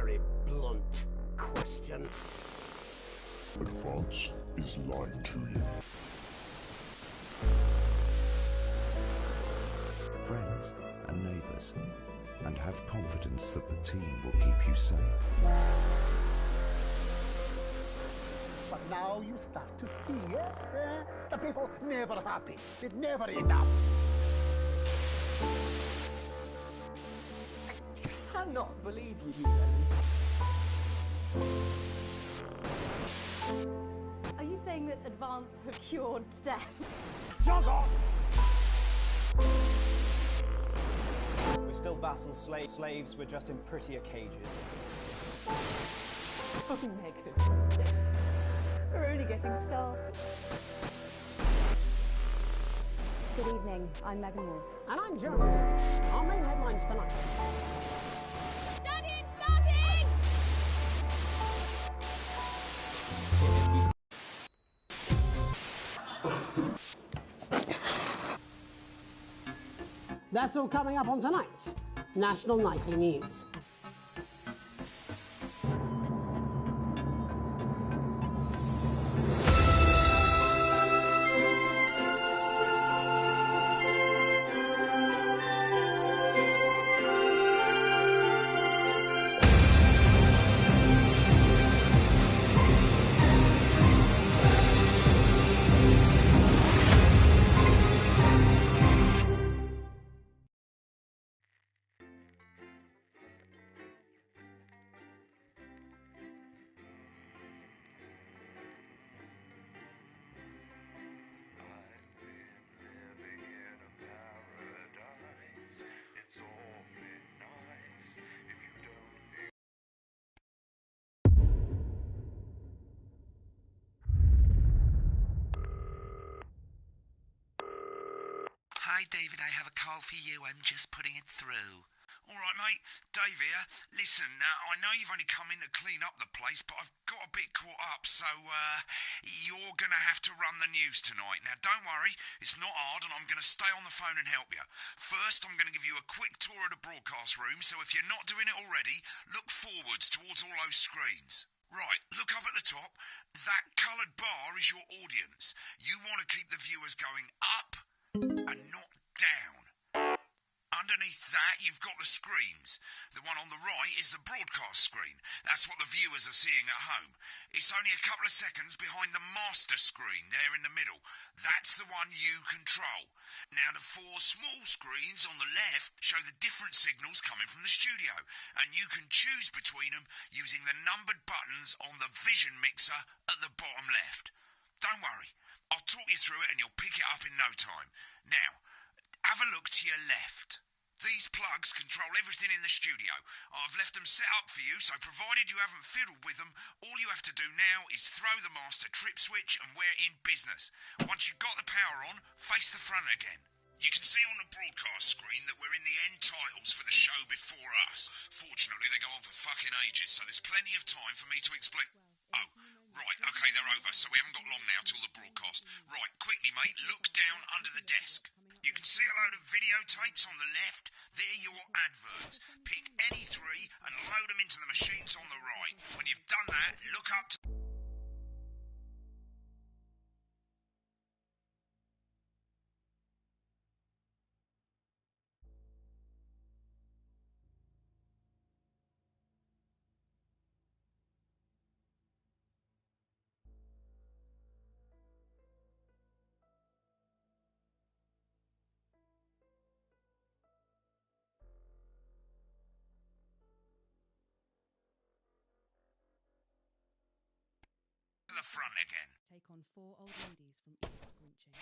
very blunt question. Advance is lying to you. Friends and neighbours, and have confidence that the team will keep you safe. But now you start to see, yes? The people never happy. It's never enough. I cannot believe you, Ellen. Are you saying that Advance have cured death? Jog on! We're still vassal slaves, we're just in prettier cages. Oh, Megan. We're only getting started. Good evening, I'm Megan Wolf. And I'm Jeremy Dent. Our main headlines tonight. Daddy, it's starting! That's all coming up on tonight's National Nightly News. Hi, David, I have a call for you. I'm just putting it through. All right, mate. Dave here. Listen, I know you've only come in to clean up the place, but I've got a bit caught up, so you're going to have to run the news tonight. Now, don't worry, it's not hard, and I'm going to stay on the phone and help you. First, I'm going to give you a quick tour of the broadcast room, so if you're not doing it already, look forwards towards all those screens. Right, look up at the top. That coloured bar is your audience. You want to keep the viewers going up and not down. Underneath that, you've got the screens. The one on the right is the broadcast screen. That's what the viewers are seeing at home. It's only a couple of seconds behind the master screen there in the middle. That's the one you control. Now, the four small screens on the left show the different signals coming from the studio, and you can choose between them using the numbered buttons on the vision mixer at the bottom left. Don't worry, I'll talk you through it and you'll pick it up in no time. Now, have a look to your left. These plugs control everything in the studio. I've left them set up for you, so provided you haven't fiddled with them, all you have to do now is throw the master trip switch and we're in business. Once you've got the power on, face the front again. You can see on the broadcast screen that we're in the end titles for the show before us. Fortunately, they go on for fucking ages, so there's plenty of time for me to explain... Oh, right, okay, they're over, so we haven't got long now till the broadcast. Right, quickly, mate, look down under the desk. You can see a load of videotapes on the left. They're your adverts. Pick any three and load them into the machines on the right. When you've done that, look up to... the front again. Take on 4 old ladies from East Grinching.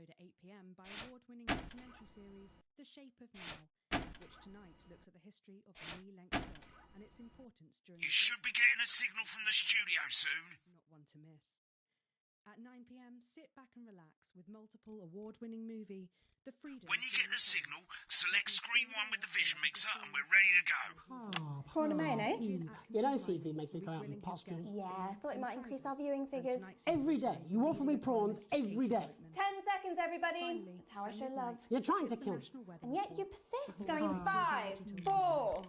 followed at 8 p.m. by award-winning documentary series The Shape of Now, which tonight looks at the history of the knee-length sock and its importance during... You should be getting a signal from the studio soon. Not one to miss. At 9 p.m, sit back and relax with multiple award-winning movie The Freedom... When you get the signal, select screen 1 with the vision mixer and we're ready to go. Prawn and mayonnaise? You know, seafood makes me go out in postures. Yeah, I thought it might increase our viewing figures. Every day. You offer me prawns every day. 10 seconds, everybody. That's how I show love. You're trying to kill me. And yet you persist. Going in 5, 4...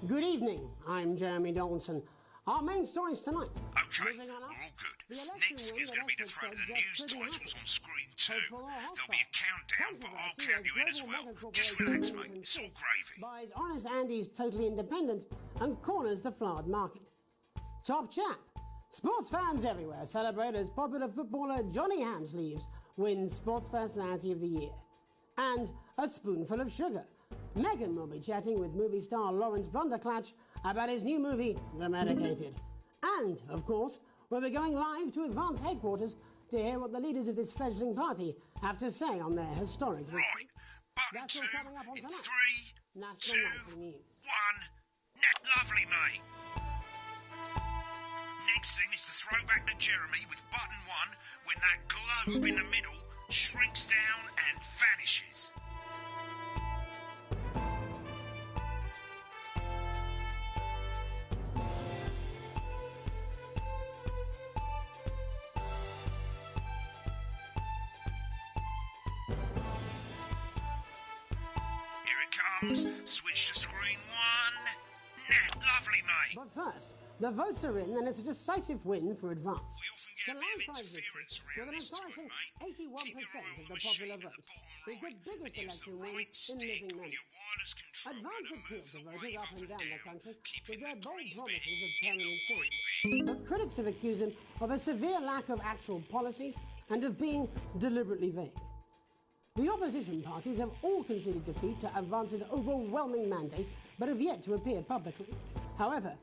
Good evening. I'm Jeremy Donaldson. Our main stories tonight. Okay, we're all good. Next is going to be the throw to the news titles on screen 2. There'll be a countdown, but I'll count you in as well. Just relax, mate. It's all gravy. Buys Honest Andy's Totally Independent and corners the flowered market. Top chap. Sports fans everywhere celebrate as popular footballer Johnny Hamsleeves wins Sports Personality of the Year. And a spoonful of sugar. Megan will be chatting with movie star Lawrence Blunderclatch about his new movie, The Medicated. And, of course, we'll be going live to Advance headquarters to hear what the leaders of this fledgling party have to say on their historic victory. Right, button 2 in 3, 2, 1. Lovely, mate. Next thing is the throwback to Jeremy with button 1 when that globe in the middle shrinks down and vanishes. Switch to screen 1. Lovely, mate. But first, the votes are in and it's a decisive win for Advance. We often get a bit of interference around this time, mate. Keep your eye on the machine at the bottom right and use the right stick on your wireless controller to move the wave up and down, keeping the green bit in the white bit. But critics have accused him of a severe lack of actual policies and of being deliberately vague. The opposition parties have all conceded defeat to Advance's overwhelming mandate, but have yet to appear publicly. However,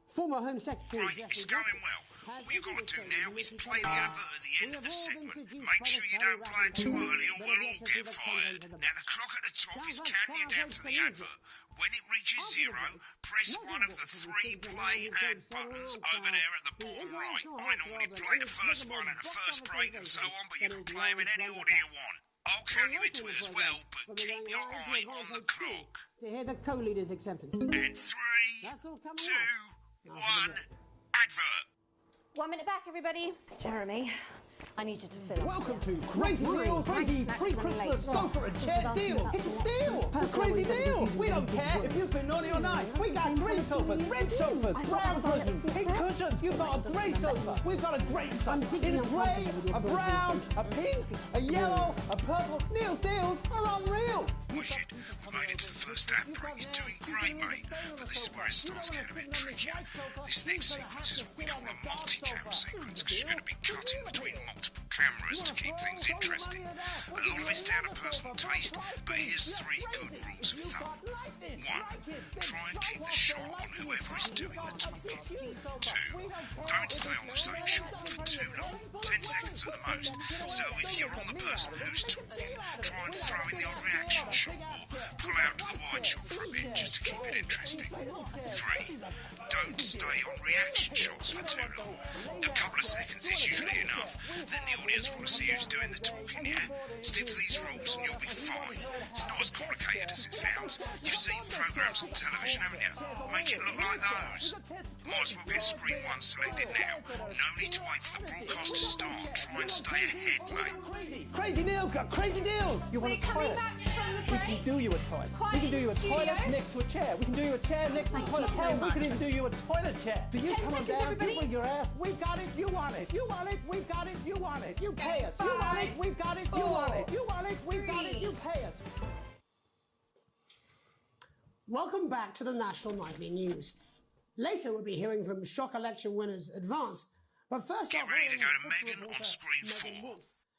former Home Secretary... Right, it's going well. All you've got to do now is play the advert at the end of the segment. Make sure you don't play it too early or we'll all get fired. Now, the clock at the top is counting you down to the advert. When it reaches 0, press one of the 3 play ad buttons over there at the bottom right. I normally play the first one at the first break and so on, but you can play them in any order you want. I'll count you into it as well, but keep your eye on the clock. To hear the co-leader's acceptance. And 3, 2, 1, advert. 1 minute back, everybody. Jeremy, I need you to fill up. Welcome to Crazy Deals, Crazy Pre-Christmas Sofa and Chair Deal. It's a steal. It's a crazy deal. We don't care if you've been naughty or nice. We got green sofas, red sofas, brown cushions, pink cushions. You've got a grey sofa. We've got a great sofa in a grey, a brown, a pink, a yellow, a purple. Neil's deals are unreal. Wicked. We made it to the first ad break. You're doing great, mate. But this is where it starts getting a bit trickier. This next sequence is what we call a multi-cam sequence, because you're going to be cutting between multiple cameras to keep things interesting. A lot of it's down to personal taste, but here's 3 good rules of thumb. 1. Try and keep the shot on whoever is doing the talking. 2. Don't stay on the same shot for too long, 10 seconds at the most. So if you're on the person who's talking, try and throw in the odd reaction shot or pull out to the wide shot for a bit just to keep it interesting. 3. Don't stay on reaction shots for too long. A couple of seconds is usually enough. Then the audience want to see who's doing the talking, yeah? Stick to these rules and you'll be fine. It's not as complicated as it sounds. You've seen programmes on television, haven't you? Make it look like those. Might as well get screen 1 selected now. No need to wait for the broadcast to start. Try and stay ahead, mate. Crazy Deals got crazy deals. You want a toilet? We can do you a toilet. We can do you a toilet next to a chair. We can do you a chair next to a toilet. Hell, we can even do you a toilet chair. Do you come on down, you bring your ass. We've got it, you want it. You want it, we've got it, you want it. You pay us. You want it, we've got it, you want it. You want it, we've got it, you pay us. Welcome back to the National Nightly News. Later we'll be hearing from shock election winners Advance. But first get ready to go to Megan on screen 4.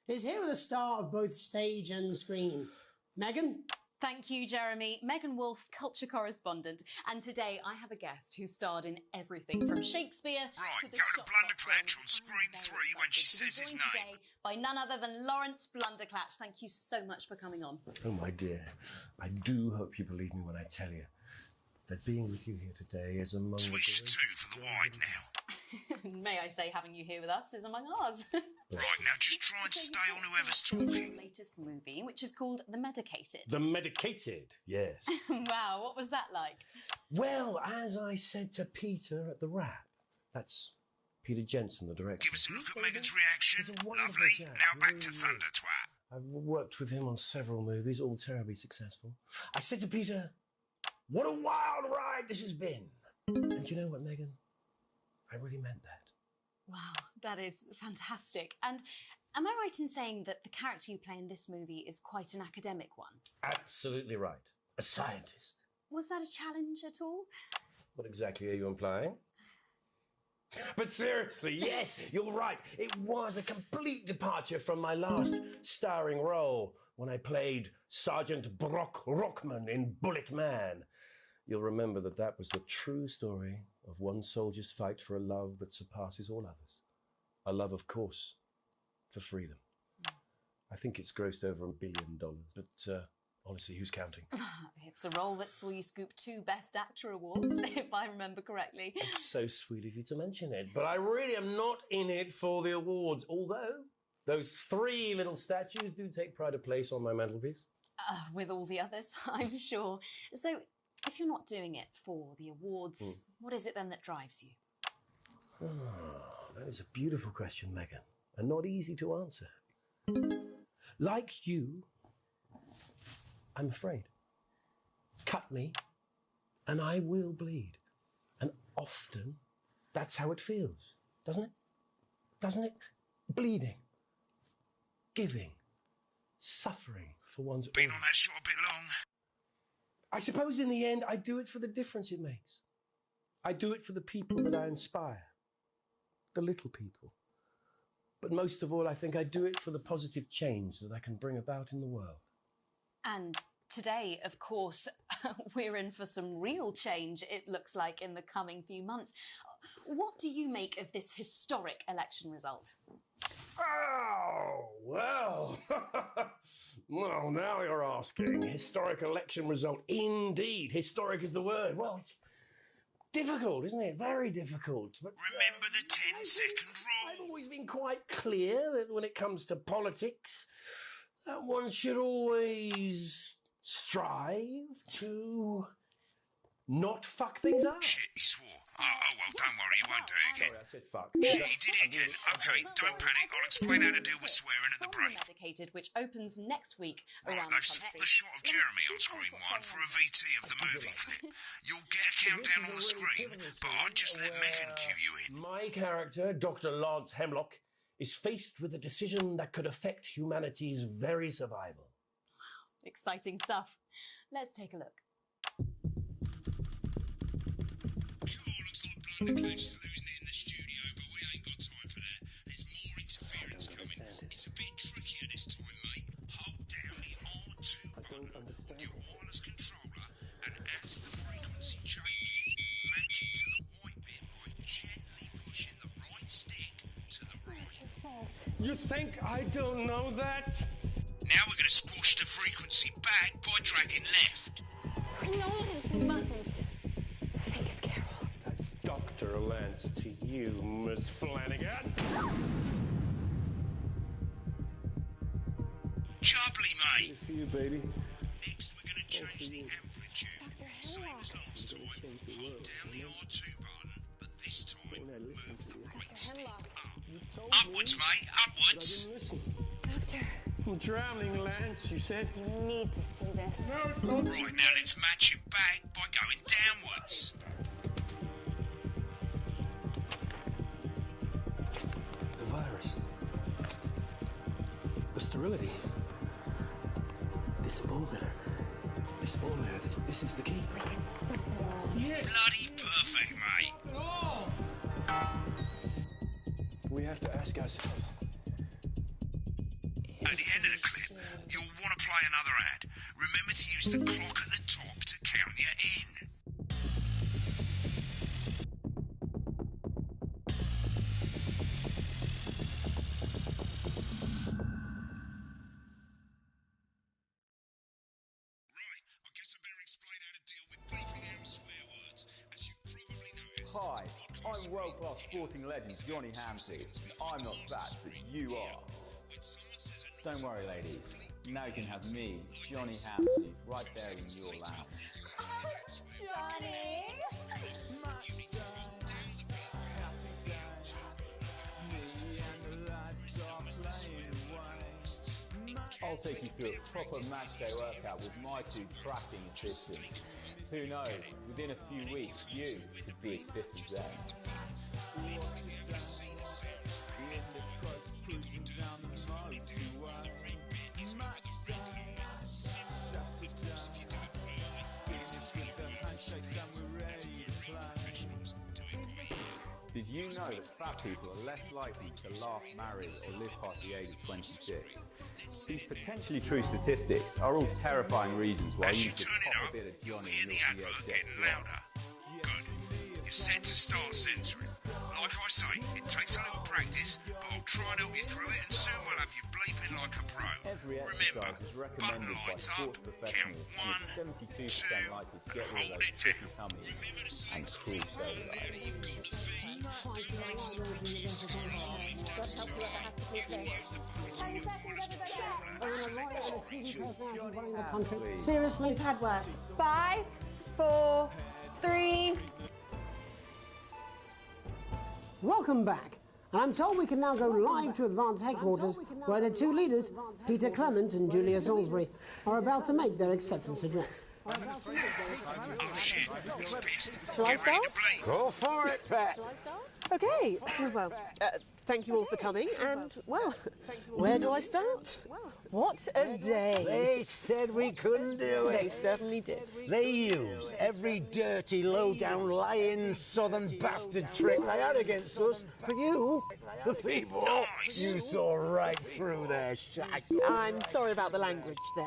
Is here with a star of both stage and screen. Megan? Thank you, Jeremy. Megan Wolfe, culture correspondent. And today I have a guest who starred in everything from Shakespeare to the go to Blunderclatch on screen 3 when she says his name. Today by none other than Lawrence Blunderclatch. Thank you so much for coming on. Oh, my dear. I do hope you believe me when I tell you that being with you here today is among Switch to 2 for the wide now. May I say, having you here with us is among ours. Right, now just try and stay on whoever's talking. Latest movie, which is called The Medicated. The Medicated, yes. Wow, what was that like? Well, as I said to Peter at the Wrap, that's Peter Jensen, the director. Give us a look at Megan's reaction. Lovely. Now back to Thunder Twat. I've worked with him on several movies, all terribly successful. I said to Peter, what a wild ride this has been. And you know what, Megan? I really meant that. Wow, that is fantastic. And am I right in saying that the character you play in this movie is quite an academic one? Absolutely right. A scientist. Was that a challenge at all? What exactly are you implying? But seriously, yes, you're right. It was a complete departure from my last starring role when I played Sergeant Brock Rockman in Bullet Man. You'll remember that was the true story of one soldier's fight for a love that surpasses all others. A love, of course, for freedom. I think it's grossed over $1 billion, but honestly, who's counting? It's a role that saw you scoop 2 Best Actor awards, if I remember correctly. It's so sweet of you to mention it, but I really am not in it for the awards, although those 3 little statues do take pride of place on my mantelpiece. With all the others, I'm sure. So, if you're not doing it for the awards, what is it then that drives you? Oh, that is a beautiful question, Megan, and not easy to answer. Like you, I'm afraid. Cut me, and I will bleed. And often, that's how it feels, doesn't it? Doesn't it? Bleeding, giving, suffering for one's... Been on that shot a bit long. I suppose in the end, I do it for the difference it makes. I do it for the people that I inspire, the little people. But most of all, I think I do it for the positive change that I can bring about in the world. And today, of course, we're in for some real change, it looks like, in the coming few months. What do you make of this historic election result? Oh, well... Well, now you're asking. Historic election result. Indeed. Historic is the word. Well, it's difficult, isn't it? Very difficult. But, remember the 10-second rule. I've always been quite clear that when it comes to politics, that one should always strive to not fuck things up. Shit, he swore. Oh, well, don't worry, he won't do it again. Sorry, I said fuck. Shit, he did it again. OK, don't panic. I'll explain how to deal with swearing at the break. Medicated, which opens next week Right, around they've swapped the shot of Jeremy on screen 1 for a VT of the movie clip. You'll get a countdown on the screen, but I'll just let Megan cue you in. My character, Dr. Lance Hemlock, is faced with a decision that could affect humanity's very survival. Exciting stuff. Let's take a look. Blunderclatch is losing it in the studio, but we ain't got time for that. There's more interference coming. It's a bit trickier this time, mate. Hold down the R2 button on your wireless controller, and as the frequency changes, match it to the white bit by gently pushing the right stick to the right. You think I don't know that? Now we're going to squash the frequency back by dragging left. Nolans, we mustn't. Think of Carol. Dr. Lance to you, Miss Flanagan. Jubbly, mate. Good for you, baby. Next, we're going to change the amplitude. Same as last time. Hold down the R2 button, but this time, move the right stick up. Upwards, mate, upwards. Doctor. I'm drowning, Lance, you said. You need to see this. Right, now let's match it back by going downwards. The virus. The sterility. This formula. This is the key. We can stop it all. Yes. Bloody perfect, mate. We have to ask ourselves. At the end of the clip, you'll want to play another ad. Remember to use use the clock at the top to count you in. Hi, I'm world-class sporting legend Johnny Hamsey. I'm not fat, but you are. Don't worry, ladies. Now you can have me, Johnny Hamsey, right there in your lounge. Johnny! I'll take you through a proper matchday workout with my two cracking assistants. Who knows, within a few weeks, you could be as fit as them. Did you know that fat people are less likely to laugh, marry, or live past the age of 26? These potentially true statistics are all terrifying reasons why you should pop a bit of Johnny in your advert getting louder. Good. You're set to start censoring. Like I say, it takes a little practice, but I'll try and help you through it, and soon we'll have you bleeping like a pro. Every Remember, exercise is recommended by lights sports up, professionals, count and is 72% likely to get rid of those tricky tummies and cool cellulite. Seriously? We've had worse. 5, 4, 3. Welcome back. And I'm told we can now go live to Advance Headquarters, where the two leaders, Peter Clement and Julia Salisbury, are about to make their acceptance address. Oh shit, he's pissed. Shall I start? Go for it, Pat. Okay, well, thank you all for coming, and, well, where do I start? What a day. They said we couldn't do it. They certainly did. They used every dirty, low-down, lying southern bastard trick they had against us. But you, the people, you saw right through their shack. I'm sorry about the language there.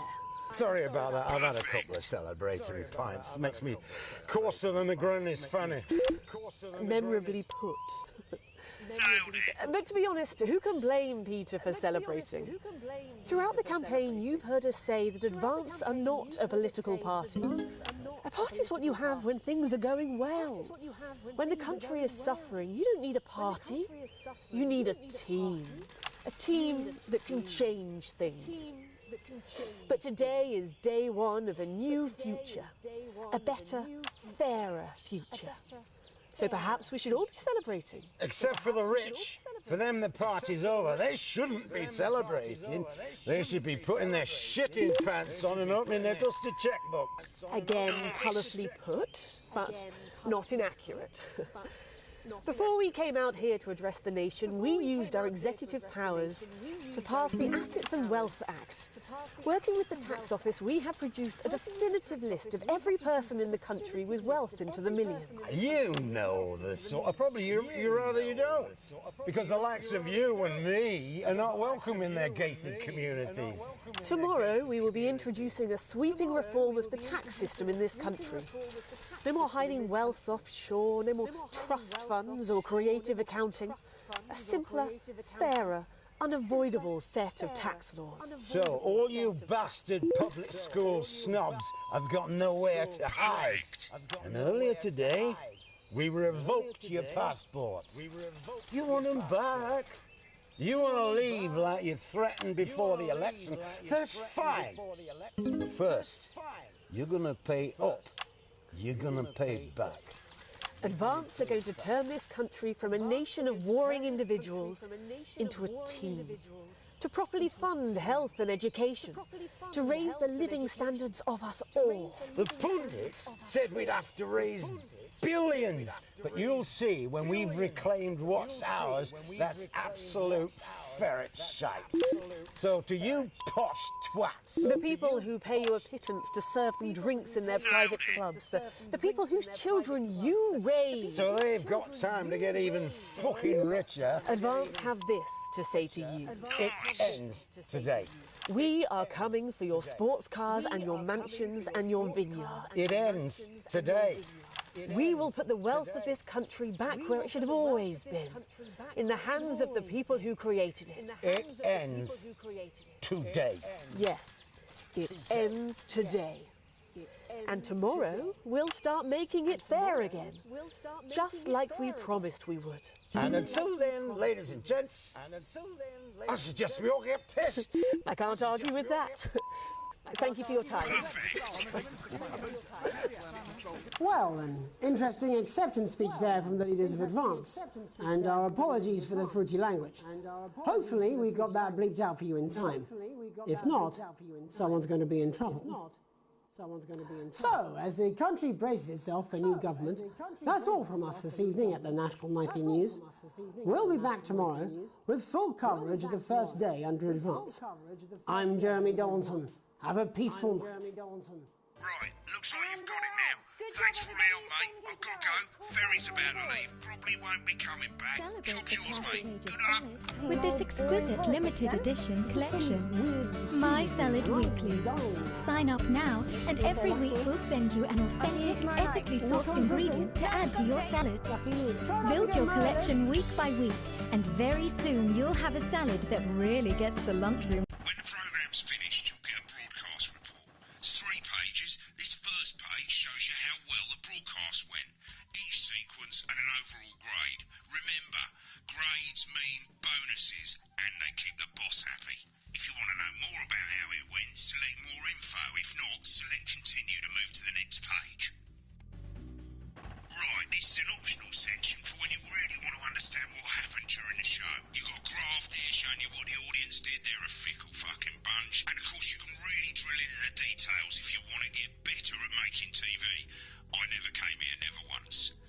Sorry about that. I've had a couple of celebratory pints. Makes me coarser than a granny's fanny. Memorably put. But to be honest, who can blame Peter for celebrating? Throughout the campaign, you've heard us say that Advance are not a political party. A party is what you have when things are going well. When the country is suffering, you don't need a party. You need a team. A team that can change things. But today is day one of a new future. A better, fairer future. So perhaps we should all be celebrating. Except for the rich. For them, the party's over. They shouldn't be celebrating. They should be putting their shitting pants on and opening their dusty checkbooks. Again, colourfully put, but not inaccurate. Before we came out here to address the nation, we used our executive powers to pass the Assets and Wealth Act. Working with the tax office, we have produced a definitive list of every person in the country with wealth into the millions. You know the sort of... Probably you rather you don't. Because the likes of you and me are not welcome in their gated communities. Tomorrow, we will be introducing a sweeping reform of the tax system in this country. No more hiding wealth offshore, no more trust funds or creative accounting. A simpler, fairer, unavoidable set of tax laws. So, all you bastard public school snobs have got nowhere to hide. And earlier today, we revoked your passports. You want them back? You want to leave like you threatened before the election? That's fine. But first, you're going to pay up. You're going to pay back. Advance are going to turn this country from a nation of warring individuals into a team. To properly fund health and education. To raise the living standards of us all. The pundits said we'd have to raise billions. But you'll see when we've reclaimed what's ours, that's absolute ferret shite. So to you posh twats. The people who pay you a pittance to serve them drinks in their private clubs. The people whose children you raise. So they've got time to get even fucking richer. Advance have this to say to you. It ends today. We are coming for your sports cars and your mansions and your vineyards. It ends today. We will put the wealth of this country back where it should have always been, in the hands of the people who created it. It ends today. Yes, it ends today. And tomorrow, we'll start making it fair again, just like we promised we would. And until then, ladies and gents, I suggest we all get pissed. I can't argue with that. Thank you for your time. Well, an interesting acceptance speech there from the leaders of Advance. And our apologies for the fruity language. Hopefully we got that bleeped out for you in time. If not, someone's going to be in trouble. So, as the country braces itself for new government, that's all from us this evening at the National Nightly News. We'll be back tomorrow with full coverage of the first day under Advance. I'm Jeremy Donaldson. Have a peaceful night. Right, looks like you've got it now. Thanks for all the help, mate. I've got to go. Ferry's about to leave. Probably won't be coming back. Job's yours, mate. Good luck. With this exquisite limited edition collection, My Salad Weekly. Sign up now and every week we'll send you an authentic, ethically sourced ingredient to add to your salad. Build your collection week by week and very soon you'll have a salad that really gets the lunchroom. When the programme's finished, you'll get a broadcast report. It's 3 pages. This first page shows you how well the broadcast went. Each sequence and an overall grade. Remember, grades mean bonuses and they keep the boss happy. If you want to know more about how it went, select more info. If not, select continue to move to the next page. Right, this is an optional section for when you really want to understand what happened during the show. You got Graft here showing you what the audience did. They're a fickle fucking bunch. And of course you can really drill into the details if you want to get better at making TV. I never came here, never once.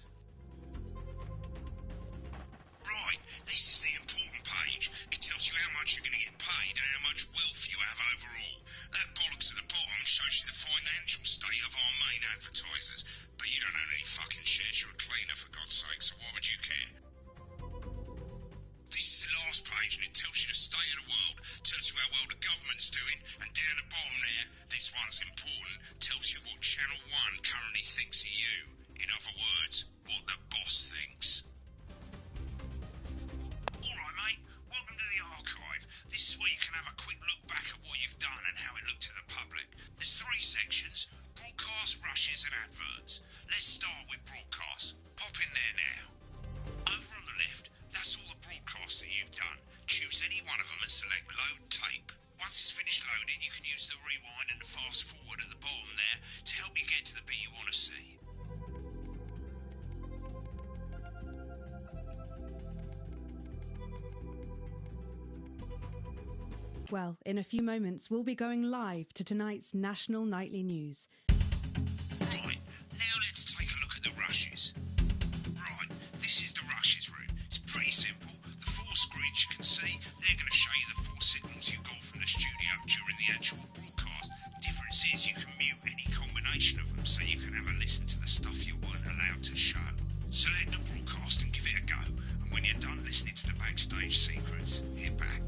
Right, this is the important page. It tells you how much you're going to get paid and how much wealth you have overall. That bollocks at the bottom shows you the financial state of our main advertisers. But you don't own any fucking shares. You're a cleaner, for God's sake, so why would you care? This is the last page, and it tells you the state of the world. Tells you how well the government's doing. And down the bottom there, this one's important, tells you what Channel 1 currently thinks of you. In other words, what the boss thinks. Alright, mate. Welcome to the archive. This is where you can have a quick look back at what you've done and how it looked to the public. There's 3 sections: broadcast, rushes and adverts. Let's start with broadcast. Pop in there now. Over on the left, that's all the broadcasts that you've done. Choose any one of them and select load tape. Once it's finished loading, you can use the rewind and the fast forward at the bottom there to help you get to the bit you want to see. Well, in a few moments, we'll be going live to tonight's National Nightly News. Right, now let's take a look at the rushes. Right, this is the rushes room. It's pretty simple. The 4 screens you can see, they're going to show you the 4 signals you got from the studio during the actual broadcast. Difference is you can mute any combination of them, so you can have a listen to the stuff you weren't allowed to show. Select the broadcast and give it a go, and when you're done listening to the backstage secrets, hit back.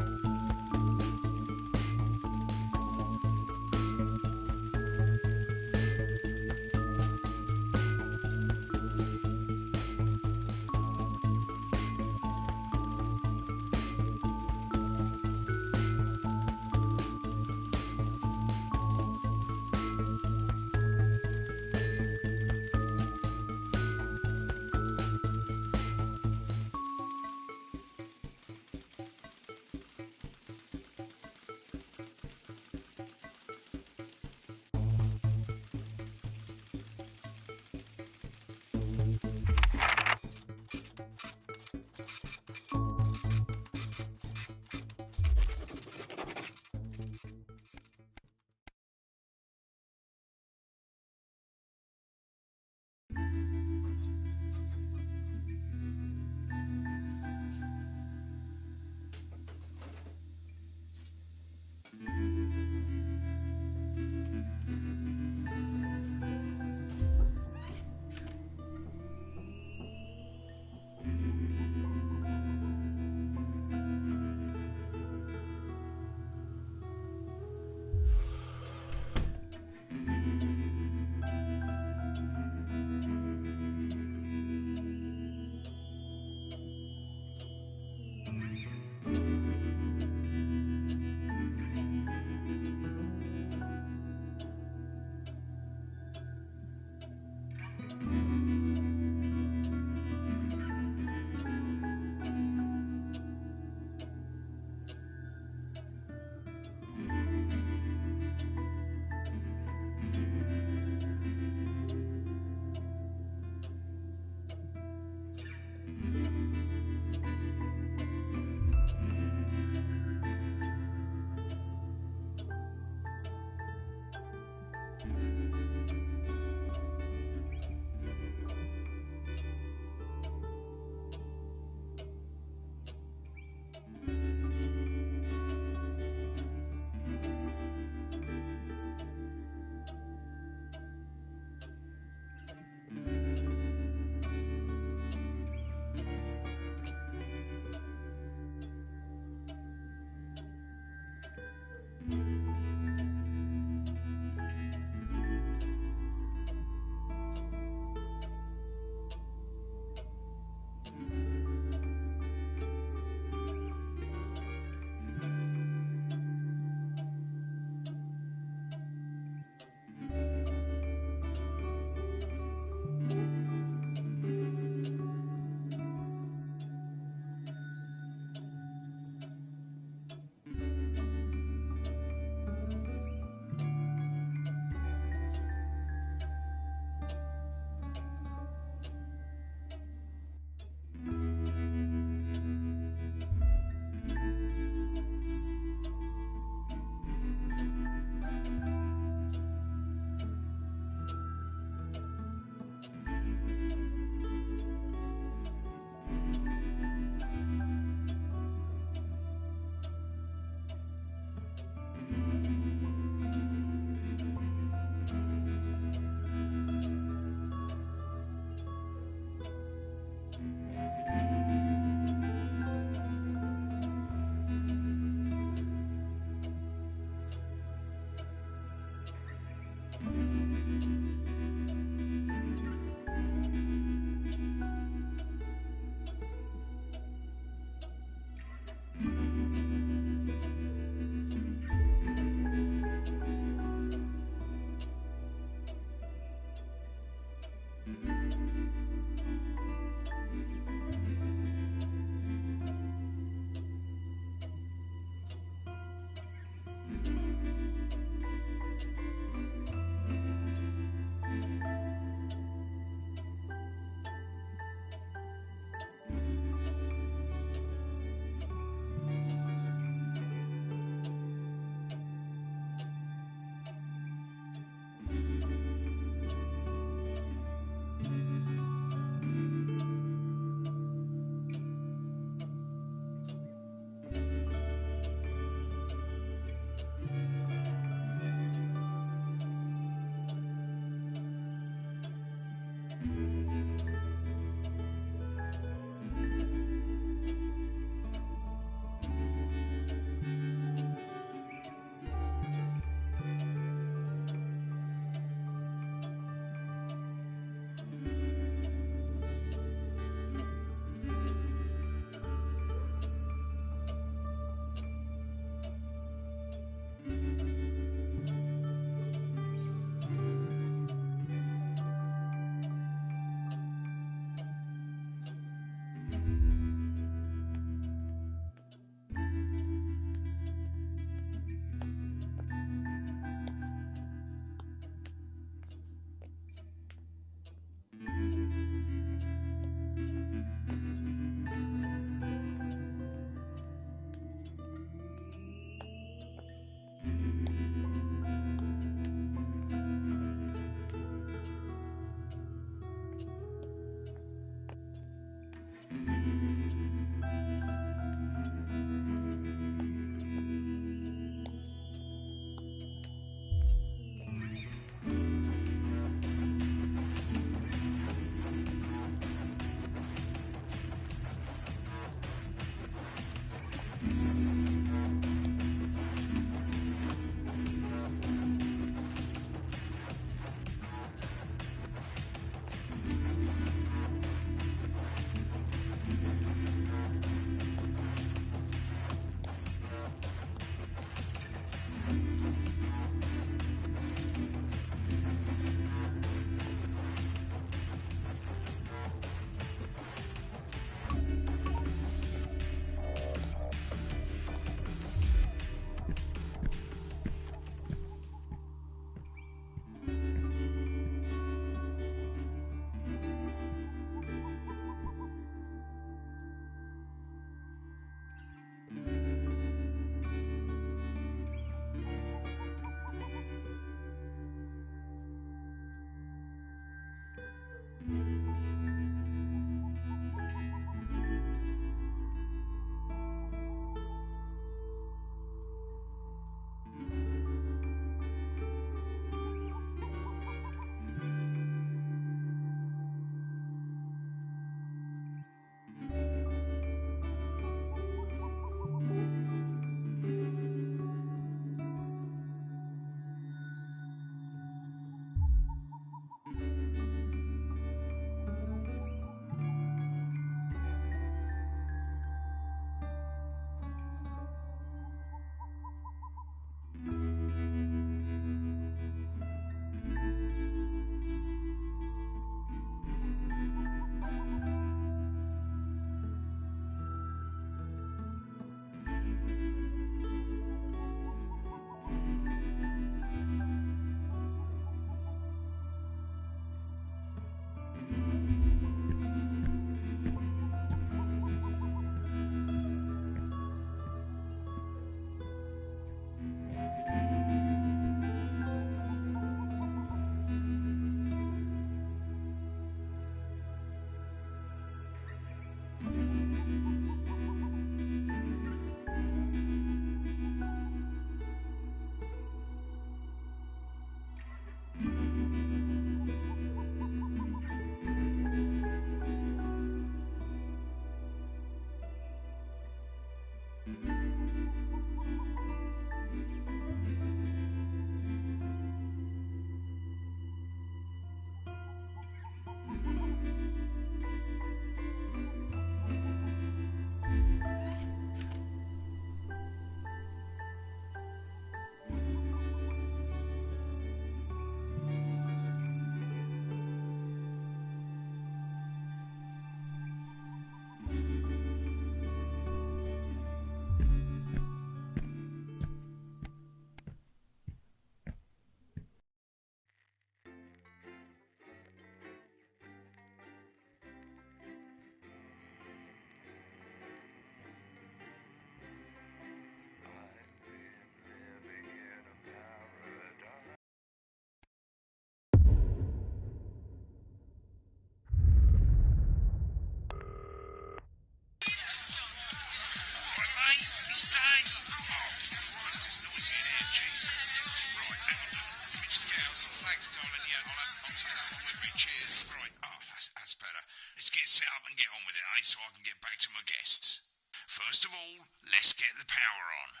so I can get back to my guests. First of all, let's get the power on.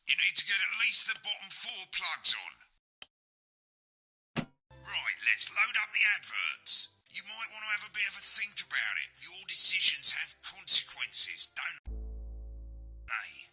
You need to get at least the bottom 4 plugs on. Right, let's load up the adverts. You might want to have a bit of a think about it. Your decisions have consequences, don't they?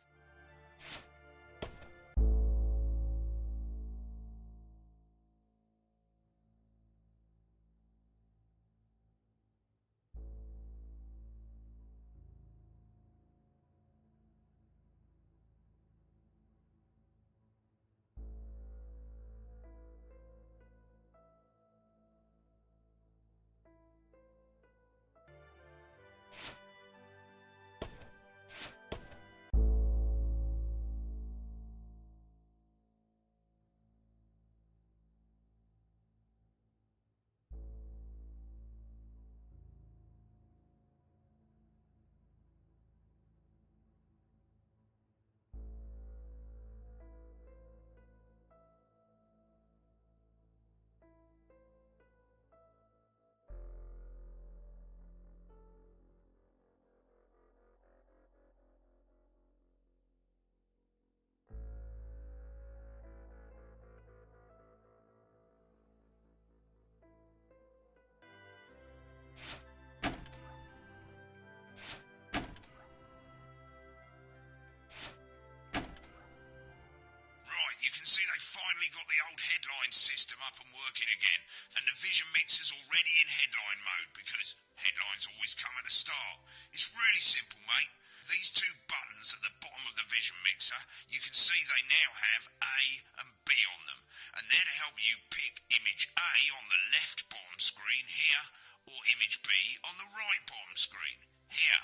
You can see they finally got the old headline system up and working again, and the vision mixer's already in headline mode because headlines always come at the start. It's really simple, mate. These 2 buttons at the bottom of the vision mixer, you can see they now have A and B on them, and they're to help you pick image A on the left bottom screen here, or image B on the right bottom screen here.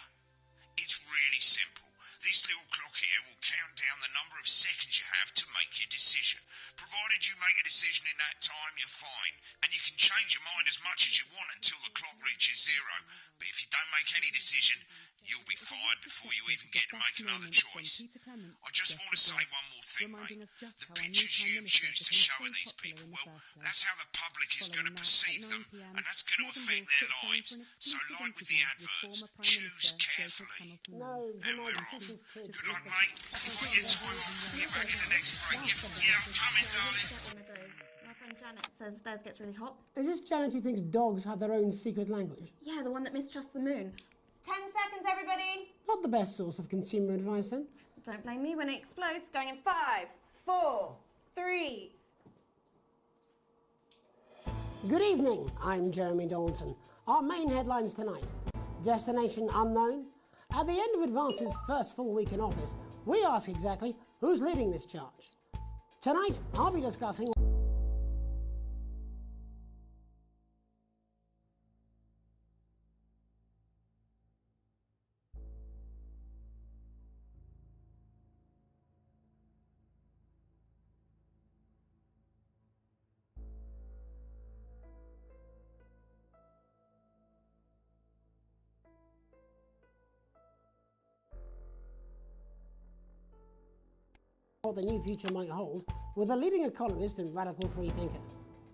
It's really simple. This little clock here will count down the number of seconds you have to make your decision. Provided you make a decision in that time, you're fine. And you can change your mind as much as you want until the clock reaches 0. But if you don't make any decision, you'll be fired before you even get to make another choice. I just want to say one more thing, mate. The pictures you choose to show of these people, well, that's how the public is going to perceive them, and that's going to affect their lives. So like with the adverts, choose carefully. And we're off. Good luck, mate. If I get time off, we'll get back in the next break. Yeah, I'm coming, darling. My friend Janet says theirs gets really hot. Is this Janet who thinks dogs have their own secret language? Yeah, the one that mistrusts the moon. 10 seconds, everybody. Not the best source of consumer advice, then. Don't blame me when it explodes. Going in 5, 4, 3. Good evening, I'm Jeremy Dawson. Our main headlines tonight. Destination unknown. At the end of Advance's first full week in office, we ask exactly who's leading this charge. Tonight, I'll be discussing what the new future might hold with a leading economist and radical free thinker.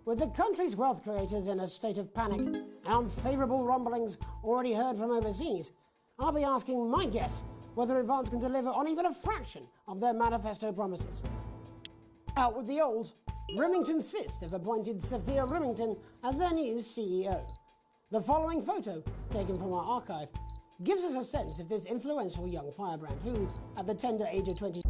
With the country's wealth creators in a state of panic and unfavourable rumblings already heard from overseas, I'll be asking my guess whether Advance can deliver on even a fraction of their manifesto promises. Out with the old, Rimington's Fist have appointed Sophia Rimington as their new CEO. The following photo, taken from our archive, gives us a sense of this influential young firebrand who, at the tender age of 20,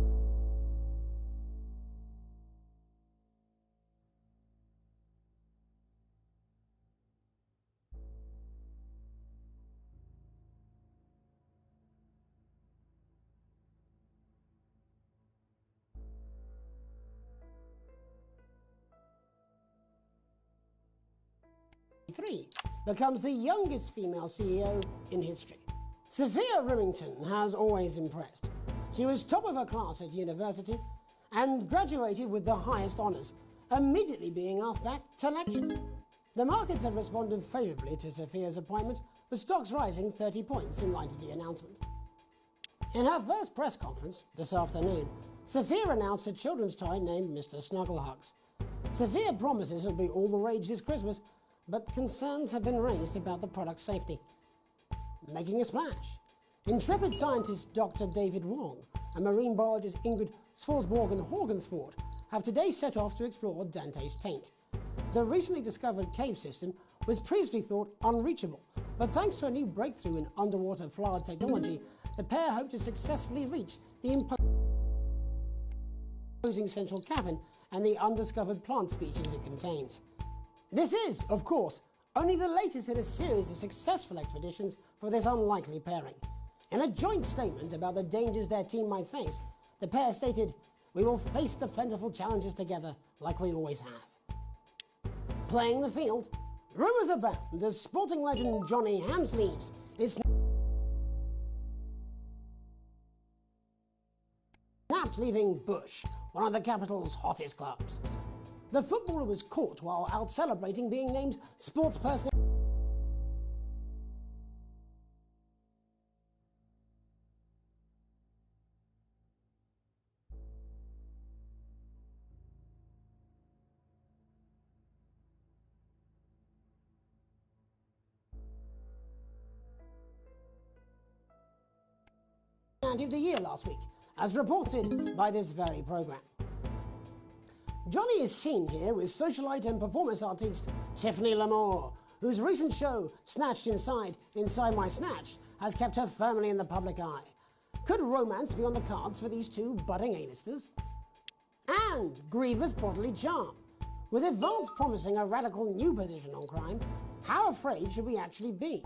becomes the youngest female CEO in history. Sophia Rimington has always impressed. She was top of her class at university and graduated with the highest honours, immediately being asked back to lecture. The markets have responded favourably to Sophia's appointment, with stocks rising 30 points in light of the announcement. In her first press conference this afternoon, Sophia announced a children's toy named Mr. Snugglehugs. Sophia promises it'll be all the rage this Christmas, but concerns have been raised about the product's safety. making a splash. Intrepid scientist Dr. David Wong and marine biologist Ingrid Svalsborg-Horgensford have today set off to explore Dante's Taint. The recently discovered cave system was previously thought unreachable, but thanks to a new breakthrough in underwater flower technology, the pair hope to successfully reach the imposing central cavern and the undiscovered plant species it contains. This is, of course, only the latest in a series of successful expeditions for this unlikely pairing. In a joint statement about the dangers their team might face, the pair stated, "We will face the plentiful challenges together like we always have." Playing the field, rumours abound as sporting legend Johnny Hamsleeves is snapped leaving Bush, one of the capital's hottest clubs. The footballer was caught while out celebrating being named sports person. Of the year last week, as reported by this very programme. Johnny is seen here with socialite and performance artiste Tiffany Lamore, whose recent show, Snatched Inside My Snatch, has kept her firmly in the public eye. Could romance be on the cards for these two budding A-listers? And Griever's bodily charm. With Advance promising a radical new position on crime, how afraid should we actually be?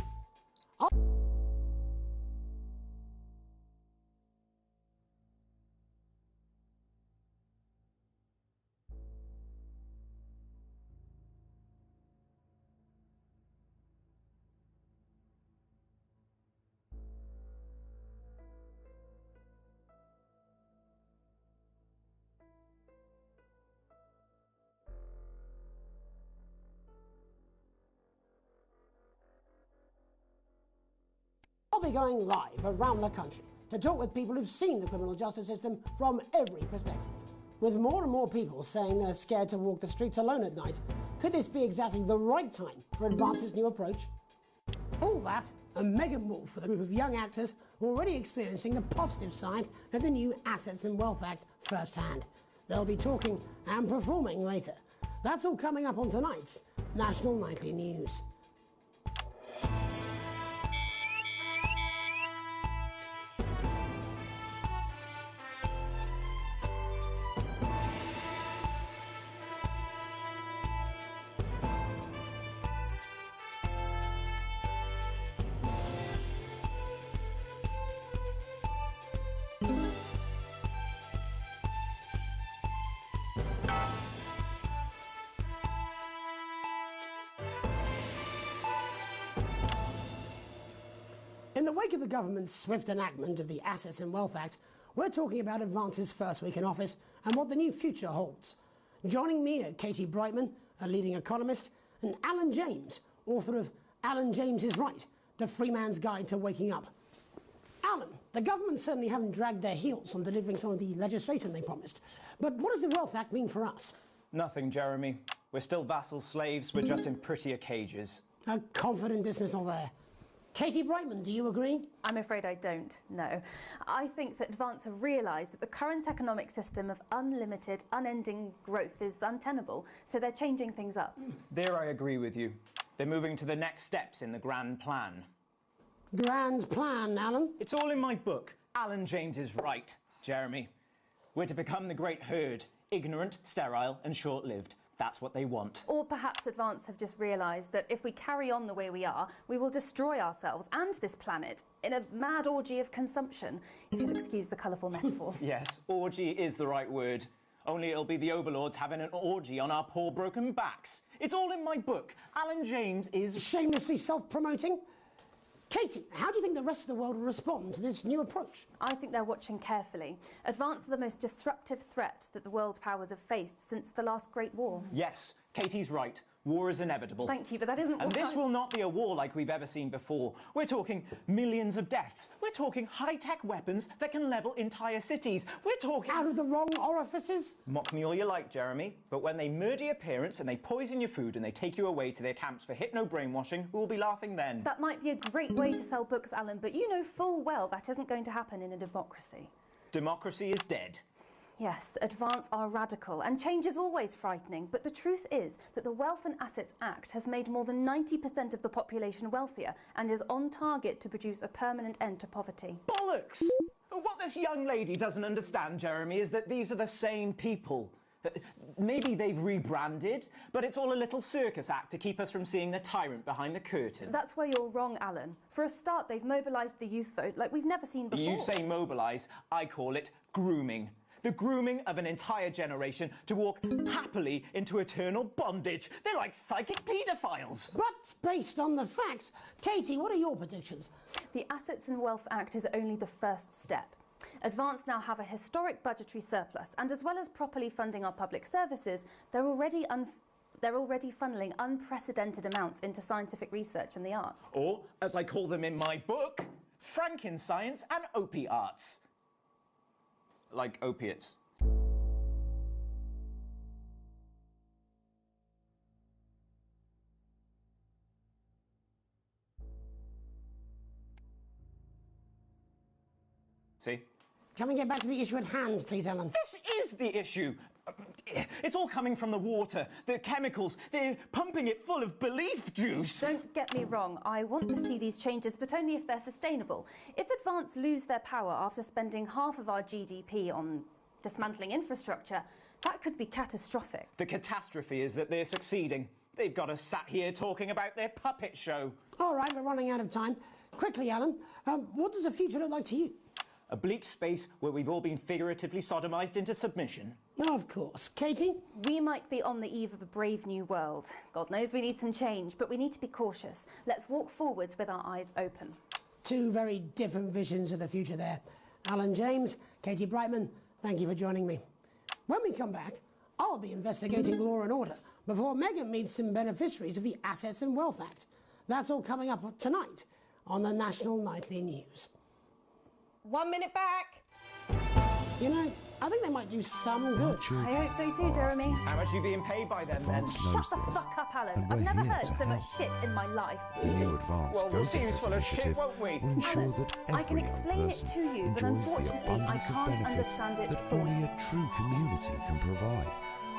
I'll be going live around the country to talk with people who've seen the criminal justice system from every perspective. With more and more people saying they're scared to walk the streets alone at night, could this be exactly the right time for Advance's new approach? All that and mega more with a group of young actors already experiencing the positive side of the new Assets and Wealth Act firsthand. They'll be talking and performing later. That's all coming up on tonight's National Nightly News. In the wake of the government's swift enactment of the Assets and Wealth Act, we're talking about Advance's first week in office and what the new future holds. Joining me are Katie Brightman, a leading economist, and Alan James, author of Alan James is Right, The Free Man's Guide to Waking Up. Alan, the government certainly haven't dragged their heels on delivering some of the legislation they promised. But what does the Wealth Act mean for us? Nothing, Jeremy. We're still vassal slaves, we're just in prettier cages. A confident dismissal there. Katie Brightman, do you agree? I'm afraid I don't, no. I think that Advance have realised that the current economic system of unlimited, unending growth is untenable, so they're changing things up. There I agree with you. They're moving to the next steps in the grand plan. Grand plan, Alan? It's all in my book. Alan James is Right, Jeremy. We're to become the great herd, ignorant, sterile and short-lived. That's what they want. Or perhaps Advance have just realised that if we carry on the way we are, we will destroy ourselves and this planet in a mad orgy of consumption, if you'll excuse the colourful metaphor. Yes, orgy is the right word. Only it'll be the overlords having an orgy on our poor broken backs. It's all in my book. Alan James is... Shamelessly self-promoting? Katie, how do you think the rest of the world will respond to this new approach? I think they're watching carefully. Advance are the most disruptive threat that the world powers have faced since the last Great War. Yes, Katie's right. War is inevitable. Thank you, but that isn't And what this will not be a war like we've ever seen before. We're talking millions of deaths. We're talking high-tech weapons that can level entire cities. We're talking... Out of the wrong orifices? Mock me all you like, Jeremy, but when they murder your parents and they poison your food and they take you away to their camps for hypno-brainwashing, who will be laughing then? That might be a great way to sell books, Alan, but you know full well that isn't going to happen in a democracy. Democracy is dead. Yes, advance are radical, and change is always frightening, but the truth is that the Wealth and Assets Act has made more than 90% of the population wealthier and is on target to produce a permanent end to poverty. Bollocks! What this young lady doesn't understand, Jeremy, is that these are the same people. Maybe they've rebranded, but it's all a little circus act to keep us from seeing the tyrant behind the curtain. That's where you're wrong, Alan. For a start, they've mobilised the youth vote like we've never seen before. You say mobilise, I call it grooming. The grooming of an entire generation to walk happily into eternal bondage. They're like psychic paedophiles. But based on the facts, Katie, what are your predictions? The Assets and Wealth Act is only the first step. Advance now have a historic budgetary surplus, and as well as properly funding our public services, they're already funneling unprecedented amounts into scientific research and the arts. Or, as I call them in my book, Frankenscience and opiarts. Like opiates. See? Can we get back to the issue at hand, please, Alan? This is the issue. It's all coming from the water, the chemicals. They're pumping it full of belief juice. Don't get me wrong. I want to see these changes, but only if they're sustainable. If Advance lose their power after spending half of our GDP on dismantling infrastructure, that could be catastrophic. The catastrophe is that they're succeeding. They've got us sat here talking about their puppet show. All right, we're running out of time. Quickly, Alan, what does the future look like to you? A bleak space where we've all been figuratively sodomised into submission. No, of course. Katie? We might be on the eve of a brave new world. God knows we need some change, but we need to be cautious. Let's walk forwards with our eyes open. Two very different visions of the future there. Alan James, Katie Brightman, thank you for joining me. When we come back, I'll be investigating law and order before Megan meets some beneficiaries of the Assets and Wealth Act. That's all coming up tonight on the National Nightly News. 1 minute back. You know, I think they might do some good. I hope so too, Jeremy. How much are you being paid by them, then? Shut the fuck up, Alan. I've never heard so much shit in my life. The new Advanced Well, we'll see who's Go-Getters full of shit, initiative won't we? will ensure Alan, that I can every young explain it person to you, but enjoys the unfortunately, abundance I of can't benefits understand it that for only you. a true community can provide.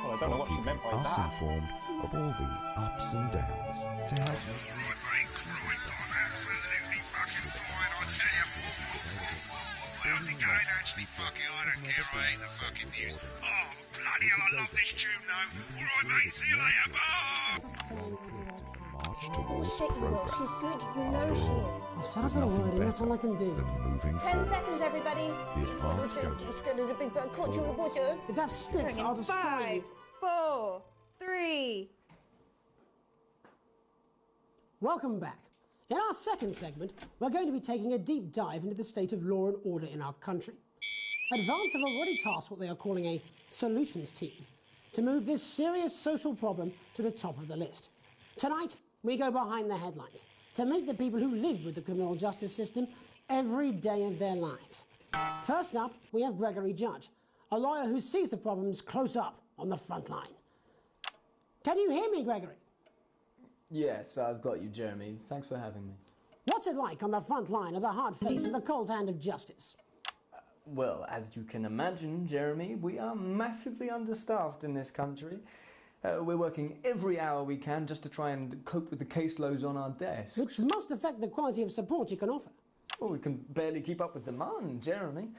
Well, I don't know while what she keeping meant by us that. informed of all the ups and downs to help. How's it going, actually? Fucking, I don't care. I hate the fucking news. Oh, bloody hell, I love this tune, though. All right, mate. See you later. Bye. March towards progress. After all, I've said there's a nothing word, and that's all I better can do. than moving 10 forward. seconds, everybody. The Advanced Go-Getters. If that sticks, I'll destroy 5, you. 4, 3. Welcome back. In our second segment, we're going to be taking a deep dive into the state of law and order in our country. Advance have already tasked what they are calling a solutions team to move this serious social problem to the top of the list. Tonight, we go behind the headlines to meet the people who live with the criminal justice system every day of their lives. First up, we have Gregory Judge, a lawyer who sees the problems close up on the front line. Can you hear me, Gregory? Yes, I've got you, Jeremy. Thanks for having me. What's it like on the front line of the hard face of the cold hand of justice? Well, as you can imagine, Jeremy, we are massively understaffed in this country. We're working every hour we can just to try and cope with the caseloads on our desks. Which must affect the quality of support you can offer. Well, we can barely keep up with demand, Jeremy.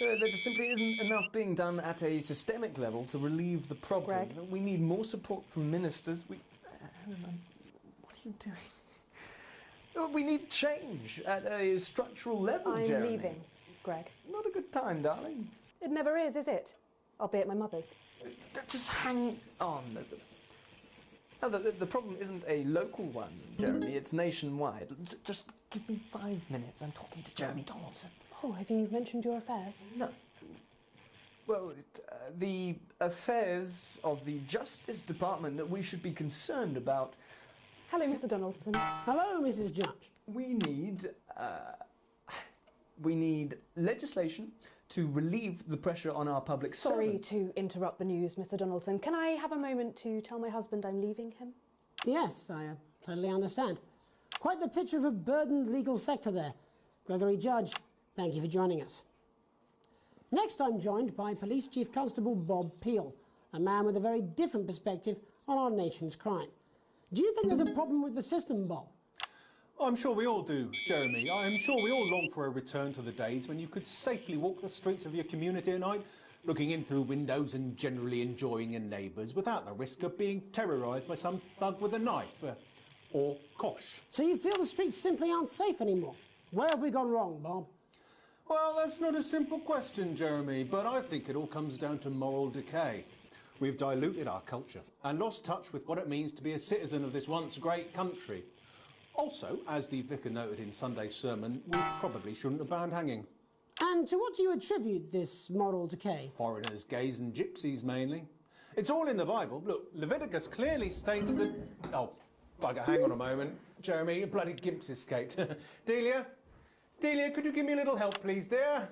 There just simply isn't enough being done at a systemic level to relieve the problem. Greg? We need more support from ministers. What are you doing? We need change at a structural level, I'm Jeremy. leaving, Greg. Not a good time, darling. It never is it? I'll be at my mother's. Just hang on. The problem isn't a local one, Jeremy. It's nationwide. Just give me 5 minutes. I'm talking to Jeremy Donaldson. Oh, have you mentioned your affairs? No. Well, the affairs of the Justice Department that we should be concerned about. Hello, Mr. Donaldson. Hello, Mrs. Judge. We need legislation to relieve the pressure on our public Sorry servants. to interrupt the news, Mr. Donaldson. Can I have a moment to tell my husband I'm leaving him? Yes, I totally understand. Quite the picture of a burdened legal sector there. Gregory Judge, thank you for joining us. Next, I'm joined by Police Chief Constable Bob Peel, a man with a very different perspective on our nation's crime. Do you think there's a problem with the system, Bob? I'm sure we all do, Jeremy. I'm sure we all long for a return to the days when you could safely walk the streets of your community at night, looking in through windows and generally enjoying your neighbours without the risk of being terrorised by some thug with a knife. Or kosh. So you feel the streets simply aren't safe anymore? Where have we gone wrong, Bob? Well, that's not a simple question, Jeremy, but I think it all comes down to moral decay. We've diluted our culture and lost touch with what it means to be a citizen of this once great country. Also, as the vicar noted in Sunday's sermon, we probably shouldn't have banned hanging. And to what do you attribute this moral decay? Foreigners, gays and gypsies mainly. It's all in the Bible. Look, Leviticus clearly states that... Oh, bugger, hang on a moment. Jeremy, your bloody gimp's escaped. Delia, could you give me a little help, please, dear?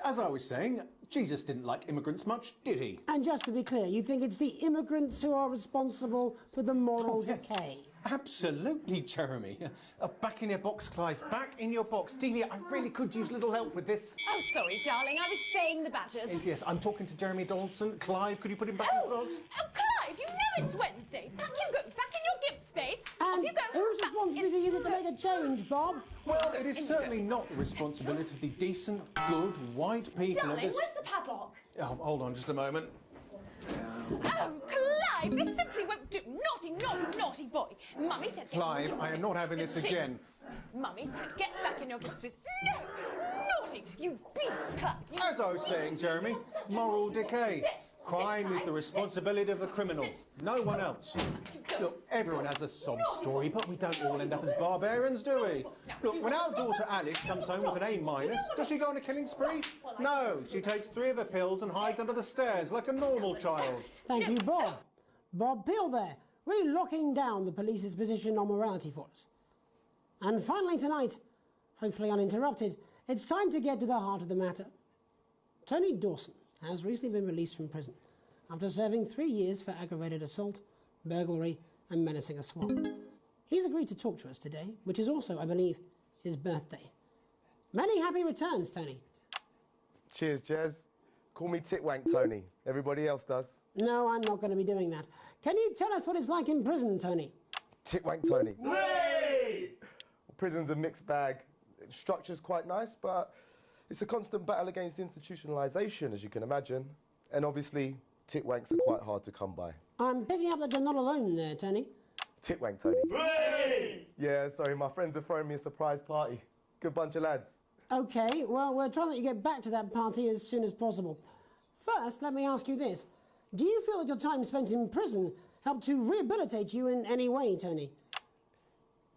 As I was saying, Jesus didn't like immigrants much, did he? And just to be clear, you think it's the immigrants who are responsible for the moral decay? Absolutely, Jeremy. Back in your box, Clive. Back in your box. Delia, I really could use a little help with this. Oh, sorry, darling. I was spaying the badgers. Yes, I'm talking to Jeremy Donaldson. Clive, could you put him back in his box? Oh, Clive, you know it's Wednesday. Back you go. Back in your gimp space. And Off you go. whose responsibility is it to make a change, Bob? Well, it is certainly not the responsibility of the decent, good, white people Darling, of this... where's the padlock? Oh, hold on just a moment. Oh, Clive, this simply won't do. Naughty, naughty, naughty boy. Mummy said get Clive, in your I am not having this space. again. Mummy said get back in your gimp space. No! Naughty! You beast, Clive! You As I was saying, Jeremy, moral decay. Sit Crime is the responsibility of the criminal, no one else. Look, everyone has a sob story, but we don't all end up as barbarians, do we? Look, when our daughter Alice comes home with an A-, does she go on a killing spree? No, she takes 3 of her pills and hides under the stairs like a normal child. Thank you, Bob. Bob Peel there, really locking down the police's position on morality for us. And finally tonight, hopefully uninterrupted, it's time to get to the heart of the matter. Tony Dawson has recently been released from prison after serving 3 years for aggravated assault, burglary and menacing a swap. He's agreed to talk to us today, which is also, I believe, his birthday. Many happy returns, Tony. Cheers, Jez. Call me Titwank Tony. Everybody else does. No, I'm not going to be doing that. Can you tell us what it's like in prison, Tony? Titwank Tony. Hey! Prison's a mixed bag. Structure's quite nice, but it's a constant battle against institutionalisation, as you can imagine. And obviously, titwanks are quite hard to come by. I'm picking up that you're not alone there, Tony. Titwank Tony. Hey! Yeah, sorry, my friends are throwing me a surprise party. Good bunch of lads. OK, well, we're trying to let you get back to that party as soon as possible. First, let me ask you this. Do you feel that your time spent in prison helped to rehabilitate you in any way, Tony?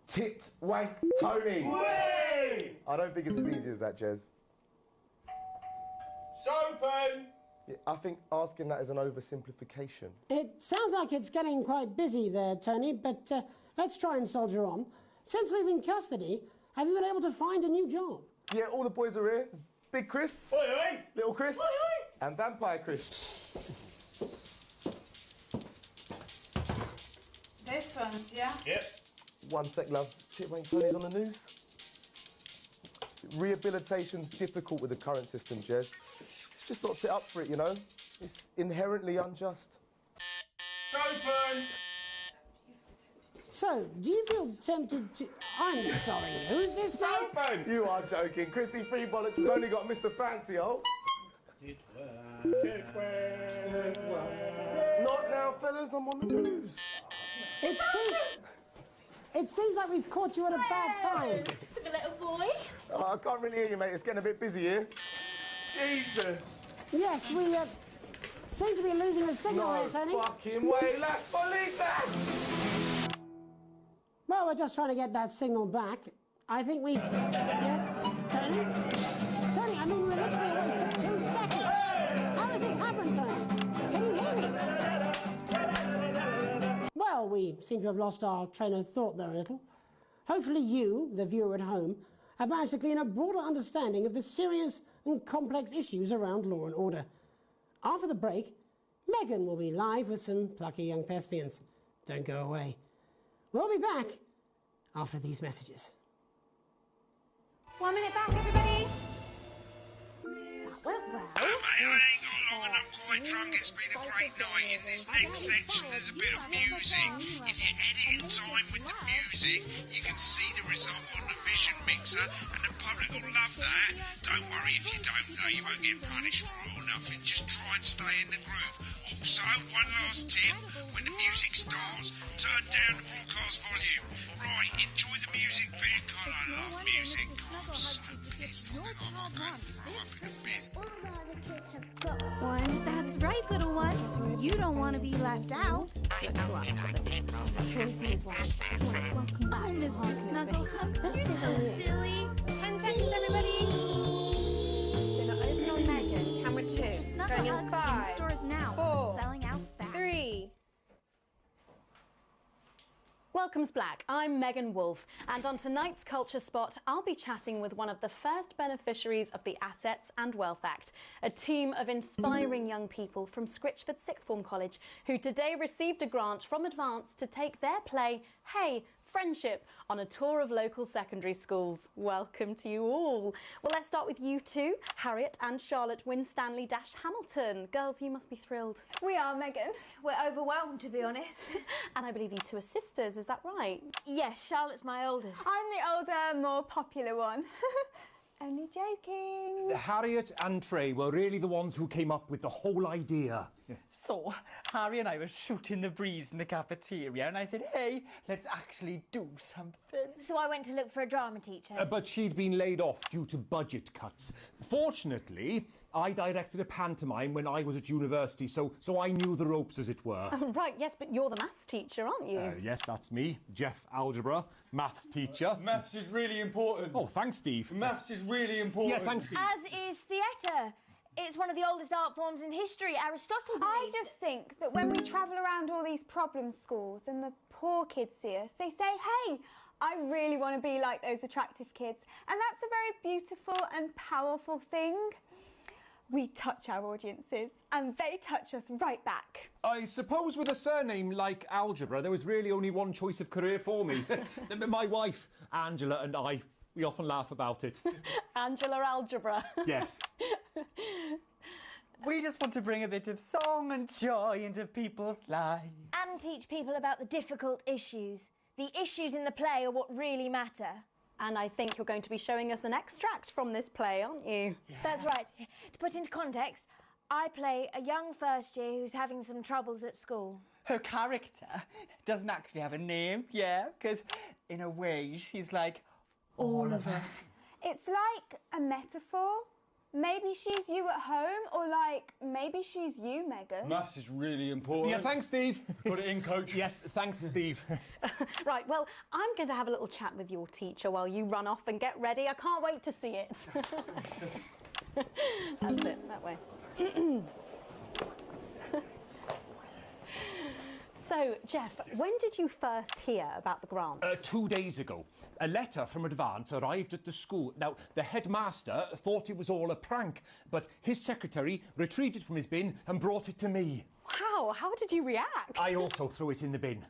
Titwank Tony. Way! I don't think it's as easy as that, Jez. Sopen! Yeah, I think asking that is an oversimplification. It sounds like it's getting quite busy there, Tony, but let's try and soldier on. Since leaving custody, have you been able to find a new job? Yeah, all the boys are here. There's Big Chris, Oi, oi. Little Chris, Oi, oi. and Vampire Chris. This one's, yeah? Yep. One sec, love. Titwank Tony's on the news. Rehabilitation's difficult with the current system, Jez. It's just not set up for it, you know? It's inherently unjust. Open! So, do you feel tempted to... I'm sorry, who's this? Open! You are joking. Chrissy Free Bollocks has only got Mr. Fancy, oh. Not now, fellas, I'm on the news. It seems like we've caught you at a bad time. The little boy. Oh, I can't really hear you, mate. It's getting a bit busy here. Jesus. Yes, we seem to be losing the signal No here, Tony. fucking way, let's believe that! Well, we're just trying to get that signal back. I think we... Yes, Tony? Tony, I mean, we're literally away for 2 seconds. How has this happened, Tony? Can you hear me? Well, we seem to have lost our train of thought there a little. Hopefully you, the viewer at home, have managed to glean a broader understanding of the serious and complex issues around law and order. After the break, Megan will be live with some plucky young thespians. Don't go away. We'll be back after these messages. 1 minute back, everybody. Mate, I ain't got long and I'm quite drunk. It's been a great night. In this next section, there's a bit of music. If you edit in time with the music, you can see the result on the vision mixer, and the public will love that. Don't worry if you don't, though. You won't get punished for it or nothing. Just try and stay in the groove. Also, one last tip. When the music starts, turn down the broadcast volume. Right, enjoy the music bit. God, I love music. God, I'm so pissed. I think I'm going to throw up in a bit. One. That's right, little one. You don't want to be left out. Oh, Mr. Snuggle, you're so silly. 10 seconds, everybody. We're not open on Megan. Camera 2. Mr. Snuggle Going in Hugs 5. in stores now. 4. Selling out fast. 3. Welcome's Black. I'm Megan Wolfe, and on tonight's Culture Spot, I'll be chatting with one of the first beneficiaries of the Assets and Wealth Act, a team of inspiring young people from Scritchford Sixth Form College who today received a grant from Advance to take their play, Hey, Friendship, on a tour of local secondary schools. Welcome to you all. Well, let's start with you two, Harriet and Charlotte Winstanley-Hamilton. Girls, you must be thrilled. We are, Megan. We're overwhelmed, to be honest. And I believe you two are sisters, is that right? Yes, Charlotte's my oldest. I'm the older, more popular one. Only joking. Harriet and Trey were really the ones who came up with the whole idea. So, Harry and I were shooting the breeze in the cafeteria, and I said, hey, let's actually do something. So I went to look for a drama teacher. But she'd been laid off due to budget cuts. Fortunately, I directed a pantomime when I was at university, so I knew the ropes, as it were. Oh, right, yes, but you're the maths teacher, aren't you? Yes, that's me, Jeff Algebra, maths teacher. Maths is really important. Oh, thanks, Steve. Maths is really important. Yeah, thanks, Steve. As is theatre. It's one of the oldest art forms in history. Aristotle believed I just think that when we travel around all these problem schools and the poor kids see us, they say, hey, I really want to be like those attractive kids. And that's a very beautiful and powerful thing. We touch our audiences and they touch us right back. I suppose with a surname like Algebra, there was really only one choice of career for me. My wife, Angela, and I, we often laugh about it. Angela Algebra. Yes. We just want to bring a bit of song and joy into people's lives. and teach people about the difficult issues. The issues in the play are what really matter. And I think you're going to be showing us an extract from this play, aren't you? Yeah. That's right. To put into context, I play a young first year who's having some troubles at school. Her character doesn't actually have a name, yeah? Because in a way, she's like all of us. It's like a metaphor. Maybe she's you at home, or like, maybe she's you, Megan. Maths is really important. Yeah, thanks, Steve. Put it in, coach. Yes, thanks, Steve. Right, well, I'm going to have a little chat with your teacher while you run off and get ready. I can't wait to see it. That's it, that way. So, Jeff, when did you first hear about the grants? 2 days ago. A letter from Advance arrived at the school. Now, the headmaster thought it was all a prank, but his secretary retrieved it from his bin and brought it to me. Wow, how did you react? I also threw it in the bin.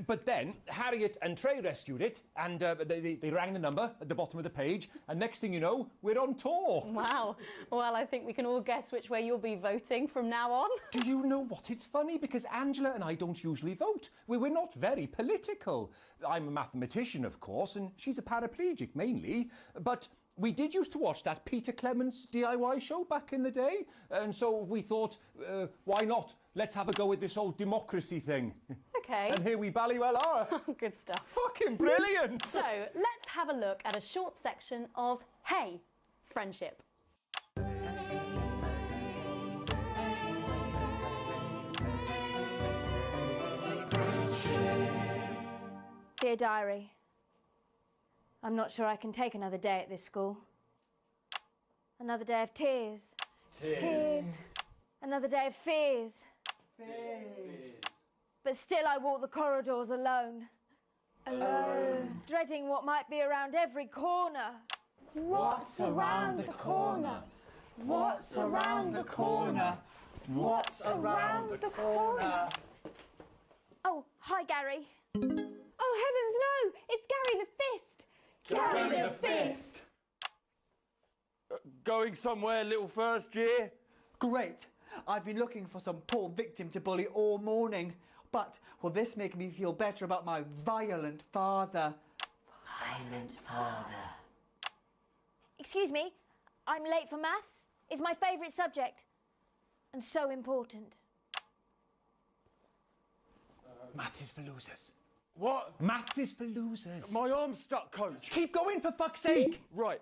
But then Harriet and Trey rescued it, and they rang the number at the bottom of the page, and next thing you know, we're on tour. Wow. Well, I think we can all guess which way you'll be voting from now on. Do you know what? It's funny, because Angela and I don't usually vote. We're not very political. I'm a mathematician, of course, and she's a paraplegic, mainly. But we did used to watch that Peter Clements DIY show back in the day, and so we thought, why not? Let's have a go at this old democracy thing. Okay. And here we bally well are. Good stuff. Fucking brilliant! So, let's have a look at a short section of Hey, Friendship. Dear Diary, I'm not sure I can take another day at this school. Another day of tears. Tears. Another day of fears. But still I walk the corridors alone. Alone. Dreading what might be around every corner. What's around the corner? What's around the corner? What's around the corner? Oh, hi, Gary. Oh, heavens, no! It's Gary the Fist! Gary the Fist! Going somewhere, little first year? Great. I've been looking for some poor victim to bully all morning. But will this make me feel better about my violent father? Violent father. Excuse me, I'm late for maths. It's my favourite subject. And so important. Maths is for losers. What? Maths is for losers. My arm's stuck, coach. Keep going, for fuck's sake. Right,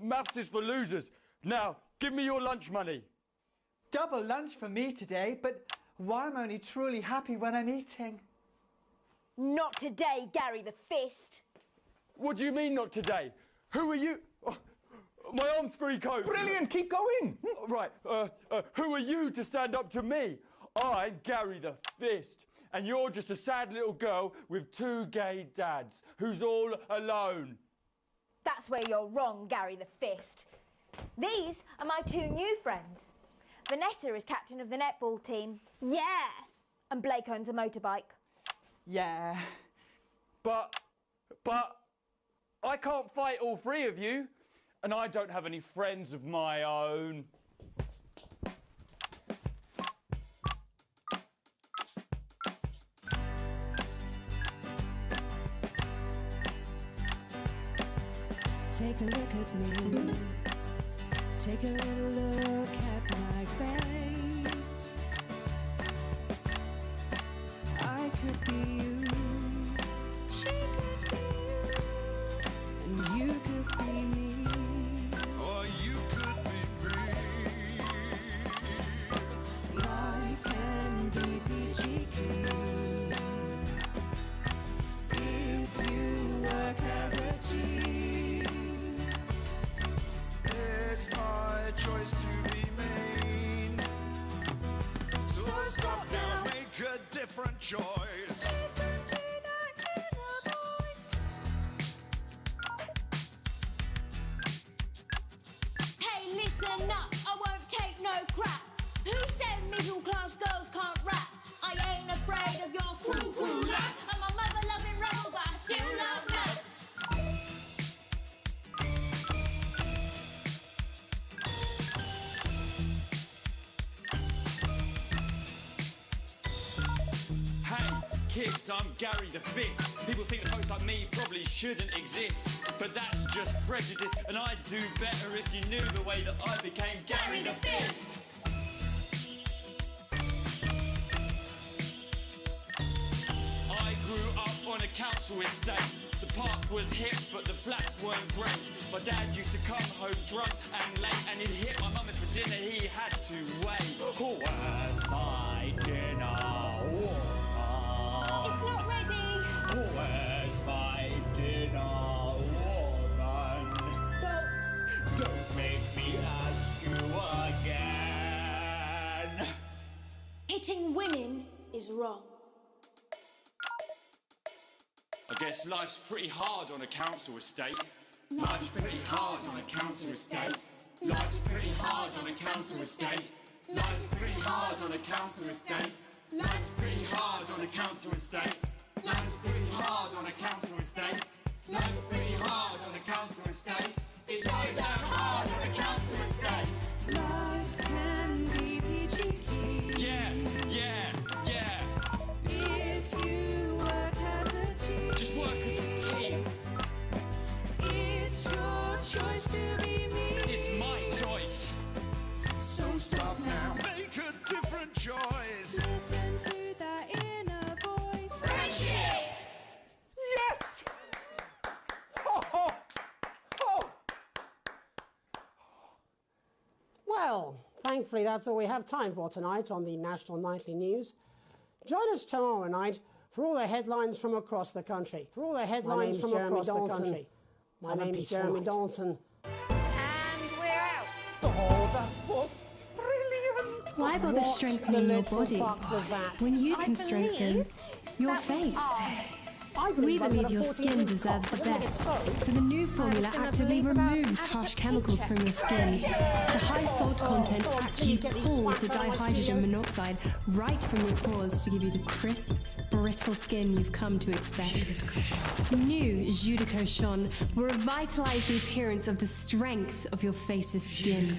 maths is for losers. Now, give me your lunch money. Double lunch for me today, but why am I only truly happy when I'm eating? Not today, Gary the Fist. What do you mean, not today? Who are you? Oh, my arm's free, coach. Brilliant, keep going. Right, who are you to stand up to me? I'm Gary the Fist, and you're just a sad little girl with 2 gay dads who's all alone. That's where you're wrong, Gary the Fist. These are my 2 new friends. Vanessa is captain of the netball team. Yeah. And Blake owns a motorbike. Yeah. But I can't fight all 3 of you, and I don't have any friends of my own. Take a look at me. Take a little look at my face. could be you. She could be you. And you could be me. Or you could be me. Life can be peachy keen if you work as a team. It's my choice to be mean. So stop now, make a different choice. Listen to that inner voice. Hey, listen up, I won't take no crap. Who said middle class girls can't rap? I ain't afraid of your cruel laps. I'm a mother loving rebel, but I still love maths. Hey, kids, I'm Gary the Fist. People think that folks like me probably shouldn't exist, but that's just prejudice, and I'd do better if you knew the way that I became Gary the Fist. I grew up on a council estate. The park was hip, but the flats weren't great. My dad used to come home drunk and late, and he'd hit my mum, and for dinner he had to wait. Where's my dinner? It's not ready. Where's my dinner, woman? Go. Don't make me ask you again. Hitting women is wrong. I guess life's pretty hard on a council estate. Life's pretty hard on a council estate. Life's pretty hard on a council estate. Life's pretty hard on a council estate. Life's pretty hard on a council estate. Life's pretty hard on a council estate. Life's pretty hard on a council estate. It's so damn hard on a council estate. Life can be peachy keen. Yeah. If you work as a team. Just work as a team. It's your choice to be me. It's my choice. So stop now, make a different choice. Listen to that inner voice. Friendship! Yes! Oh. Well, thankfully that's all we have time for tonight on the National Nightly News. Join us tomorrow night for all the headlines from across the country. My name is Jeremy Dalton. And we're out. Oh, that was brilliant. Why bother strengthening your body when you can strengthen your face? We believe your skin deserves the best, so the new formula actively removes harsh chemicals from your skin. The high salt content actually pulls the dihydrogen monoxide right from your pores to give you the crisp, brittle skin you've come to expect. New Jus de Cochon will revitalize the appearance of the strength of your face's skin.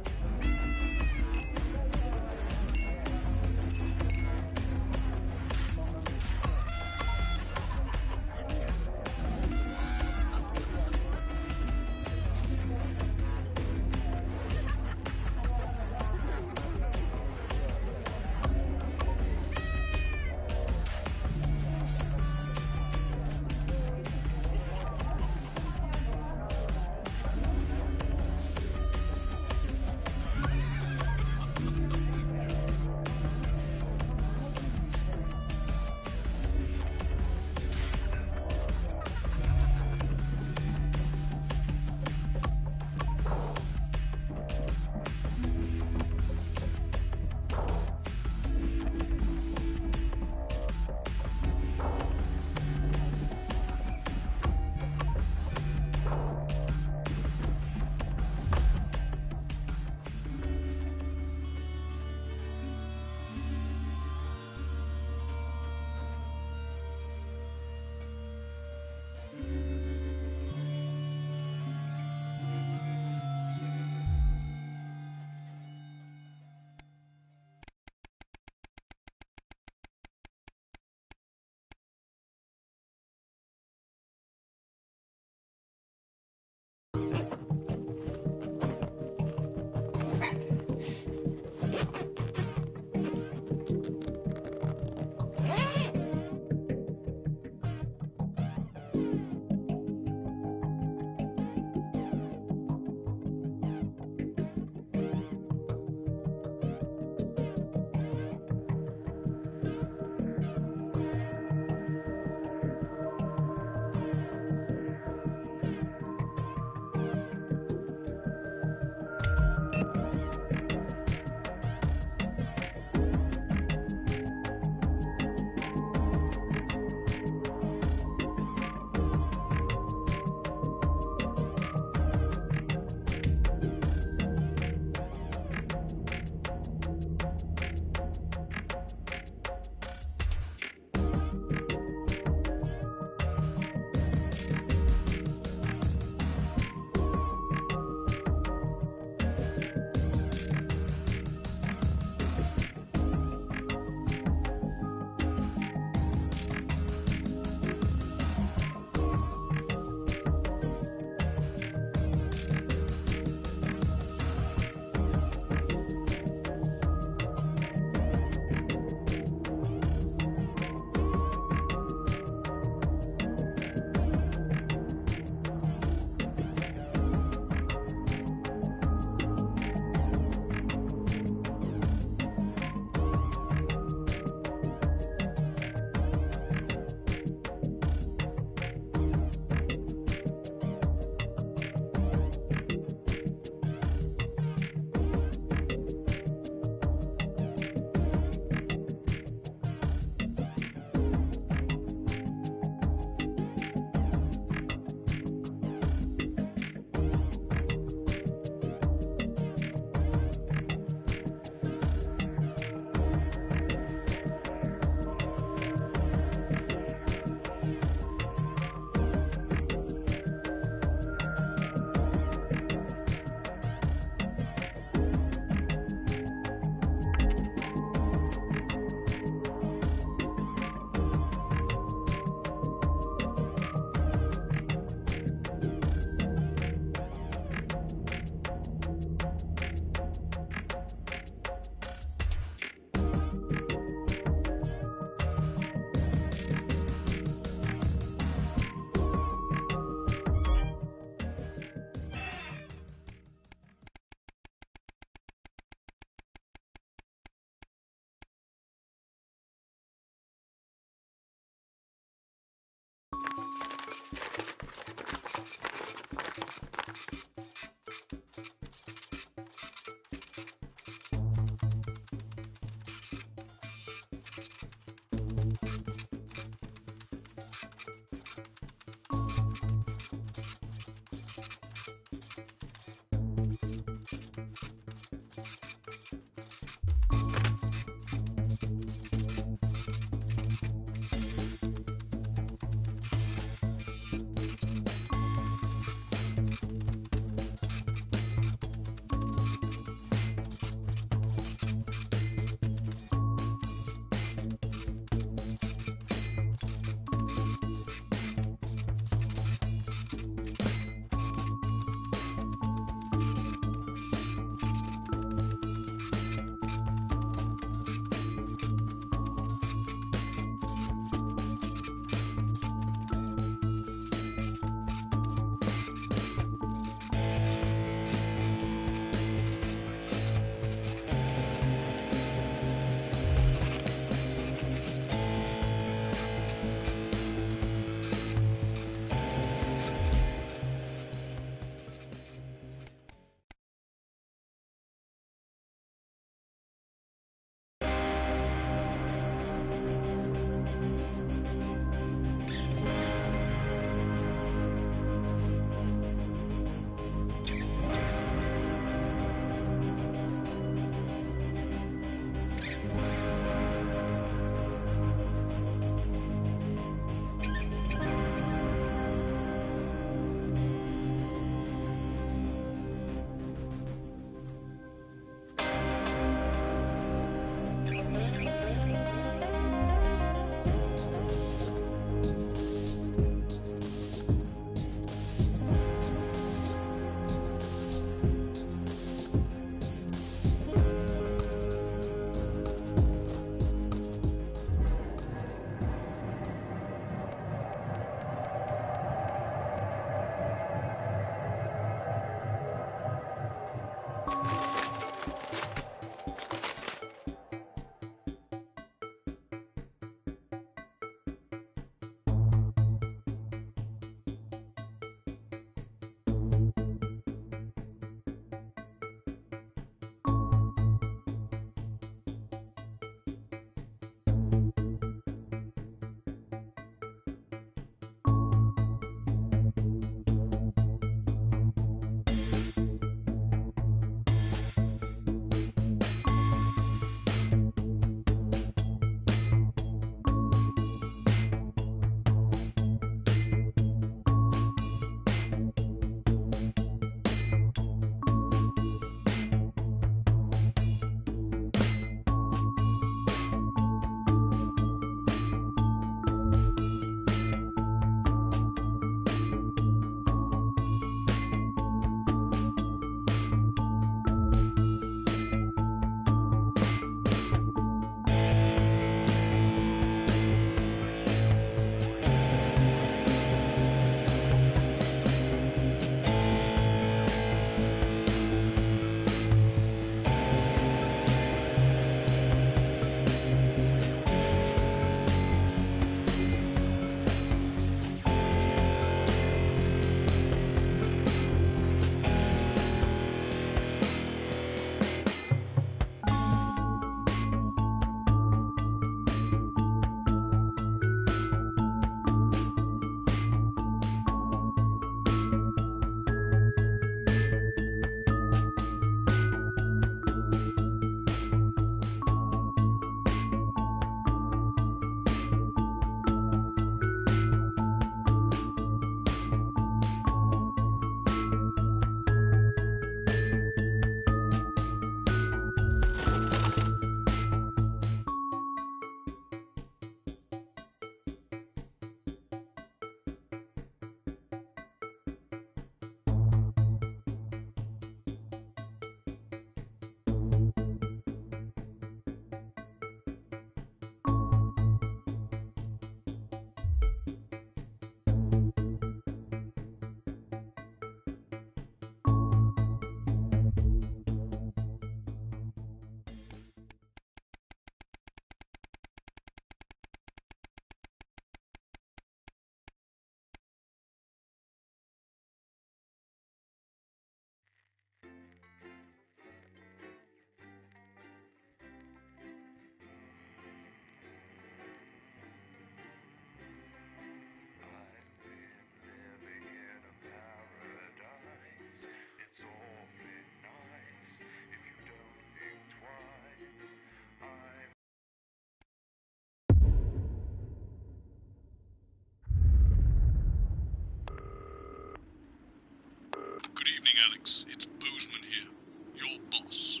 Alex, it's Bozeman here, your boss.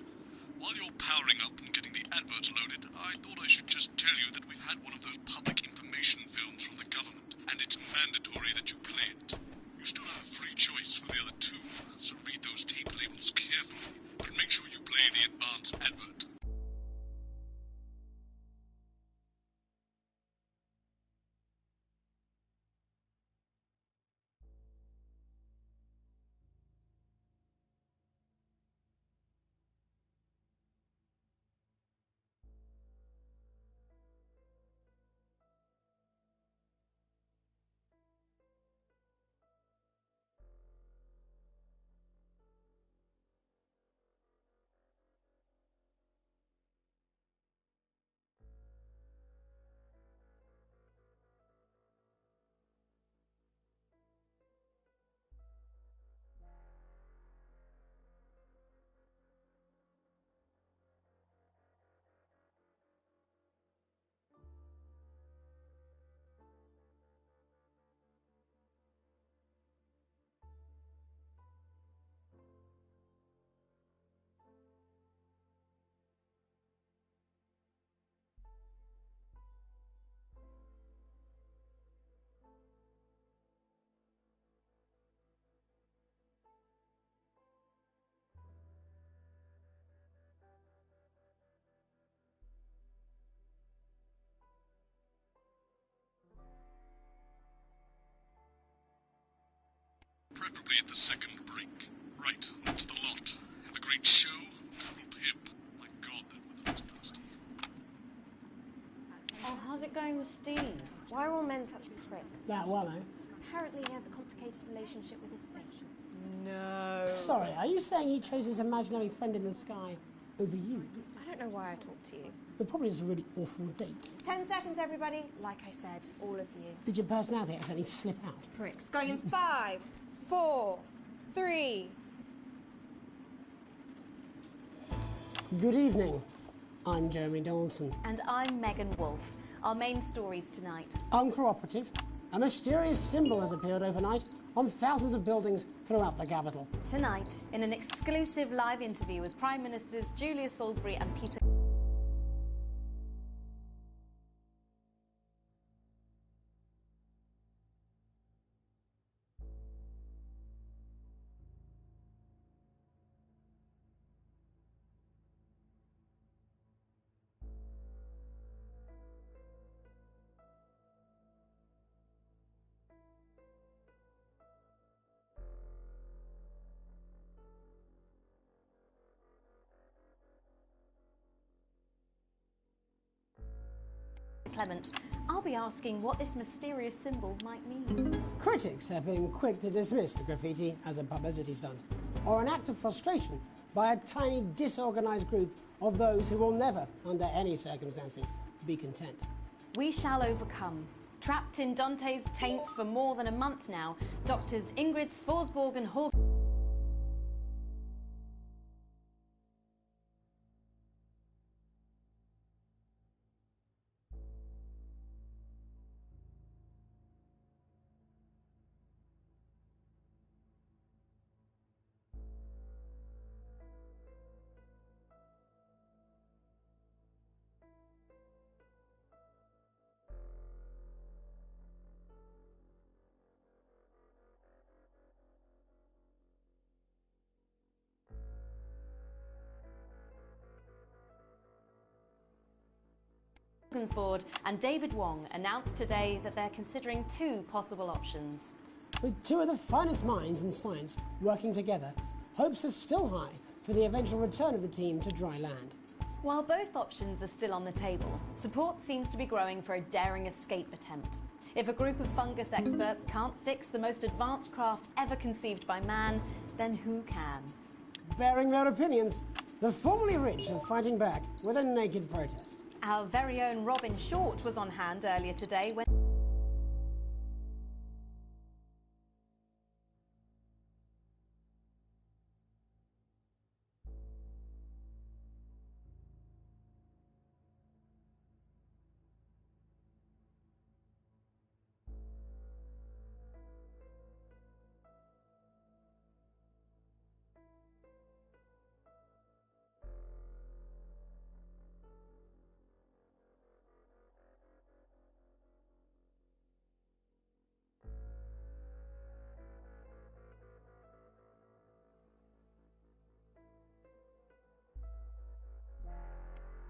While you're powering up and getting the adverts loaded, I thought I should just tell you that we've had one of those public information films from the government, and it's mandatory that you play it. You still have a free choice for the other two, so read those tape labels carefully, but make sure you play the advance advert. Preferably at the second break. Right, that's the lot. Have a great show. Total pip. My God, that weather looks nasty. Oh, how's it going with Steve? Why are all men such pricks? That well, eh? Apparently he has a complicated relationship with his fish. No. Sorry, are you saying he chose his imaginary friend in the sky over you? I don't know why I talked to you. It probably is a really awful date. 10 seconds, everybody. Like I said, all of you. Did your personality accidentally slip out? Pricks. Going in 5, 4, 3. Good evening. I'm Jeremy Donaldson. And I'm Megan Wolfe. Our main stories tonight. Uncooperative. A mysterious symbol has appeared overnight on thousands of buildings throughout the capital. Tonight, in an exclusive live interview with Prime Ministers Julia Salisbury and Peter... Clement, I'll be asking what this mysterious symbol might mean. Critics have been quick to dismiss the graffiti as a publicity stunt or an act of frustration by a tiny disorganised group of those who will never, under any circumstances, be content. We shall overcome. Trapped in Dante's taint for more than a month now, doctors Ingrid Svorsborg and Hall... Board and David Wong announced today that they're considering 2 possible options. With 2 of the finest minds in science working together, hopes are still high for the eventual return of the team to dry land. While both options are still on the table, support seems to be growing for a daring escape attempt. If a group of fungus experts can't fix the most advanced craft ever conceived by man, then who can? Bearing their opinions, the formerly rich are fighting back with a naked protest. Our very own Robin Short was on hand earlier today when...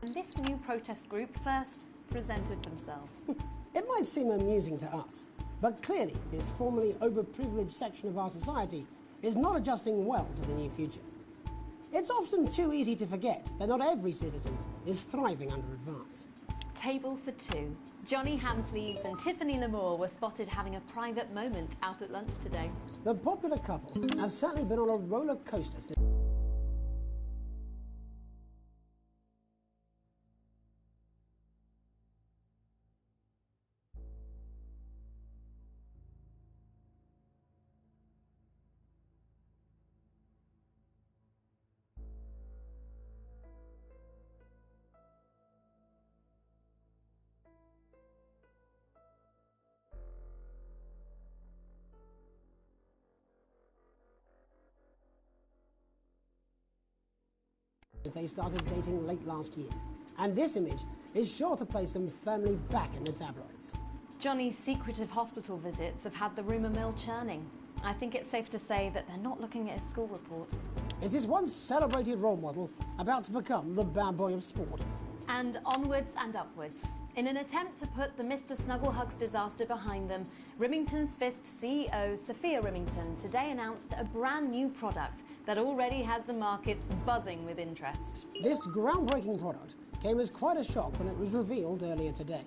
when this new protest group first presented themselves. It might seem amusing to us, but clearly this formerly overprivileged section of our society is not adjusting well to the new future. It's often too easy to forget that not every citizen is thriving under advance. Table for two. Johnny Hamsleeves and Tiffany Lamour were spotted having a private moment out at lunch today. The popular couple have certainly been on a roller coaster since. They started dating late last year, and this image is sure to place them firmly back in the tabloids. Johnny's secretive hospital visits have had the rumour mill churning. I think it's safe to say that they're not looking at his school report. Is this once celebrated role model about to become the bad boy of sport? And onwards and upwards. In an attempt to put the Mr. Snugglehugs disaster behind them, Rimington's Fist CEO Sophia Rimington today announced a brand new product that already has the markets buzzing with interest. This groundbreaking product came as quite a shock when it was revealed earlier today.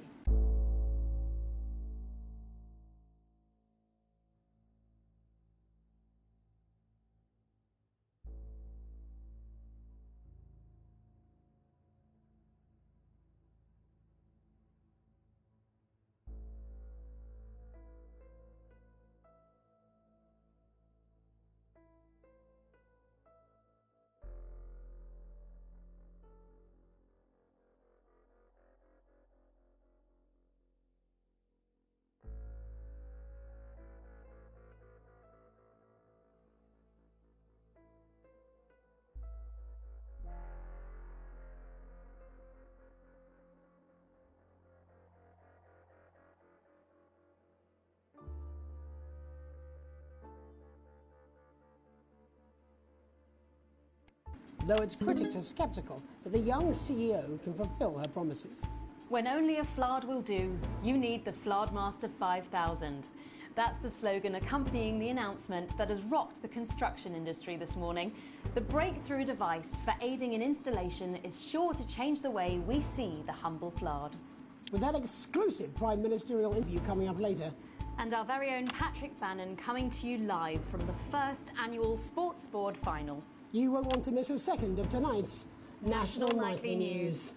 Though its critics are sceptical that the young CEO can fulfill her promises. When only a Flard will do, you need the Flardmaster 5000. That's the slogan accompanying the announcement that has rocked the construction industry this morning. The breakthrough device for aiding in installation is sure to change the way we see the humble Flard. With that exclusive Prime Ministerial interview coming up later. And our very own Patrick Bannon coming to you live from the first annual Sports Board final. You won't want to miss a second of tonight's National Nightly News.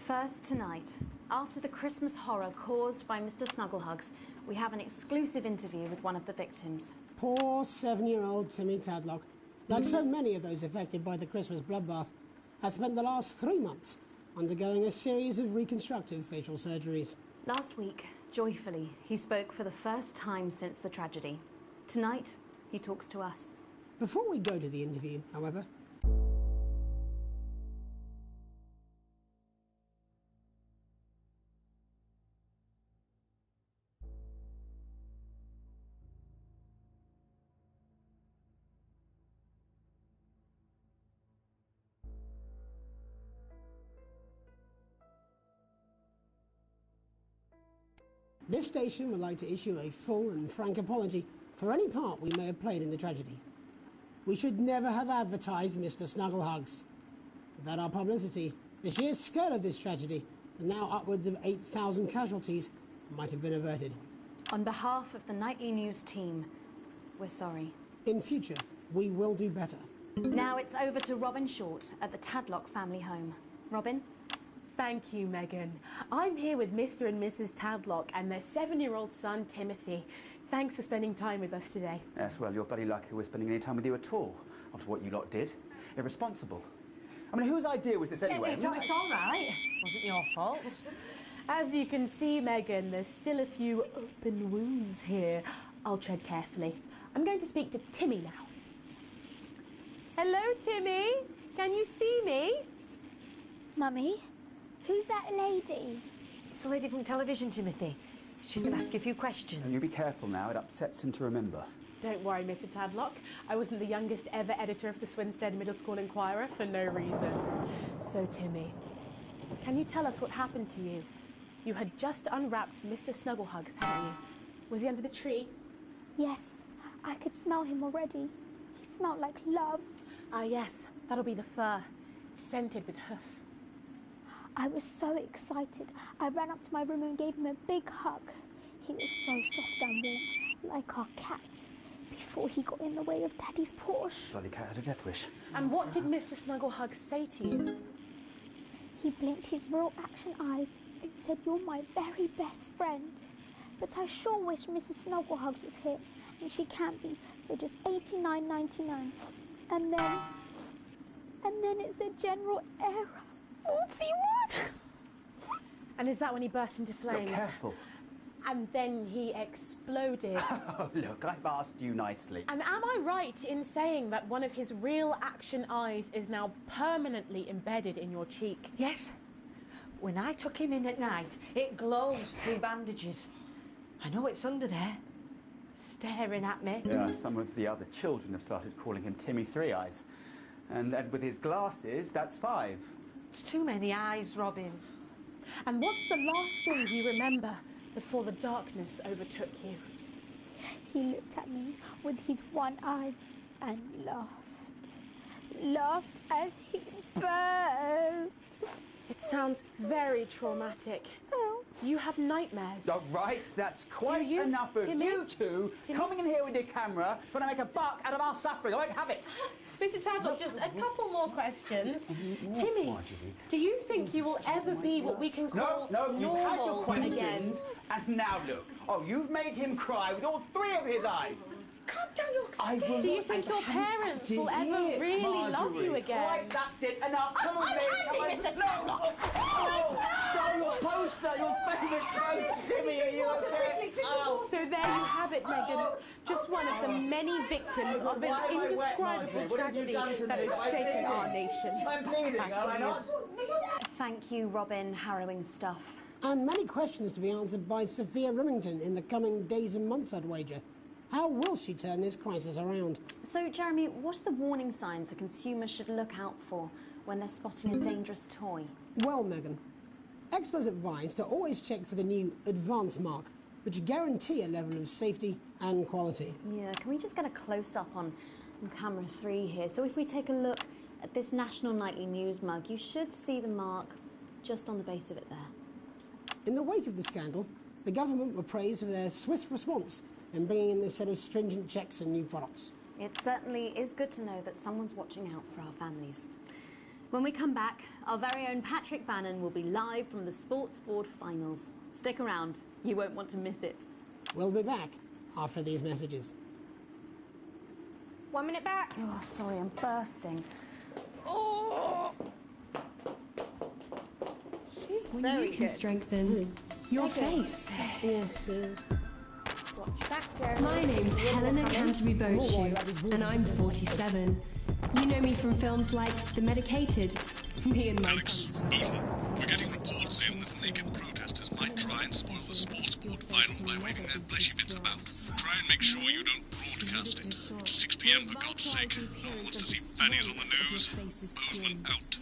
First tonight, after the Christmas horror caused by Mr. Snugglehugs, we have an exclusive interview with one of the victims. Poor 7-year-old Timmy Tadlock, like so many of those affected by the Christmas bloodbath, has spent the last 3 months undergoing a series of reconstructive facial surgeries. Last week, joyfully, he spoke for the first time since the tragedy. Tonight, he talks to us. Before we go to the interview, however, this station would like to issue a full and frank apology for any part we may have played in the tragedy. We should never have advertised Mr. Snugglehugs. Without our publicity, the sheer scale of this tragedy, and now upwards of 8,000 casualties, might have been averted. On behalf of the Nightly News team, we're sorry. In future, we will do better. Now it's over to Robin Short at the Tadlock family home. Robin? Thank you, Megan. I'm here with Mr. and Mrs. Tadlock and their 7-year-old son, Timothy. Thanks for spending time with us today. Yes, well, you're bloody lucky we're spending any time with you at all, after what you lot did. Irresponsible. I mean, whose idea was this anyway? It's all right. Wasn't your fault. As you can see, Megan, there's still a few open wounds here. I'll tread carefully. I'm going to speak to Timmy now. Hello, Timmy. Can you see me? Mummy, who's that lady? It's the lady from television, Timothy. She's going to ask you a few questions. And you be careful now, it upsets him to remember. Don't worry, Mr. Tadlock. I wasn't the youngest ever editor of the Swinstead Middle School Inquirer for no reason. So, Timmy, can you tell us what happened to you? You had just unwrapped Mr. Snugglehugs, hadn't you? Was he under the tree? Yes, I could smell him already. He smelled like love. Ah, yes, that'll be the fur. It's scented with hoof. I was so excited. I ran up to my room and gave him a big hug. He was so soft and warm, like our cat, before he got in the way of Daddy's Porsche. Bloody cat had a death wish. And what did Mr. Snugglehugs say to you? He blinked his real action eyes and said, "You're my very best friend." But I sure wish Mrs. Snugglehugs was here, and she can't be, so just $89.99. And then it's a general error. 41. And is that when he burst into flames? Look, careful. And then he exploded. Oh, look, I've asked you nicely. And am I right in saying that one of his real action eyes is now permanently embedded in your cheek? Yes. When I took him in at night, it glows through bandages. I know it's under there, staring at me. Yeah, some of the other children have started calling him Timmy Three Eyes. And with his glasses, that's 5. It's too many eyes, Robin. And what's the last thing you remember before the darkness overtook you? He looked at me with his one eye and laughed. Laughed as he burned. It sounds very traumatic. Oh. Do you have nightmares? Oh, right, that's quite enough of Timmy? you two coming in here with your camera trying to make a buck out of our suffering. I won't have it. Mr. Tadlock, just a couple more questions. Timmy, do you think you will ever be what we can call No, you've had your normal questions, again? and now look. Oh, you've made him cry with all 3 of his eyes. Calm down, you're scared. Do you think your parents will ever really love you again? Right, that's it. Enough. Come on, I'm baby. angry, Mr. Tadlock. No, your poster, your favourite poster. Timmy, are you okay? Oh. So there you have it, Megan. Just one of the many victims of an indescribable tragedy that has shaken our nation. I'm pleading, am I not? Thank you, Robin. Harrowing stuff. And many questions to be answered by Sophia Remington in the coming days and months, I'd wager. How will she turn this crisis around? So, Jeremy, what are the warning signs a consumer should look out for when they're spotting a dangerous toy? Well, Megan, experts advise to always check for the new Advance mark, which guarantee a level of safety and quality. Yeah, can we just get a close-up on camera 3 here? So if we take a look at this National Nightly News mug, you should see the mark just on the base of it there. In the wake of the scandal, the government were praised for their swift response in bringing in this set of stringent checks and new products. It certainly is good to know that someone's watching out for our families. When we come back, our very own Patrick Bannon will be live from the Sports Board Finals. Stick around, you won't want to miss it. We'll be back after these messages. 1 minute back. Oh, sorry, I'm bursting. She's When very you can good. strengthen your face. Yes. Watch back, Jeremy. My name's Helena Canterbury Boatshoe, and I'm 47. You know me from films like The Medicated, me and my Alex, Bozeman, we're getting reports in that naked protesters might try and spoil the sports board final by waving their fleshy bits about. Try and make sure you don't broadcast it. It's 6 p.m. for God's sake. No one wants to see fannies on the news. Bozeman out.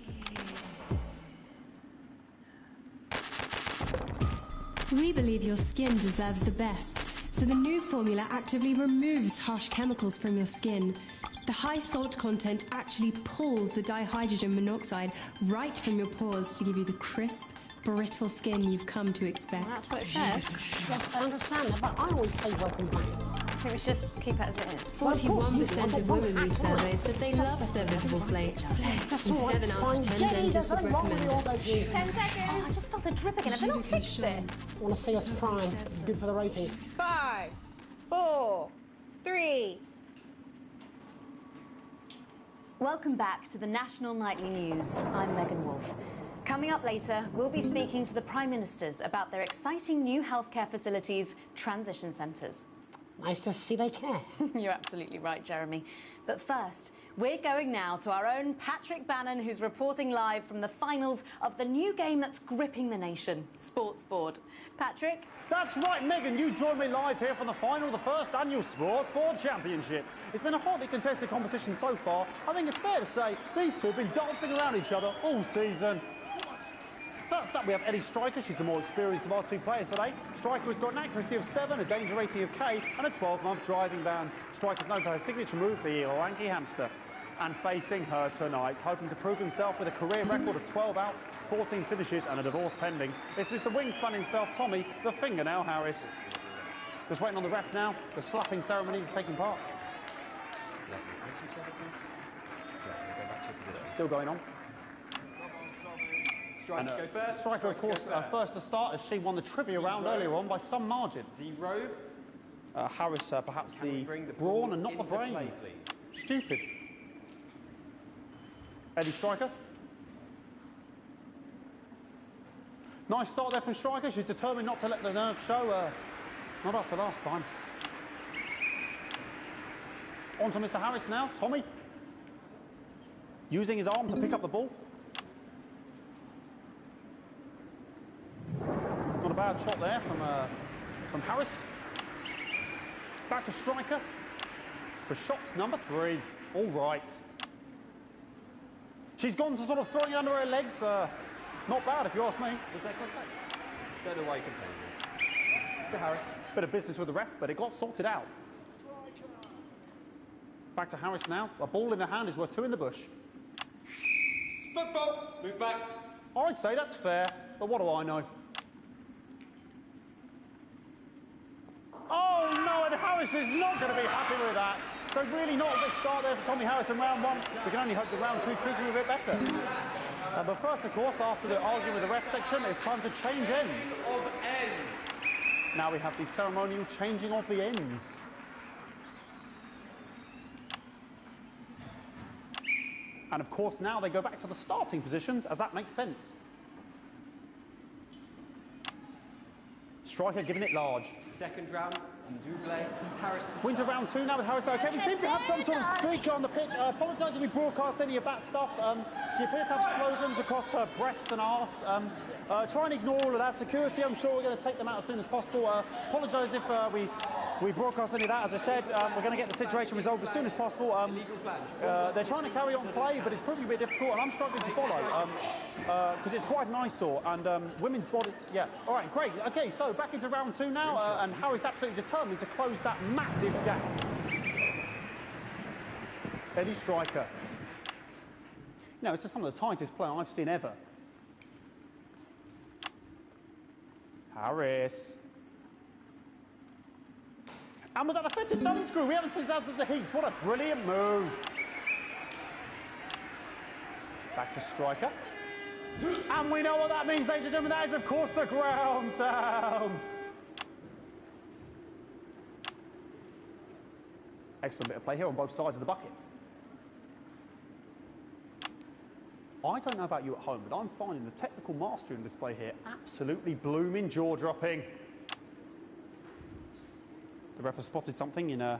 We believe your skin deserves the best, so the new formula actively removes harsh chemicals from your skin. The high salt content actually pulls the dihydrogen monoxide right from your pores to give you the crisp, brittle skin you've come to expect. That's what it says. Yes, I understand that, but I always say welcome back. I think we should just keep it as it is. 41% of women we surveyed said they loved their visible flakes. And 7 out of 10 dentists would recommend it. 10 seconds. I just felt a drip again. Have they not fixed this? Want to see us try? It's good for the ratings. 5, 4, 3. Welcome back to the National Nightly News. I'm Megan Wolfe. Coming up later, we'll be speaking to the Prime Ministers about their exciting new healthcare facilities, transition centres. Nice to see they care. You're absolutely right, Jeremy. But first, we're going now to our own Patrick Bannon, who's reporting live from the finals of the new game that's gripping the nation, Sports Board. Patrick? That's right, Megan. You join me live here from the final of the first annual Sports Board Championship. It's been a hotly contested competition so far. I think it's fair to say these two have been dancing around each other all season. First up, we have Eddie Striker. She's the more experienced of our two players today. Striker has got an accuracy of 7, a danger rating of K, and a 12-month driving ban. Striker's known for her signature move, the lanky hamster. And facing her tonight, hoping to prove himself with a career record of 12 outs, 14 finishes, and a divorce pending, it's Mr. Wingspan himself, Tommy, the Fingernail Harris. Just waiting on the ref now. The slapping ceremony is taking part. Still going on. Striker go first. Striker, of course, first to start, as she won the trivia round earlier on by some margin. D-Robe. Harris, perhaps the brawn and not the brains. Stupid. Eddie Striker. Nice start there from Striker. She's determined not to let the nerves show. Not after last time. On to Mr. Harris now. Tommy. Using his arm to pick up the ball. Not a bad shot there from Harris. Back to Striker for shots number 3. All right. She's gone to sort of throwing it under her legs. Not bad, if you ask me. Was there contact? Don't know why you complained. To Harris. Bit of business with the ref, but it got sorted out. Back to Harris now. A ball in the hand is worth 2 in the bush. Football. Move back. I'd say that's fair, but what do I know? Oh no, and Harris is not going to be happy with that. So really not a good start there for Tommy Harris in round 1. We can only hope that round 2 treats him a bit better. But first, of course, after the arguing with the ref section, it's time to change ends. Of ends. Now we have the ceremonial changing of the ends. And of course, now they go back to the starting positions, as that makes sense. Striker giving it large. Second round, double. Harris. Winter round 2 now with Harris. Okay, we seem to have some sort of streak on the pitch. I apologise if we broadcast any of that stuff. She appears to have slogans across her breast and arse. Try and ignore all of that. Security, I'm sure we're going to take them out as soon as possible. Apologise if we broadcast any of that. As I said, we're going to get the situation resolved as soon as possible. They're trying to carry on play, but it's proving a bit difficult, and I'm struggling to follow because it's quite an eyesore. And women's body, yeah. All right, great. Okay, so back into round 2 now, and Harry's absolutely determined to close that massive gap. Eddie Striker. You know, it's just some of the tightest play I've seen ever. Harris. And was that the fitted thumb screw? We haven't seen that since the heats. What a brilliant move. Back to Striker. And we know what that means, ladies and gentlemen. That is, of course, the ground sound. Excellent bit of play here on both sides of the bucket. I don't know about you at home, but I'm finding the technical mastery in display here absolutely blooming jaw-dropping. The ref has spotted something in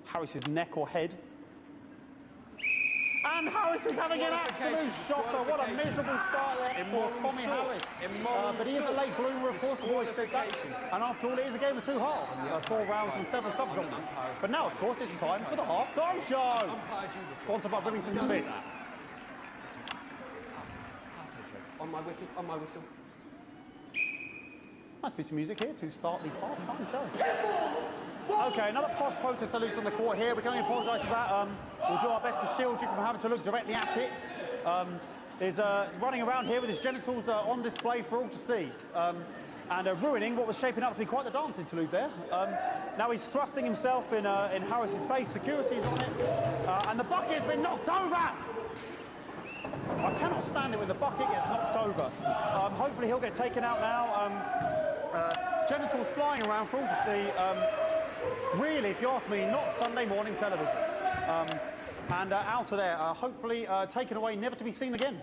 Harris's neck or head. And Harris is having an absolute shocker. What a miserable start there for Tommy Harris. But he is a late bloomer, of course, the boys said that. And after all, it is a game of 2 halves, 4 rounds and 7 subgenres. But now, of course, it's time for the half-time show. Sponsored by Brimington Smith. On my whistle, on my whistle. Nice piece of music here to start the half-time show. Okay, another posh protester loose on the court here. We can only apologise for that. We'll do our best to shield you from having to look directly at it. Is running around here with his genitals on display for all to see. And ruining what was shaping up to be quite the dance interlude there. Now he's thrusting himself in Harris's face. Security's on it. And the bucket has been knocked over! I cannot stand it when the bucket gets knocked over. Hopefully he'll get taken out now. Genitals flying around for all to see. Really, if you ask me, not Sunday morning television. And out of there, hopefully taken away, never to be seen again.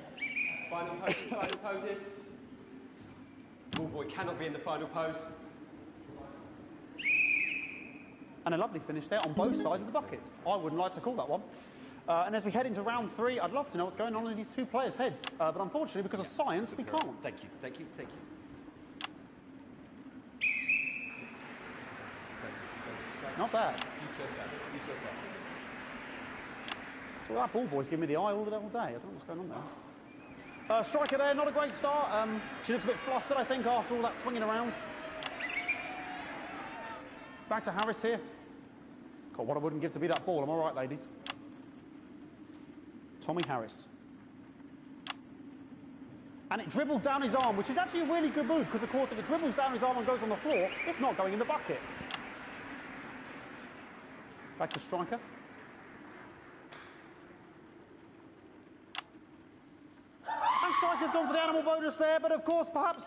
Final poses, final poses. Ball boy cannot be in the final pose. And a lovely finish there on both sides of the bucket. I wouldn't like to call that one. And as we head into round 3, I'd love to know what's going on in these two players' heads. But unfortunately, because of science, we can't. Thank you, thank you, thank you. Not bad. Well, that ball boy's giving me the eye all day. I don't know what's going on there. Striker there, not a great start. She looks a bit flustered, I think, after all that swinging around. Back to Harris here. God, what I wouldn't give to be that ball. I'm all right, ladies. Tommy Harris. And it dribbled down his arm, which is actually a really good move, because, of course, if it dribbles down his arm and goes on the floor, it's not going in the bucket. Back to Striker. And Striker's gone for the animal bonus there, but of course, perhaps...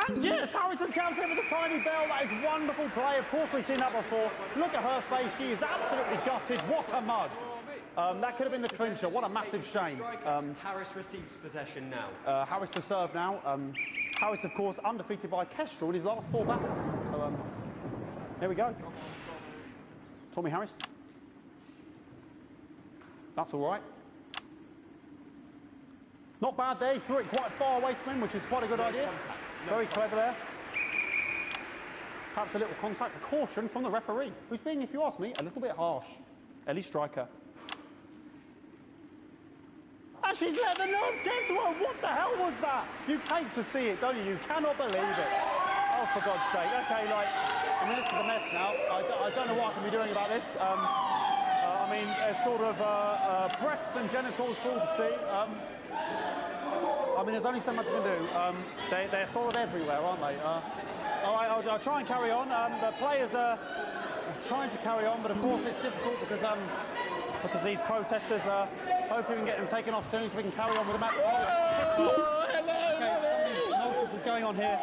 And yes, Harris has countered with a tiny bell. That is wonderful play. Of course, we've seen that before. Look at her face. She is absolutely gutted. What a mud. That could have been the clincher. What a massive shame. Harris receives possession now. Harris to serve now. Harris, of course, undefeated by Kestrel in his last 4 battles. So, there we go. Tommy Harris. That's all right. Not bad there. He threw it quite far away from him, which is quite a good idea. Very clever there. Perhaps a little contact, a caution from the referee, who's being, if you ask me, a little bit harsh. Ellie Striker. And she's let the nerves get to her. What the hell was that? You hate to see it, don't you? You cannot believe it. Oh, for God's sake. Okay, like, I mean, this is a mess now. I don't know what I can be doing about this. I mean, sort of breasts and genitals full to see. I mean, there's only so much I can do. They're sort of everywhere, aren't they? All right, I'll try and carry on. The players are trying to carry on, but of course it's difficult because these protesters, hopefully we can get them taken off soon so we can carry on with the match. Okay, something nonsense is going on here.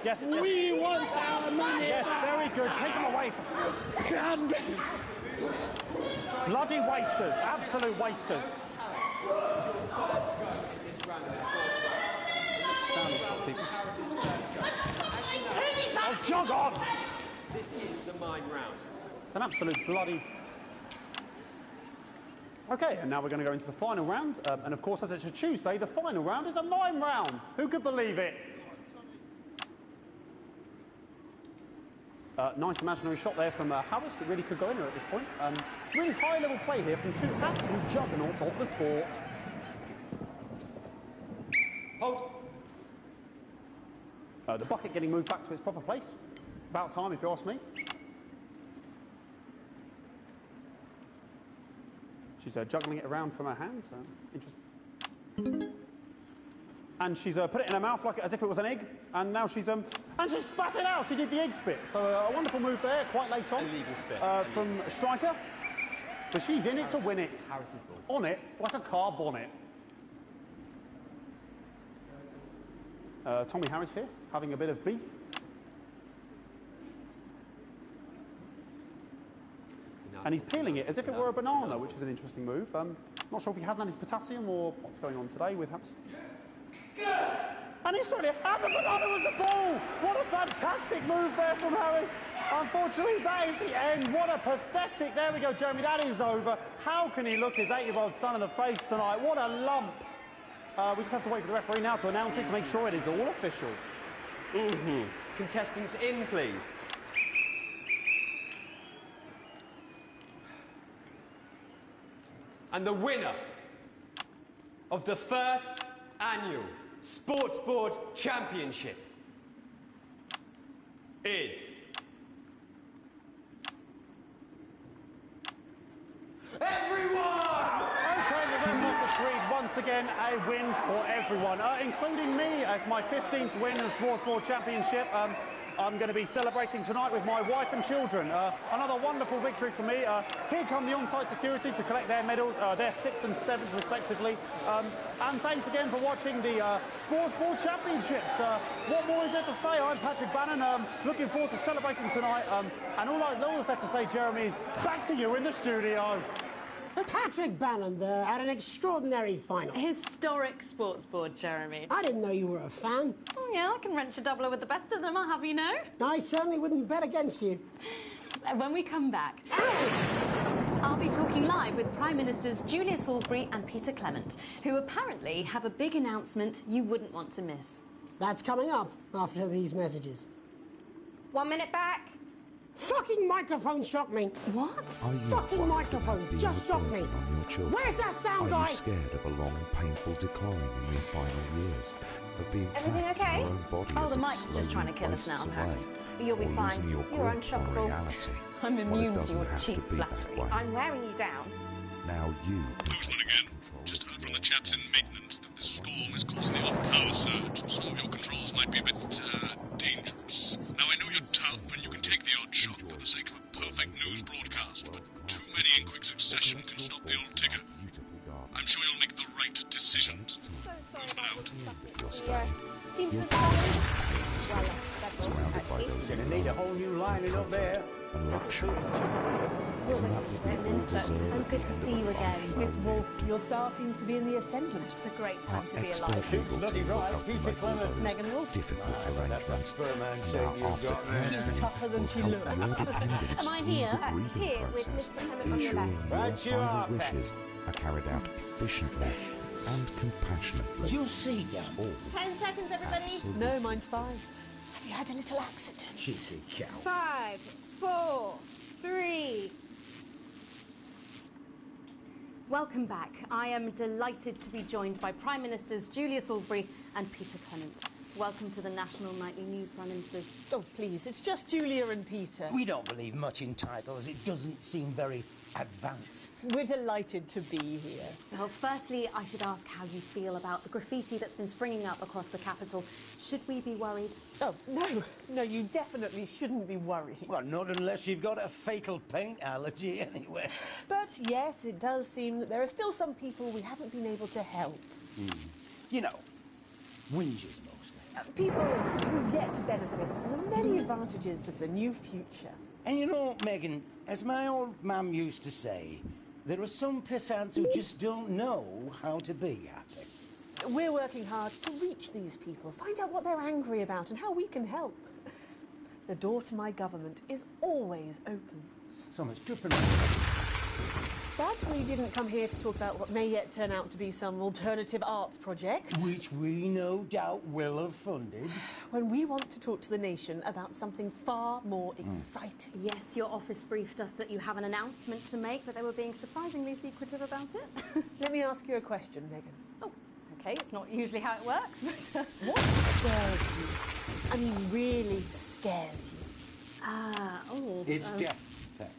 Yes. We want our money. Yes, very good. Take them away. Bloody wasters, absolute wasters. Oh, jog on! This is the mime round. It's an absolute bloody... Okay, and now we're going to go into the final round. And of course, as it's a Tuesday, the final round is a mime round. Who could believe it? Nice imaginary shot there from Harris. It really could go in there at this point. Really high-level play here from 2 absolute juggernauts of the sport. Hold. The bucket getting moved back to its proper place. About time, if you ask me. She's juggling it around from her hands. Interesting. And she's put it in her mouth like as if it was an egg. And now she's and she spat it out. She did the egg spit. So a wonderful move there, quite late on. Illegal spit. From Striker. But she's in it to win it. Harris's ball. On it like a car bonnet. Tommy Harris here, having a bit of beef. And he's peeling it as if it were a banana, which is an interesting move. Not sure if he hasn't had his potassium or what's going on today with Harris. And he's trying to... And the banana was the ball! What a fantastic move there from Harris. Unfortunately, that is the end. What a pathetic... There we go, Jeremy, that is over. How can he look his 8-year-old son in the face tonight? What a lump. We just have to wait for the referee now to announce it to make sure it is all official. Contestants in, please. And the winner of the first annual Sports Board Championship is... Everyone! Okay, the ref has agreed once again a win for everyone, including me as my 15th win in the Sports Board Championship. I'm going to be celebrating tonight with my wife and children. Another wonderful victory for me. Here come the on-site security to collect their medals, their 6th and 7th respectively. And thanks again for watching the Sports Board Championships. What more is there to say? I'm Patrick Bannon, looking forward to celebrating tonight. And all that's left to say, Jeremy, is back to you in the studio. Patrick Bannon there had an extraordinary final. Historic sports board, Jeremy. I didn't know you were a fan. Oh, yeah, I can wrench a doubler with the best of them, I'll have you know. I certainly wouldn't bet against you. When we come back, I'll be talking live with Prime Ministers Julia Salisbury and Peter Clement, who apparently have a big announcement you wouldn't want to miss. That's coming up after these messages. 1 minute back. Fucking microphone shocked me. What? Fucking microphone just shocked me. Where's that sound guy? Are you scared of a long, painful decline in your final years? Of being Everything trapped okay? in your own body Oh, as the it mic's just trying to kill us wastes now, away? apparently. You'll be Or fine. losing your You're grip on unshockable. reality. I'm Well, immune it to doesn't your have to cheap be that flattery. way. I'm wearing you down. Now you Newsman again. Just heard from the chaps in maintenance that the storm is causing the odd power surge. Some of your controls might be a bit, dangerous. Now, I know you're tough and you can take the odd shock for the sake of a perfect news broadcast, but too many in quick succession can stop the old ticker. I'm sure you'll make the right decisions. Newsman out. you're staying. Seems to You're have surrounded by those Gonna need a whole new lining up there. and luxury. Prime Minister, it's so good to see you again. Miss Wolf, your star seems to be in the ascendant. It's a great time to be Expert alive. people bloody team will right, help you Peter make all Clement. those Megan Wolf. difficult That's a arrangements. Spurman Now, shape you've after got there. She's tougher than she will looks. help your dependents Am I through here? the grieving Here with process, Mr. Clement on your ensuring left. your Right you final are, Pet. wishes are carried out efficiently and compassionately. You'll see, Dan. All 10 seconds, everybody. absolutely. No, mine's fine. Have you had a little accident? Cheeky cow. 5, 4, 3. Welcome back. I am delighted to be joined by Prime Ministers Julia Salisbury and Peter Clement. Welcome to the National Nightly News, Prime Ministers. Oh, please, it's just Julia and Peter. We don't believe much in titles. It doesn't seem very advanced. We're delighted to be here. Well, firstly, I should ask how you feel about the graffiti that's been springing up across the capital. Should we be worried? Oh, no, you definitely shouldn't be worried. Well, not unless you've got a fatal paint allergy anyway. But yes, it does seem that there are still some people we haven't been able to help. You know, whingers mostly. People who've yet to benefit from the many advantages of the new future. And you know, Megan, as my old mum used to say, there are some pissants who just don't know how to be happy. We're working hard to reach these people, find out what they're angry about and how we can help. The door to my government is always open. So much dripping. But we didn't come here to talk about what may yet turn out to be some alternative arts project. Which we no doubt will have funded. When we want to talk to the nation about something far more exciting. Yes, your office briefed us that you have an announcement to make, but they were being surprisingly secretive about it. Let me ask you a question, Megan. Oh, okay, it's not usually how it works, but... What scares you? I mean, really scares you? It's death, Pet.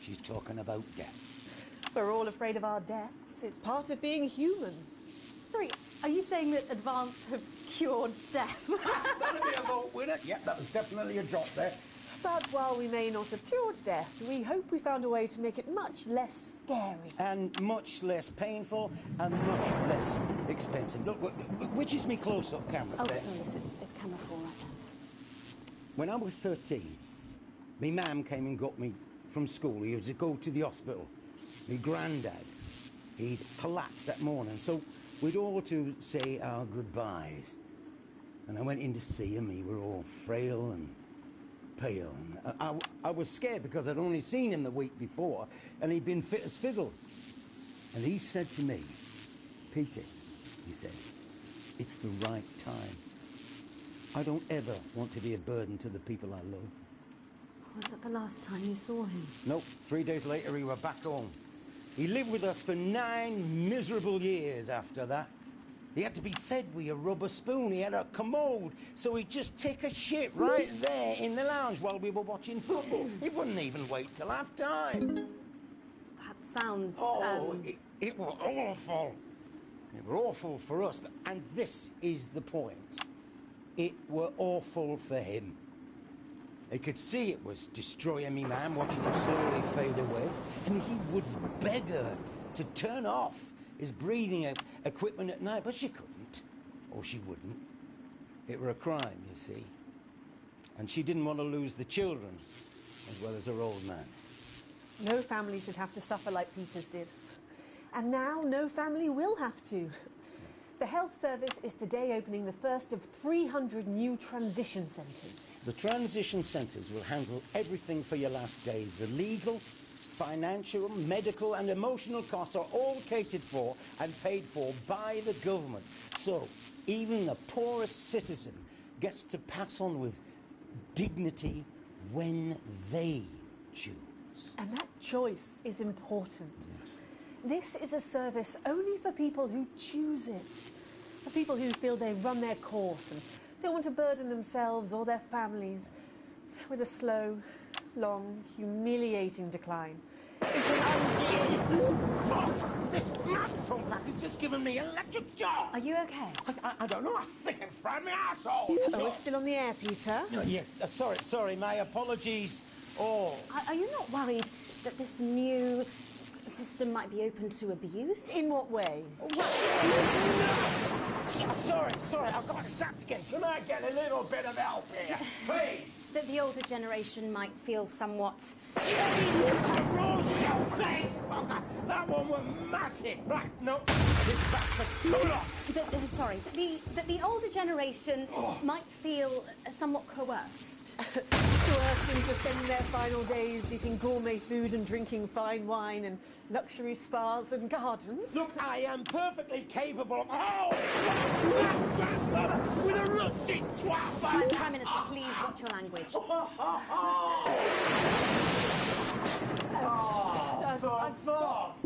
She's talking about death. We're all afraid of our deaths. It's part of being human. Sorry, are you saying that Advance have cured death? That'll be a vote winner. Yep, that was definitely a drop there. But while we may not have cured death, we hope we found a way to make it much less scary. And much less painful and much less expensive. Look, which is me close-up camera? Oh, there. sorry, yes, it's camera 4 right now. When I was 13, my mum came and got me from school. He was to go to the hospital. My granddad, he'd collapsed that morning, so we'd all to say our goodbyes. And I went in to see him. He were all frail and pale. And I was scared because I'd only seen him the week before, and he'd been fit as fiddle. And he said to me, Peter, he said, it's the right time. I don't ever want to be a burden to the people I love. Was that the last time you saw him? Nope, 3 days later he were back home. He lived with us for 9 miserable years after that. He had to be fed with a rubber spoon. He had a commode, so he'd just take a shit right there in the lounge while we were watching football. He wouldn't even wait till half-time. That sounds... It was awful. It were awful for us, and this is the point. It were awful for him. He could see it was destroying me, man, watching him slowly fade away. And he would beg her to turn off his breathing equipment at night, but she couldn't. Or she wouldn't. It were a crime, you see. And she didn't want to lose the children, as well as her old man. No family should have to suffer like Peter's did. And now no family will have to. The health service is today opening the first of 300 new transition centres. The transition centres will handle everything for your last days. The legal, financial, medical and emotional costs are all catered for and paid for by the government. So even the poorest citizen gets to pass on with dignity when they choose. And that choice is important. Yes. This is a service only for people who choose it. For people who feel they've run their course and don't want to burden themselves or their families with a slow, long, humiliating decline. This microphone back has just given me electric shock. Are you okay? I don't know. I think it fried my asshole. Oh, we're still on the air, Peter. No, yes. Sorry. My apologies. Oh. Are you not worried that this new system might be open to abuse? In what way? Sorry, I've got sacked again. Can I get a little bit of help here, please? That the older generation might feel somewhat... Jesus, a roadkill face, fucker! That one was massive. Right, no, this bastard's Sorry, that the older generation might feel somewhat coerced. Coerced into spending their final days eating gourmet food and drinking fine wine and luxury spas and gardens. Look, I am perfectly capable of... Oh! With a rusty twat! Prime Minister, please watch your language. For fuck's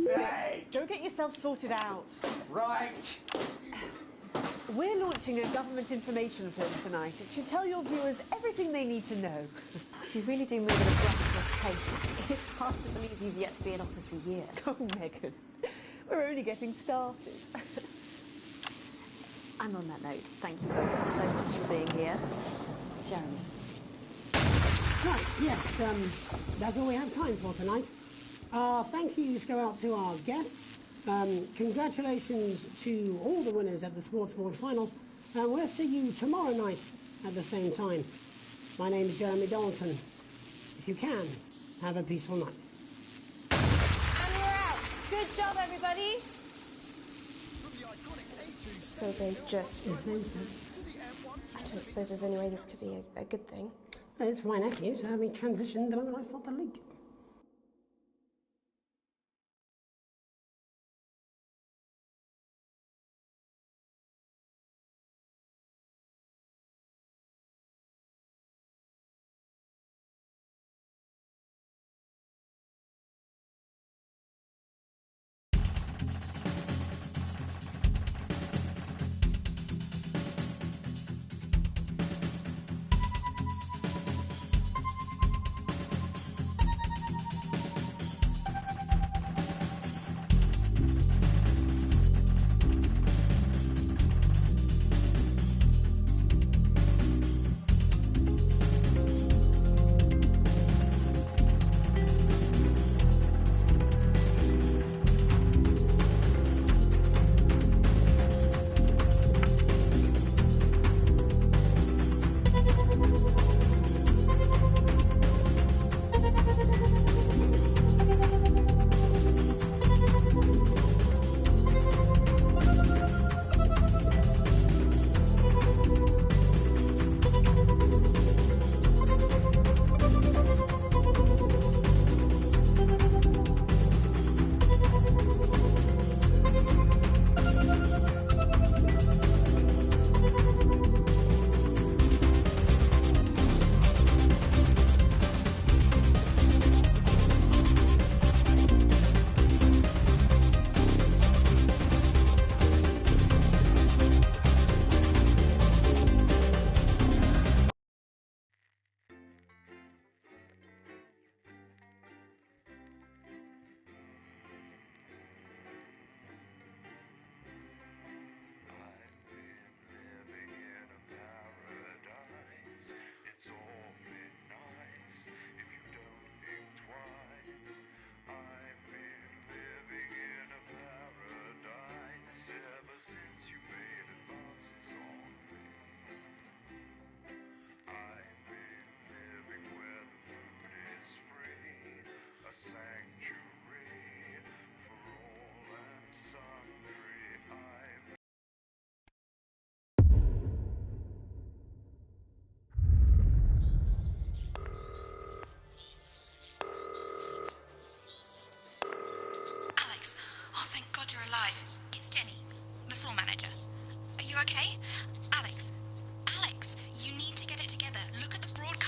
sake! Go get yourself sorted out. Right. We're launching a government information film tonight. It should tell your viewers everything they need to know. You really do move at a breathless pace. It's hard to believe you've yet to be in office a year. Oh, Megan, we're only getting started. And on that note, thank you both so much for being here. Jeremy. Right, yes, that's all we have time for tonight. Thank yous go out to our guests. Congratulations to all the winners at the Sports Board final. We'll see you tomorrow night at the same time. My name is Jeremy Donaldson. If you can, have a peaceful night. And we're out. Good job, everybody. So they just... I don't suppose there's any way this could be a good thing. It's my nephew, so we transitioned the moment I saw the leak.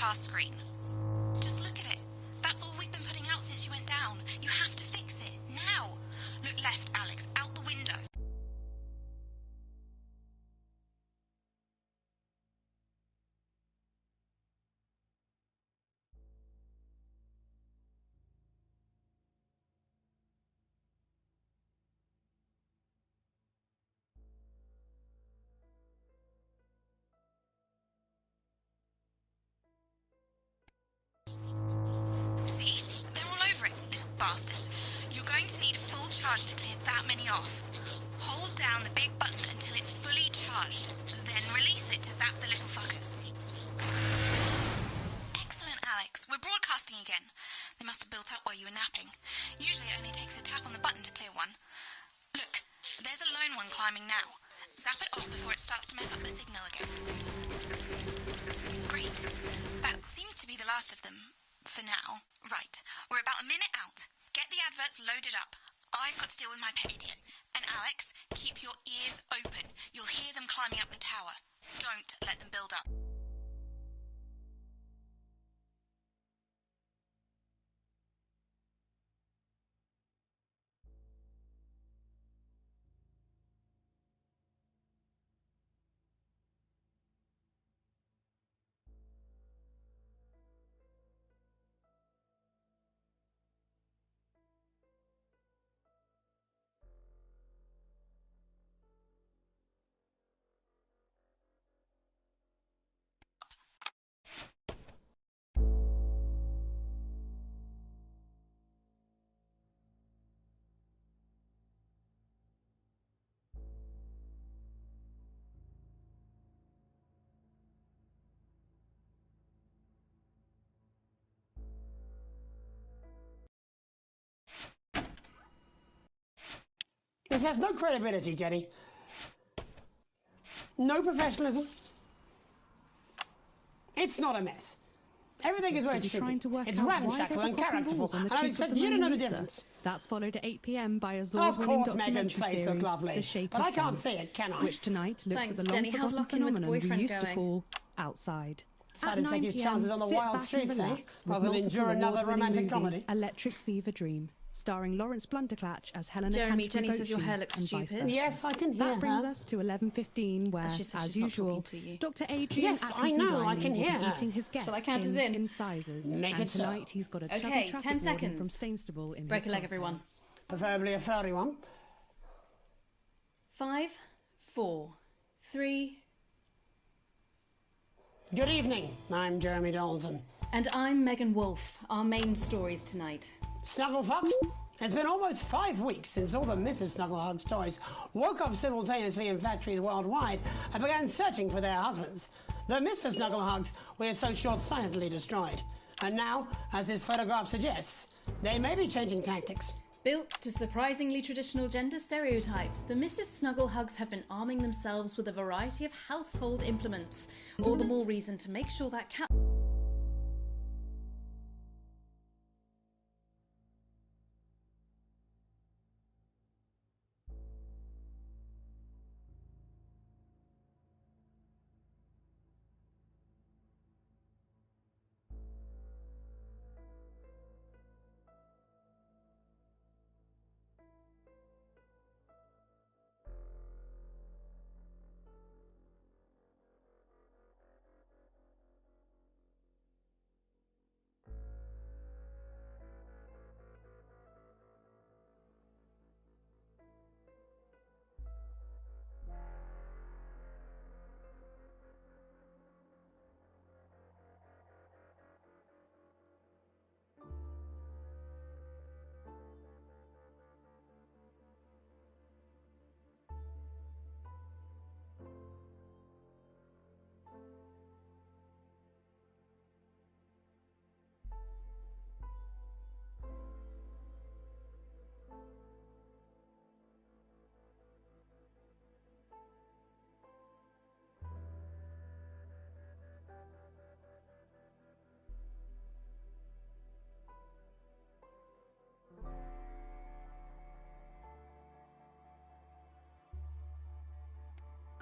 broadcast screen. Just look at it. That's all we've been putting out since you went down. You have to fix it, now. Look left, Alex, out the window. See? They're all over it, little bastards. You're going to need a full charge to clear that many off. Hold down the big button until it's fully charged, then release it to zap the little fuckers. Excellent, Alex. We're broadcasting again. They must have built up while you were napping. Usually it only takes a tap on the button to clear one. Look, there's a lone one climbing now. Zap it off before it starts to mess up the signal again. Great. That seems to be the last of them. For now. Right. We're about a minute out. Get the adverts loaded up. I've got to deal with my pet idiot. And Alex, keep your ears open. You'll hear them climbing up the tower. Don't let them build up. This has no credibility, Jenny. No professionalism. It's not a mess. Everything is where it should be. It's ramshackle and characterful, and I expect you to know the difference. That's followed at 8 p.m. by a Of Zors-winning course, Megan's documentary face series, looked lovely, The Shape but of I can't Femme, see it, can I? which tonight looks Thanks, at the Jenny. How's long-forgotten Locking with phenomenon we boyfriend used to going? call outside. Decided to take his 9 chances on the sit wild back and streets, eh? relax with Rather than multiple endure another award-winning romantic movie, comedy. Electric Fever Dream, starring Lawrence Blunderclatch as Helena Jeremy, Canterbury Jenny says your Boche hair looks and vice stupid. versa. Yes, I can hear That brings her. us to 11:15, where, She says as she's not usual, talking to you. Dr. Adrian Yes, I Atkinson know, I Blindley can will hear be her. eating his guests Shall I count us in? incisors. Make and it so. tonight he's got a chubby Okay, traffic 10 warden seconds. from Stainstable in Break his a leg, crosshairs. everyone. Preferably a furry one. 5, 4, 3... Good evening, I'm Jeremy Donaldson. And I'm Megan Wolfe. Our main stories tonight. Snugglefucked? It's been almost 5 weeks since all the Mrs. Snugglehugs toys woke up simultaneously in factories worldwide and began searching for their husbands. The Mr. Snugglehugs we had so short-sightedly destroyed. And now, as this photograph suggests, they may be changing tactics. Built to surprisingly traditional gender stereotypes, the Mrs. Snugglehugs have been arming themselves with a variety of household implements. All the more reason to make sure that cat...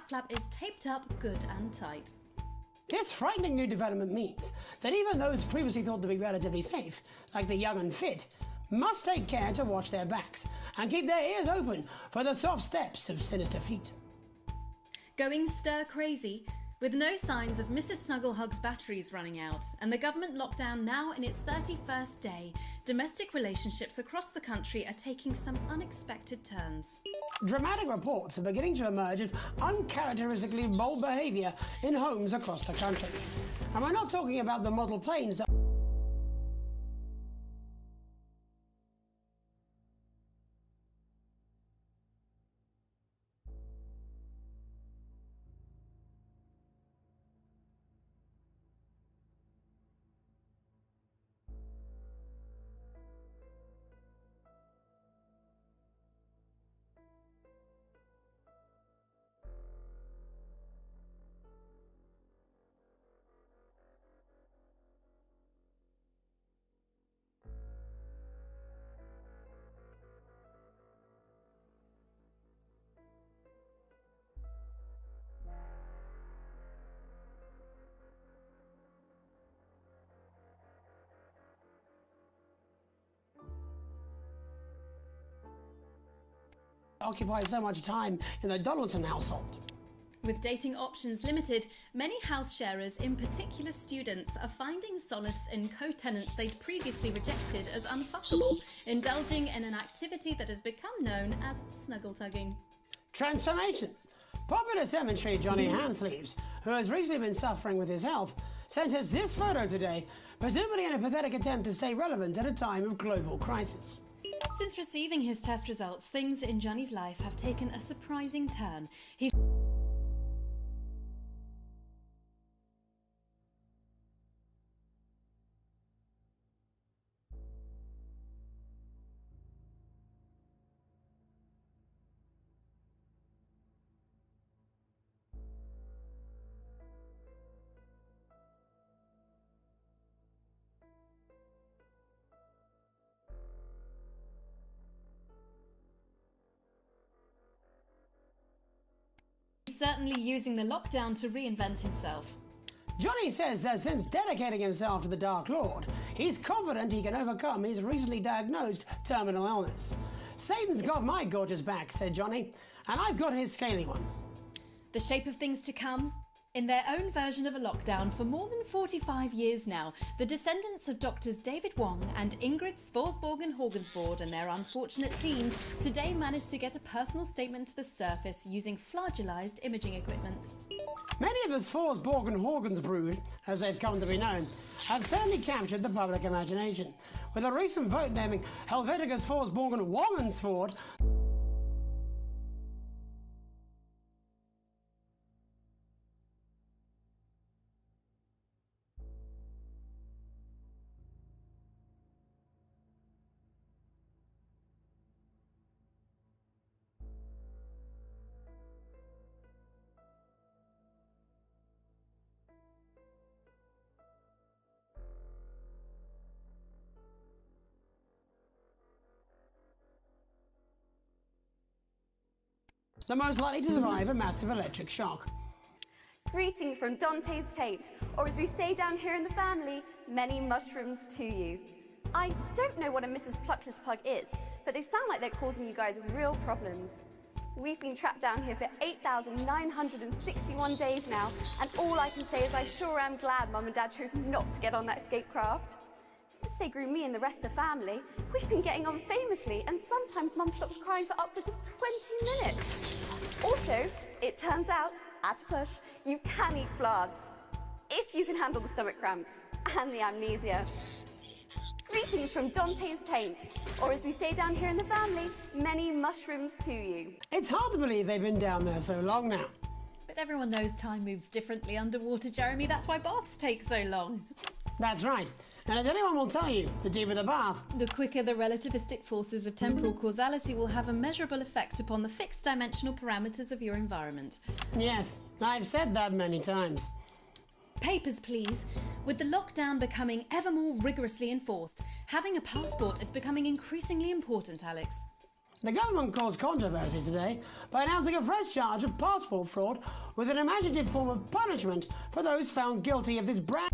flap is taped up good and tight. This frightening new development means that even those previously thought to be relatively safe, like the young and fit, must take care to watch their backs and keep their ears open for the soft steps of sinister feet. Going stir crazy, with no signs of Mrs. Snugglehug's batteries running out and the government lockdown now in its 31st day, domestic relationships across the country are taking some unexpected turns. Dramatic reports are beginning to emerge of uncharacteristically bold behaviour in homes across the country. And we're not talking about the model planes that occupy so much time in the Donaldson household. With dating options limited, many house sharers, in particular students, are finding solace in co-tenants they'd previously rejected as unfuckable, indulging in an activity that has become known as snuggle-tugging. Transformation. Popular cemetery Johnny Hamsleeves, who has recently been suffering with his health, sent us this photo today, presumably in a pathetic attempt to stay relevant at a time of global crisis. Since receiving his test results, things in Johnny's life have taken a surprising turn. He's certainly using the lockdown to reinvent himself. Johnny says that since dedicating himself to the Dark Lord, he's confident he can overcome his recently diagnosed terminal illness. Satan's got my gorgeous back, said Johnny, and I've got his scaly one. The shape of things to come? In their own version of a lockdown for more than 45 years now, the descendants of Doctors David Wong and Ingrid Svorsborgen-Horgensvoord and their unfortunate team today managed to get a personal statement to the surface using flagellized imaging equipment. Many of the Svorsborgen-Horgens brood, as they've come to be known, have certainly captured the public imagination, with a recent vote naming Helvetica Svorsborgen-Wongensvoord the most likely to survive a massive electric shock. Greeting from Dante's Taint, or as we say down here in the family, many mushrooms to you. I don't know what a Mrs. Pluckless Pug is, but they sound like they're causing you guys real problems. We've been trapped down here for 8,961 days now, and all I can say is I sure am glad Mum and Dad chose not to get on that escape craft. Since they grew me and the rest of the family, we've been getting on famously, and sometimes Mum stops crying for upwards of 20 minutes. Also, it turns out, at a push, you can eat flags, if you can handle the stomach cramps and the amnesia. Greetings from Dante's Taint, or as we say down here in the family, many mushrooms to you. It's hard to believe they've been down there so long now. But everyone knows time moves differently underwater, Jeremy. That's why baths take so long. That's right. And as anyone will tell you, the deeper the bath, the quicker the relativistic forces of temporal causality will have a measurable effect upon the fixed dimensional parameters of your environment. Yes, I've said that many times. Papers, please. With the lockdown becoming ever more rigorously enforced, having a passport is becoming increasingly important, Alex. The government caused controversy today by announcing a fresh charge of passport fraud with an imaginative form of punishment for those found guilty of this brand.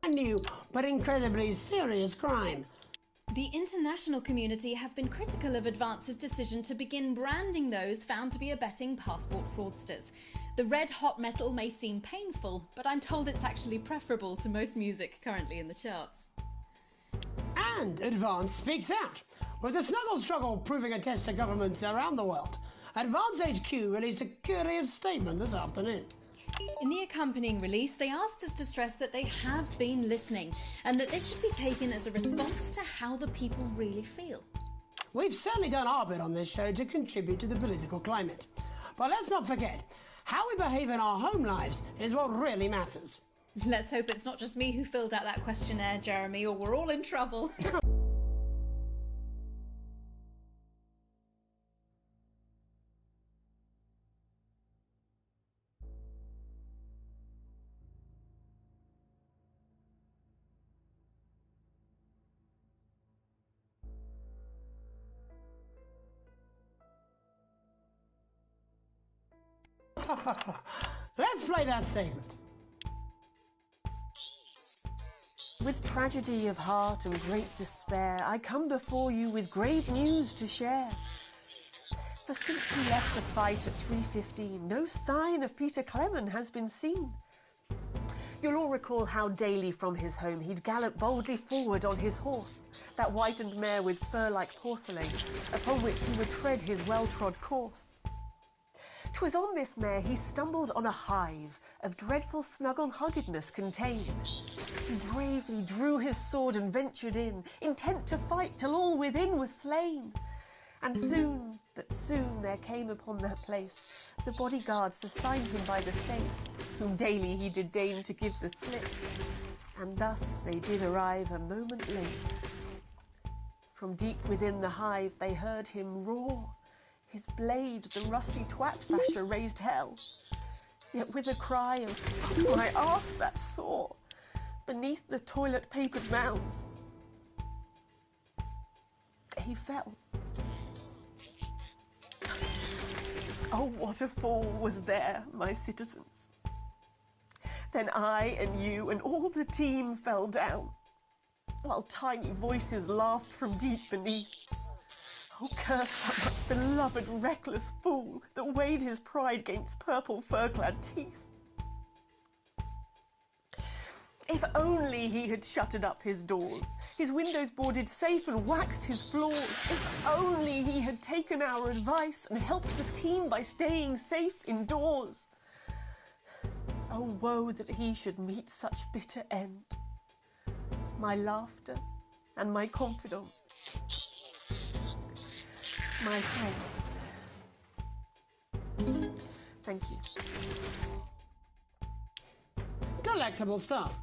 New but incredibly serious crime. The international community have been critical of Advance's decision to begin branding those found to be abetting passport fraudsters. The red hot metal may seem painful, but I'm told it's actually preferable to most music currently in the charts. And Advance speaks out, with the snuggle struggle proving a test to governments around the world. Advance HQ released a curious statement this afternoon. In the accompanying release, they asked us to stress that they have been listening and that this should be taken as a response to how the people really feel. We've certainly done our bit on this show to contribute to the political climate. But let's not forget, how we behave in our home lives is what really matters. Let's hope it's not just me who filled out that questionnaire, Jeremy, or we're all in trouble. Let's play that statement. With tragedy of heart and great despair, I come before you with grave news to share. For since he left the fight at 3:15, no sign of Peter Clement has been seen. You'll all recall how daily from his home he'd gallop boldly forward on his horse, that whitened mare with fur like porcelain, upon which he would tread his well-trod course. 'Twas on this mare he stumbled on a hive of dreadful snuggle-huggedness contained. He bravely drew his sword and ventured in, intent to fight till all within was slain. And soon, but soon, there came upon that place the bodyguards assigned him by the state, whom daily he did deign to give the slip. And thus they did arrive a moment late. From deep within the hive they heard him roar. His blade, the rusty twat basher, raised hell. Yet with a cry of, "Oh, my arse, that's sore," beneath the toilet-papered mounds, he fell. Oh, what a fall was there, my citizens. Then I and you and all the team fell down, while tiny voices laughed from deep beneath. Oh, curse that much beloved reckless fool that weighed his pride 'gainst purple fur-clad teeth. If only he had shuttered up his doors, his windows boarded safe and waxed his floors. If only he had taken our advice and helped the team by staying safe indoors. Oh, woe that he should meet such bitter end. My laughter and my confidant. My friend. Thank you. Delectable stuff.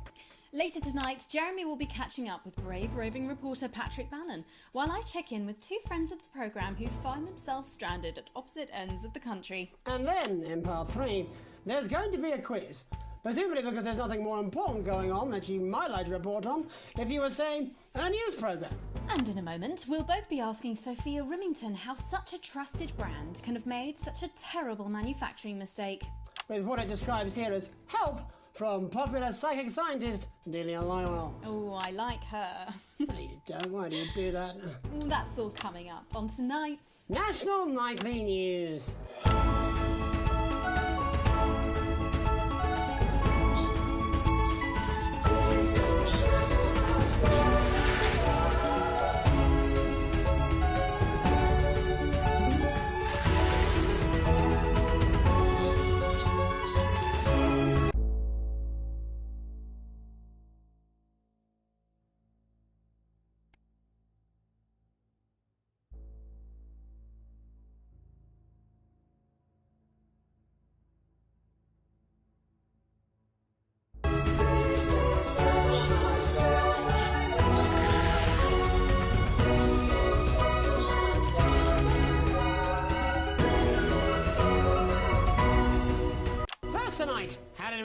Later tonight, Jeremy will be catching up with brave roving reporter Patrick Bannon, while I check in with two friends of the programme who find themselves stranded at opposite ends of the country. And then, in part 3, there's going to be a quiz. Presumably because there's nothing more important going on that you might like to report on if you were, say, a news programme. And in a moment, we'll both be asking Sophia Rimington how such a trusted brand can have made such a terrible manufacturing mistake. With what it describes here as help from popular psychic scientist Delia Lywell. Oh, I like her. No, you don't. Why do you do that? That's all coming up on tonight's National Nightly News.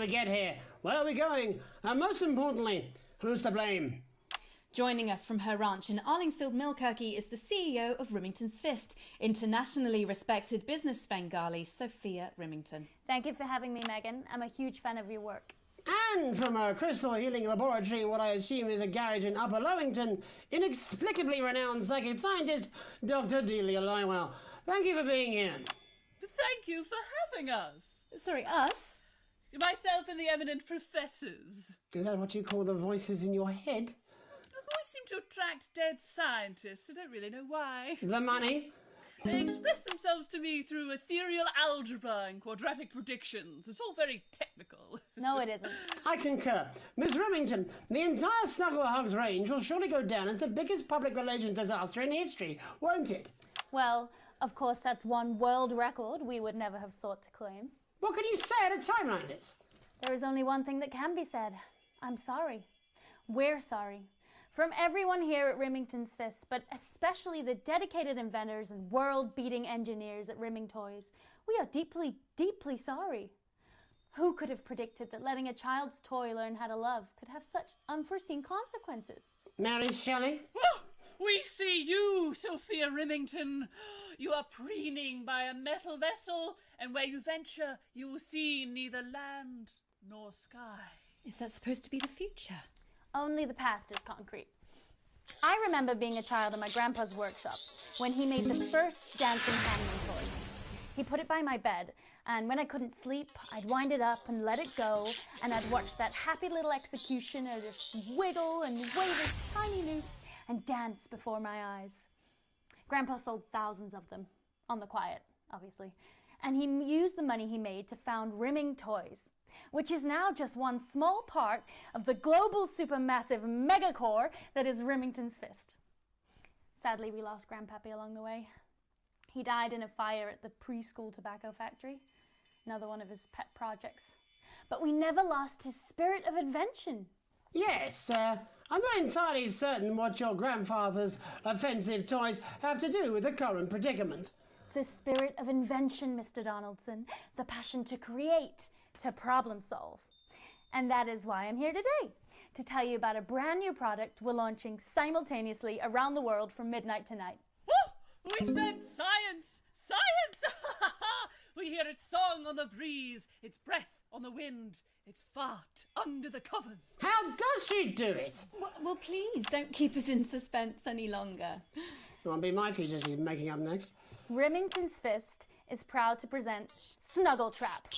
get here? Where are we going? And most importantly, who's to blame? Joining us from her ranch in Arlingsfield, Milkirky is the CEO of Rimington's Fist, internationally respected business Svengali, Sophia Rimington. Thank you for having me, Megan. I'm a huge fan of your work. And from a crystal healing laboratory in what I assume is a garage in Upper Lowington, inexplicably renowned psychic scientist, Dr. Delia Lywell. Thank you for being here. Thank you for having us. Sorry, us? Myself and the eminent professors. Is that what you call the voices in your head? The voice seem to attract dead scientists. I don't really know why. The money? They express themselves to me through ethereal algebra and quadratic predictions. It's all very technical. No, it isn't. I concur. Miss Remington, the entire Snugglehugs range will surely go down as the biggest public relations disaster in history, won't it? Well, of course, that's one world record we would never have sought to claim. What can you say at a time like this? There is only one thing that can be said. I'm sorry. We're sorry. From everyone here at Rimington's Fist, but especially the dedicated inventors and world-beating engineers at Rimming Toys, we are deeply, deeply sorry. Who could have predicted that letting a child's toy learn how to love could have such unforeseen consequences? Mary Shelley? Oh, we see you, Sophia Rimington. You are preening by a metal vessel, and where you venture, you will see neither land nor sky. Is that supposed to be the future? Only the past is concrete. I remember being a child in my grandpa's workshop when he made the first dancing handmade toy. He put it by my bed, and when I couldn't sleep, I'd wind it up and let it go, and I'd watch that happy little executioner just wiggle and wave his tiny noose and dance before my eyes. Grandpa sold thousands of them, on the quiet, obviously, and he used the money he made to found Rimming Toys, which is now just one small part of the global supermassive megacore that is Rimington's Fist. Sadly, we lost Grandpappy along the way. He died in a fire at the preschool tobacco factory, another one of his pet projects. But we never lost his spirit of invention. Yes, I'm not entirely certain what your grandfather's offensive toys have to do with the current predicament. The spirit of invention, Mr. Donaldson, the passion to create, to problem solve. And that is why I'm here today, to tell you about a brand new product we're launching simultaneously around the world from midnight tonight. We said science! Science! We hear its song on the breeze, its breath on the wind, its fart under the covers. How does she do it? Well, please, don't keep us in suspense any longer. It won't be my feature she's making up next. Rimington's Fist is proud to present Snuggle Traps.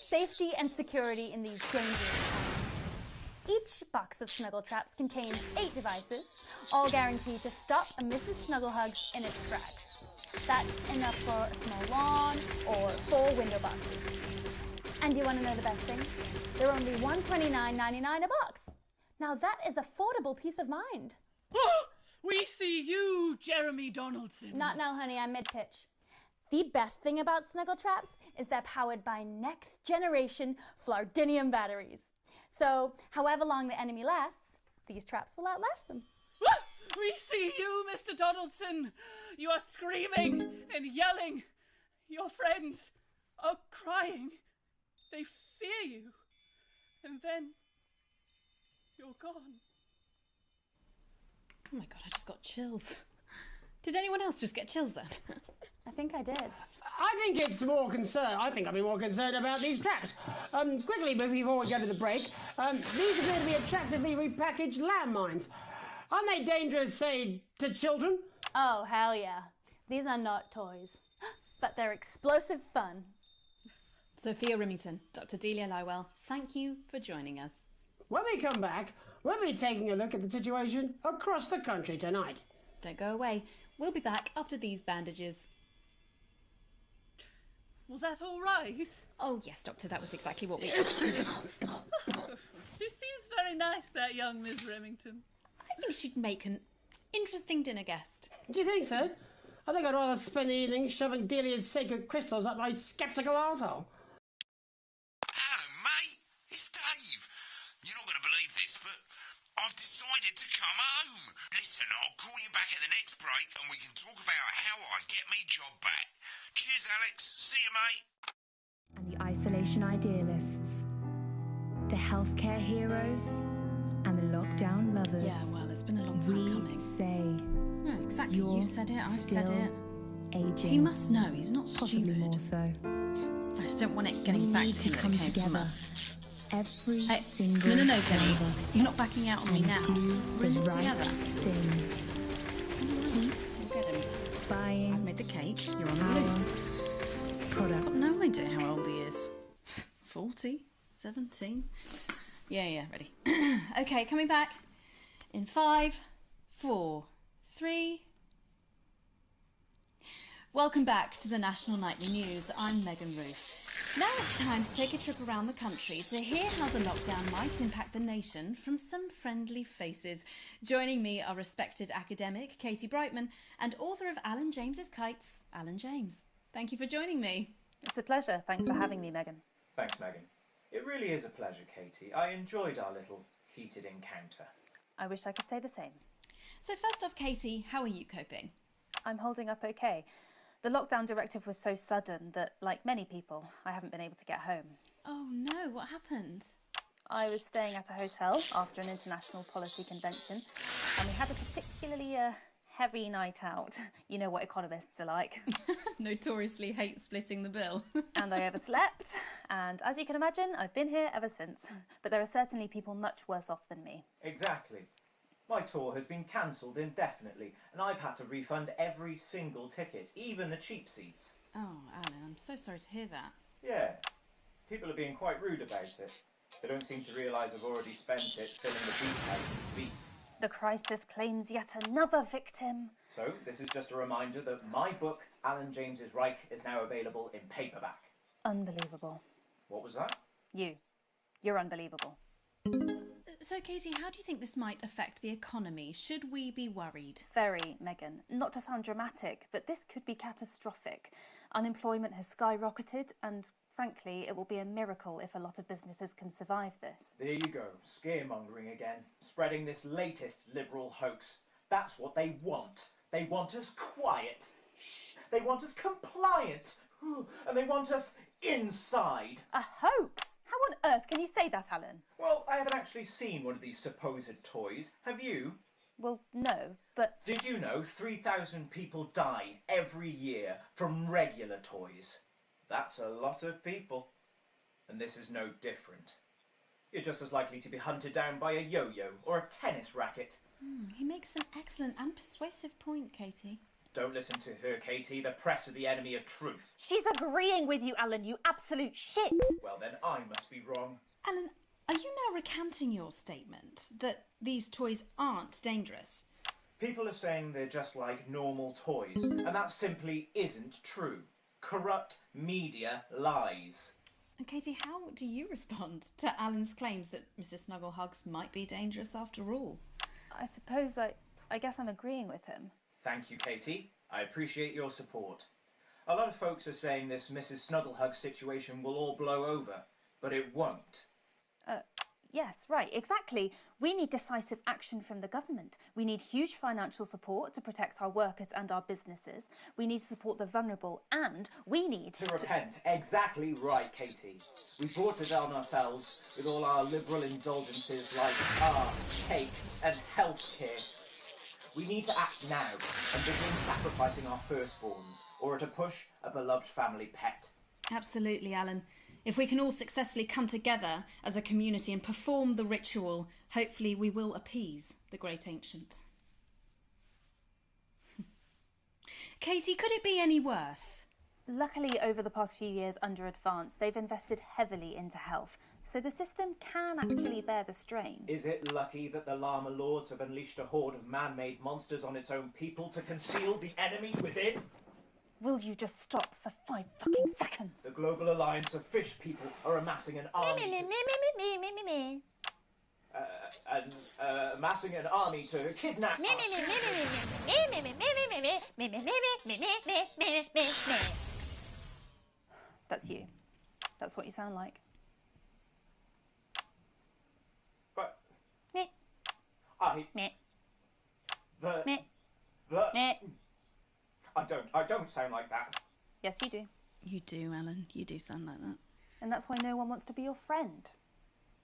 Safety and security in these dangerous times. Each box of Snuggle Traps contains 8 devices, all guaranteed to stop a Mrs. Snugglehugs in its tracks. That's enough for a small lawn or 4 window boxes. And you want to know the best thing? They're only $129.99 a box. Now that is affordable peace of mind. We see you, Jeremy Donaldson. Not now, honey, I'm mid-pitch. The best thing about Snuggle Traps is they're powered by next-generation Flardinium batteries. So, however long the enemy lasts, these traps will outlast them. We see you, Mr. Donaldson. You are screaming and yelling. Your friends are crying. They fear you. And then you're gone. Oh my God, I just got chills. Did anyone else just get chills then? I think I did. I think it's more concerned. I think I'd be more concerned about these traps. Quickly, before we go to the break, these appear to be attractively repackaged landmines. Aren't they dangerous, say, to children? Oh, hell yeah. These are not toys, but they're explosive fun. Sophia Rimington, Dr. Delia Lywell, thank you for joining us. When we come back, we'll be taking a look at the situation across the country tonight. Don't go away. We'll be back after these bandages. Was that all right? Oh, yes, Doctor, that was exactly what we... She seems very nice, that young Miss Remington. I think she'd make an interesting dinner guest. Do you think so? I think I'd rather spend the evening shoving Delia's sacred crystals up my sceptical arsehole. Hello, mate. It's Dave. You're not going to believe this, but I've decided to come home. Listen, I'll call you back at the next break and we can talk about how I get me job back. Cheers, Alex. See you, mate. And the Isolation Idealists. exactly. You're You said it. I've said still it. aging. He must know. He's not Possibly stupid. more so. I just don't want it getting We back need to to him that come it came from together. us. Every Hey, single no, one Jenny. of us. You're not backing out on me And now. do We're in the this right together. thing. We'll get him. Buying I've made the cake. You're on the our loose. products. I've got no idea how old he is. 40? 17? Yeah, ready. Okay, coming back. In 5, 4, 3... Welcome back to the National Nightly News. I'm Megan Ruth. Now it's time to take a trip around the country to hear how the lockdown might impact the nation from some friendly faces. Joining me are respected academic Katie Brightman and author of Alan James's Kites, Alan James. Thank you for joining me. It's a pleasure. Thanks for having me, Megan. Thanks, Megan. It really is a pleasure, Katie. I enjoyed our little heated encounter. I wish I could say the same. So first off, Katie, how are you coping? I'm holding up okay. The lockdown directive was so sudden that, like many people, I haven't been able to get home. Oh no, what happened? I was staying at a hotel after an international policy convention, and we had a particularly heavy night out. You know what economists are like. Notoriously hate splitting the bill. And I overslept, and as you can imagine, I've been here ever since. But there are certainly people much worse off than me. Exactly. My tour has been cancelled indefinitely, and I've had to refund every single ticket, even the cheap seats. Oh, Alan, I'm so sorry to hear that. Yeah, people are being quite rude about it. They don't seem to realise I've already spent it filling the beef house with beef. The crisis claims yet another victim. So, this is just a reminder that my book, Alan James's Reich, is now available in paperback. Unbelievable. What was that? You're unbelievable. So, Katie, how do you think this might affect the economy? Should we be worried? Very, Megan. Not to sound dramatic, but this could be catastrophic. Unemployment has skyrocketed, and frankly, it will be a miracle if a lot of businesses can survive this. There you go, scaremongering again, spreading this latest liberal hoax. That's what they want. They want us quiet. Shh. They want us compliant. And they want us inside. A hoax? How on earth can you say that, Alan? Well, I haven't actually seen one of these supposed toys. Have you? Well, no, but... Did you know 3,000 people die every year from regular toys? That's a lot of people. And this is no different. You're just as likely to be hunted down by a yo-yo or a tennis racket. He makes an excellent and persuasive point, Katie. Don't listen to her, Katie. The press are the enemy of truth. She's agreeing with you, Alan, you absolute shit. Well, then I must be wrong. Alan, are you now recanting your statement that these toys aren't dangerous? People are saying they're just like normal toys, and that simply isn't true. Corrupt media lies. And Katie, how do you respond to Alan's claims that Mrs. Snugglehugs might be dangerous after all? I suppose I guess I'm agreeing with him. Thank you, Katie. I appreciate your support. A lot of folks are saying this Mrs. Snugglehug situation will all blow over, but it won't. Yes, right, exactly. We need decisive action from the government. We need huge financial support to protect our workers and our businesses. We need to support the vulnerable, and we need to repent. Exactly right, Katie. We brought it on ourselves with all our liberal indulgences like art, cake and healthcare. We need to act now and begin sacrificing our firstborns, or at a push, a beloved family pet. Absolutely, Alan. If we can all successfully come together as a community and perform the ritual, hopefully we will appease the great ancient. Katie, could it be any worse? Luckily, over the past few years under Advance, they've invested heavily into health, so the system can actually bear the strain. Is it lucky that the Llama Lords have unleashed a horde of man-made monsters on its own people to conceal the enemy within? Will you just stop for 5 fucking seconds? The Global Alliance of Fish People are amassing an army amassing an army to kidnap us. That's you. That's what you sound like. But Me. I Me. the Me. the Me. I don't sound like that. Yes, you do. You do, Alan. You do sound like that. And that's why no one wants to be your friend.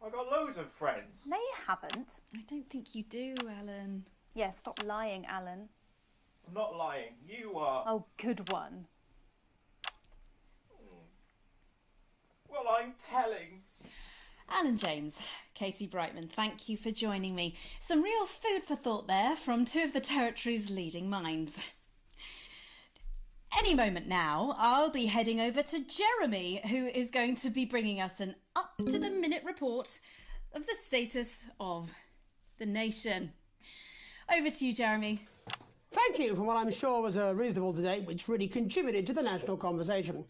I've got loads of friends. No, you haven't. I don't think you do, Alan. Yeah, stop lying, Alan. I'm not lying. You are... Oh, good one. Well, I'm telling. Alan James, Katie Brightman, thank you for joining me. Some real food for thought there from two of the territory's leading minds. Any moment now, I'll be heading over to Jeremy, who is going to be bringing us an up-to-the-minute report of the status of the nation. Over to you, Jeremy. Thank you for what I'm sure was a reasonable debate which really contributed to the national conversation.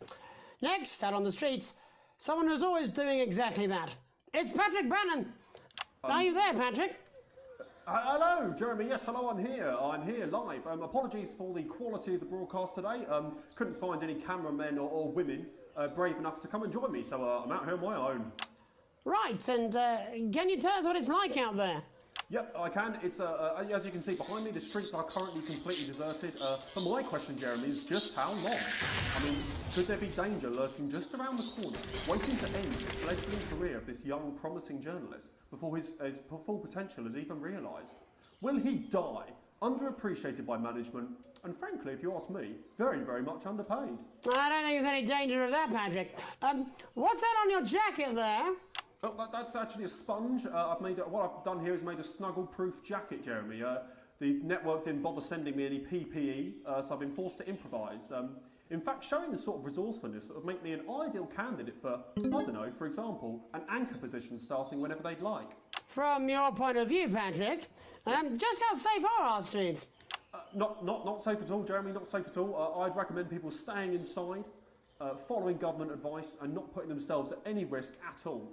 Next, out on the streets, someone who's always doing exactly that. It's Patrick Bannon. Are you there, Patrick? Hello, Jeremy. Yes, hello, I'm here. I'm here live. Apologies for the quality of the broadcast today. Couldn't find any cameramen or women brave enough to come and join me, so I'm out here on my own. Right, and can you tell us what it's like out there? Yep, I can. It's as you can see behind me, the streets are currently completely deserted. But my question, Jeremy, is just how long? I mean, could there be danger lurking just around the corner, waiting to end the fledgling career of this young, promising journalist before his full potential is even realised? Will he die, underappreciated by management, and frankly, if you ask me, very, very much underpaid? I don't think there's any danger of that, Patrick. What's that on your jacket there? Oh, that's actually a sponge. What I've done here is made a snuggle-proof jacket, Jeremy. The network didn't bother sending me any PPE, so I've been forced to improvise. In fact, showing the sort of resourcefulness that would make me an ideal candidate for, I don't know, for example, an anchor position starting whenever they'd like. From your point of view, Patrick, just how safe are our streets? Not safe at all, Jeremy, not safe at all. I'd recommend people staying inside, following government advice and not putting themselves at any risk at all.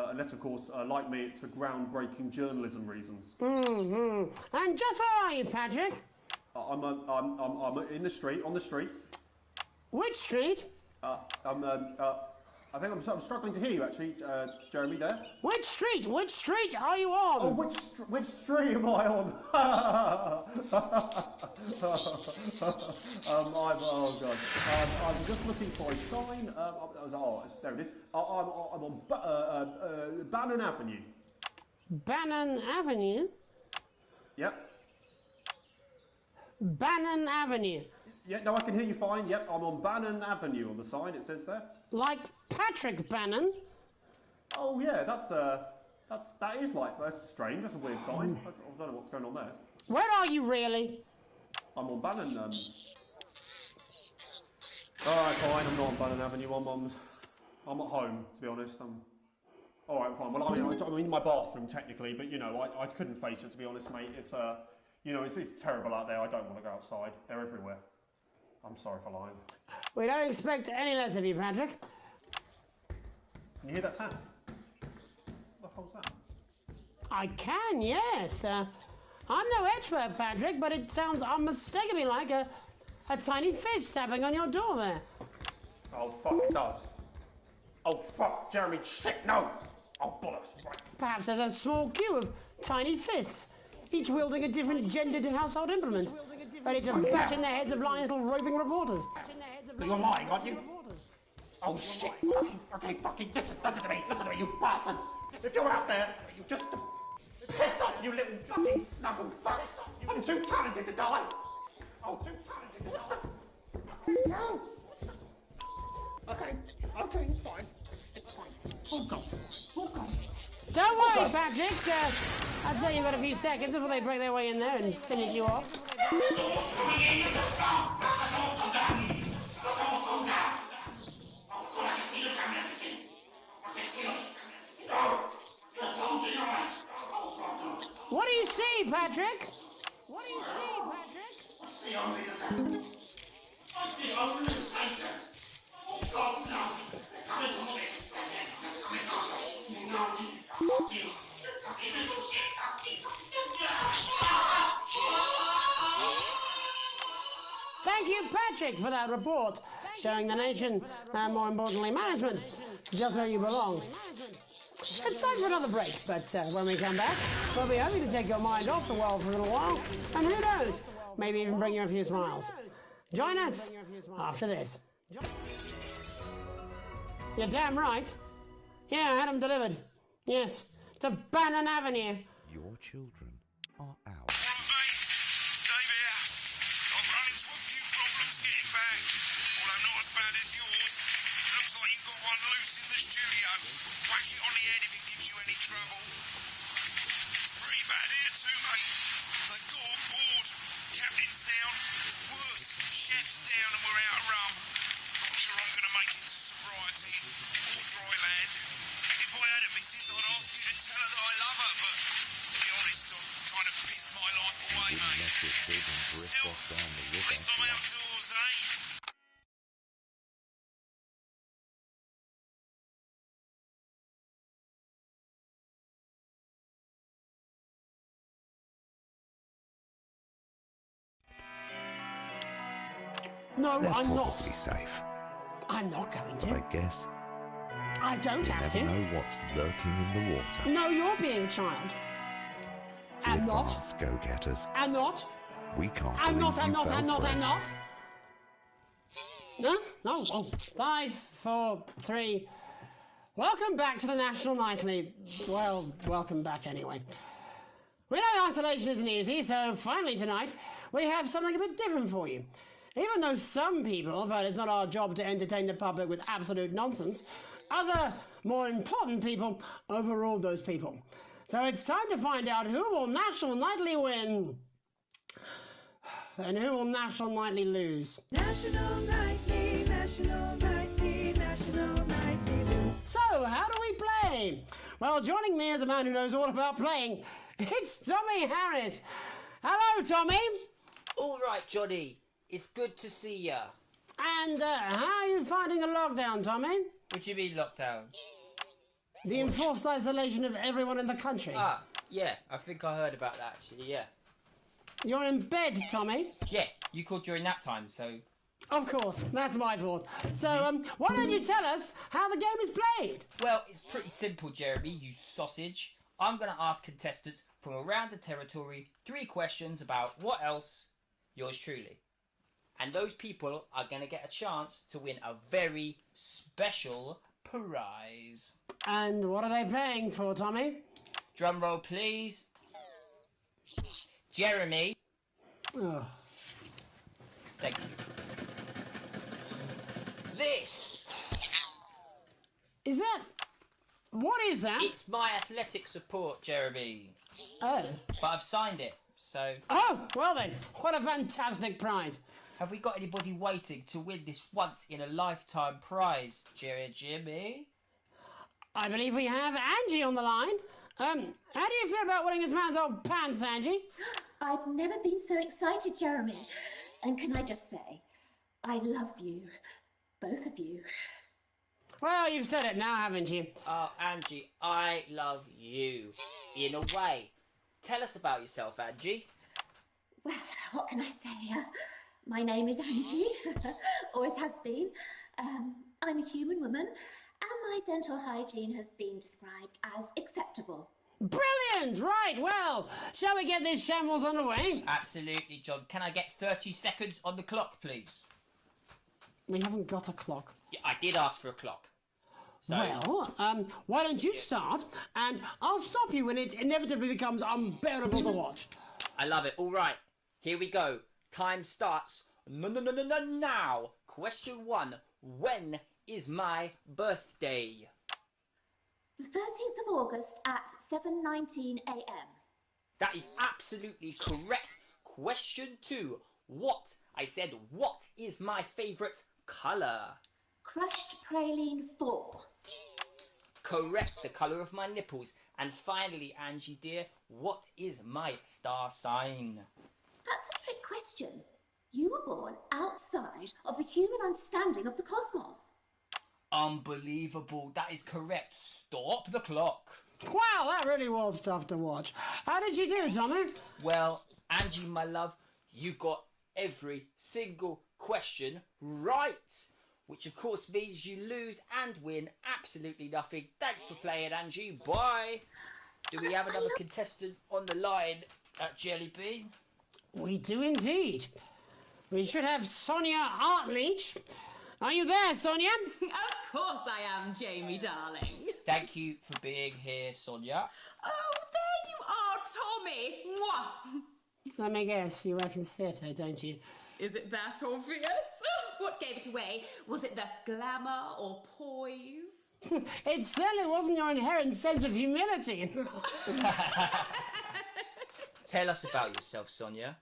Unless, of course, like me, it's for groundbreaking journalism reasons. Mm-hmm. And just where are you, Patrick? I'm in the street, on the street. Which street? I think I'm struggling to hear you, actually, Jeremy, there. Which street? Which street are you on? Oh, which street am I on? I'm just looking for a sign. There it is. I'm on Bannon Avenue. Bannon Avenue? Yep. Bannon Avenue. Yeah, no, I can hear you fine. Yep, I'm on Bannon Avenue on the sign, it says there. Like Patrick Bannon? Oh, yeah, that's strange. That's a weird sign. I don't know what's going on there. Where are you, really? I'm on Bannon, Alright, fine, I'm not on Bannon Avenue. I'm at home, to be honest. Alright, fine. Well, I'm in my bathroom, technically, but, you know, I couldn't face it, to be honest, mate. It's, it's terrible out there. I don't want to go outside. They're everywhere. I'm sorry for lying. We don't expect any less of you, Patrick. Can you hear that sound? What the hell's that? I can, yes. I'm no expert, Patrick, but it sounds unmistakably like a tiny fist tapping on your door there. Oh, fuck, it does. Oh, fuck, Jeremy, shit, no! Oh, bollocks, right. Perhaps there's a small queue of tiny fists, each wielding a different gendered household implement, ready to bash in the heads of lying little roving reporters. But you're lying, aren't you? Oh, shit. Fucking listen to me, you bastards. If you're out there, you just piss off, you little fucking snuggle fuck. I'm too talented to die. Oh, too talented to die. Okay, it's fine. It's fine. Oh, God. Don't worry, Patrick. I'd say you've got a few seconds before they break their way in there and finish you off. What do you see, Patrick? What do you see, Patrick? I see only Satan. Oh, God, no. They're coming to me. You fucking little shit. Thank you, Patrick, for that report, showing the nation, and more importantly, management, just where you belong. It's time for another break, but when we come back, we'll be hoping to take your mind off the world for a little while, and who knows, maybe even bring you a few smiles. Join us after this. You're damn right. Yeah, I had them delivered. Yes, to Bannon Avenue. Your children are ours. Dave here. I'm wouldn't let your children drift off down the river. Outdoors, eh? No, They're I'm not. probably safe, I'm not going but to. I guess I don't you have never to. know what's lurking in the water. No, you're being a child. The I'm not. advanced go-getters. I'm not. We can't I'm believe not, I'm you not, fell I'm not, for I'm it. not. No? No. Oh. 5, 4, 3. Welcome back to the National Nightly. Well, welcome back anyway. We know isolation isn't easy, so finally tonight we have something a bit different for you. Even though some people have heard it's not our job to entertain the public with absolute nonsense, other, more important people overruled those people. So it's time to find out who will National Nightly win and who will National Nightly lose. National Nightly, National Nightly, National Nightly lose. So, how do we play? Well, joining me as a man who knows all about playing, it's Tommy Harris. Hello, Tommy. All right, Johnny. It's good to see ya. And how are you finding the lockdown, Tommy? What do you mean lockdown? The enforced isolation of everyone in the country. Ah, yeah. I think I heard about that, actually, yeah. You're in bed, Tommy. Yeah, you called during nap time, so... Of course, that's my fault. So, why don't you tell us how the game is played? Well, it's pretty simple, Jeremy, you sausage. I'm going to ask contestants from around the territory 3 questions about what else? Yours truly. And those people are going to get a chance to win a very special prize. And what are they playing for, Tommy? Drum roll, please. Jeremy. Oh. Thank you. This. Is that... What is that? It's my athletic support, Jeremy. Oh. But I've signed it, so... Oh, well then, what a fantastic prize. Have we got anybody waiting to win this once-in-a-lifetime prize, Jimmy? I believe we have Angie on the line. How do you feel about winning this man's old pants, Angie? I've never been so excited, Jeremy. And can I just say, I love you. Both of you. Well, you've said it now, haven't you? Oh, Angie, I love you. In a way. Tell us about yourself, Angie. Well, what can I say? My name is Angie. Always has been. I'm a human woman, and my dental hygiene has been described as acceptable. Brilliant! Right, well, shall we get this shambles underway? Absolutely, John. Can I get 30 seconds on the clock, please? We haven't got a clock. Yeah, I did ask for a clock. So... Well, why don't you start, and I'll stop you when it inevitably becomes unbearable to watch. I love it. All right, here we go. Time starts now. Question 1. When is my birthday? The 13th of August at 7:19 a.m. That is absolutely correct. Question 2. What? I said, what is my favourite colour? Crushed praline 4. Correct, the colour of my nipples. And finally, Angie dear, what is my star sign? That's a trick question. You were born outside of the human understanding of the cosmos. Unbelievable, that is correct. Stop the clock. Wow, that really was tough to watch. How did you do, Tommy? Well, Angie, my love, you got every single question right. Which of course means you lose and win absolutely nothing. Thanks for playing, Angie. Bye. Do we have another contestant on the line at Jelly Bean? We do indeed. We should have Sonia Hartleach. Are you there, Sonia? Of course I am, Jamie, darling. Thank you for being here, Sonia. Oh, there you are, Tommy. Mwah. Let me guess, you work in theatre, don't you? Is it that obvious? What gave it away? Was it the glamour or poise? It certainly wasn't your inherent sense of humility. Tell us about yourself, Sonia.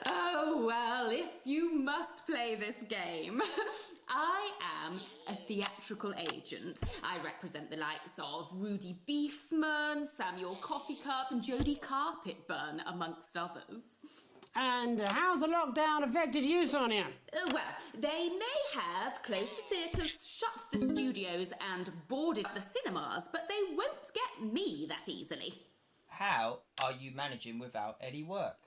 Oh, well, if you must play this game. I am a theatrical agent. I represent the likes of Rudy Beefman, Samuel Coffeecup and Jodie Carpetburn, amongst others. And how's the lockdown affected you, Sonia? Well, they may have closed the theatres, shut the studios and boarded the cinemas, but they won't get me that easily. How are you managing without any work?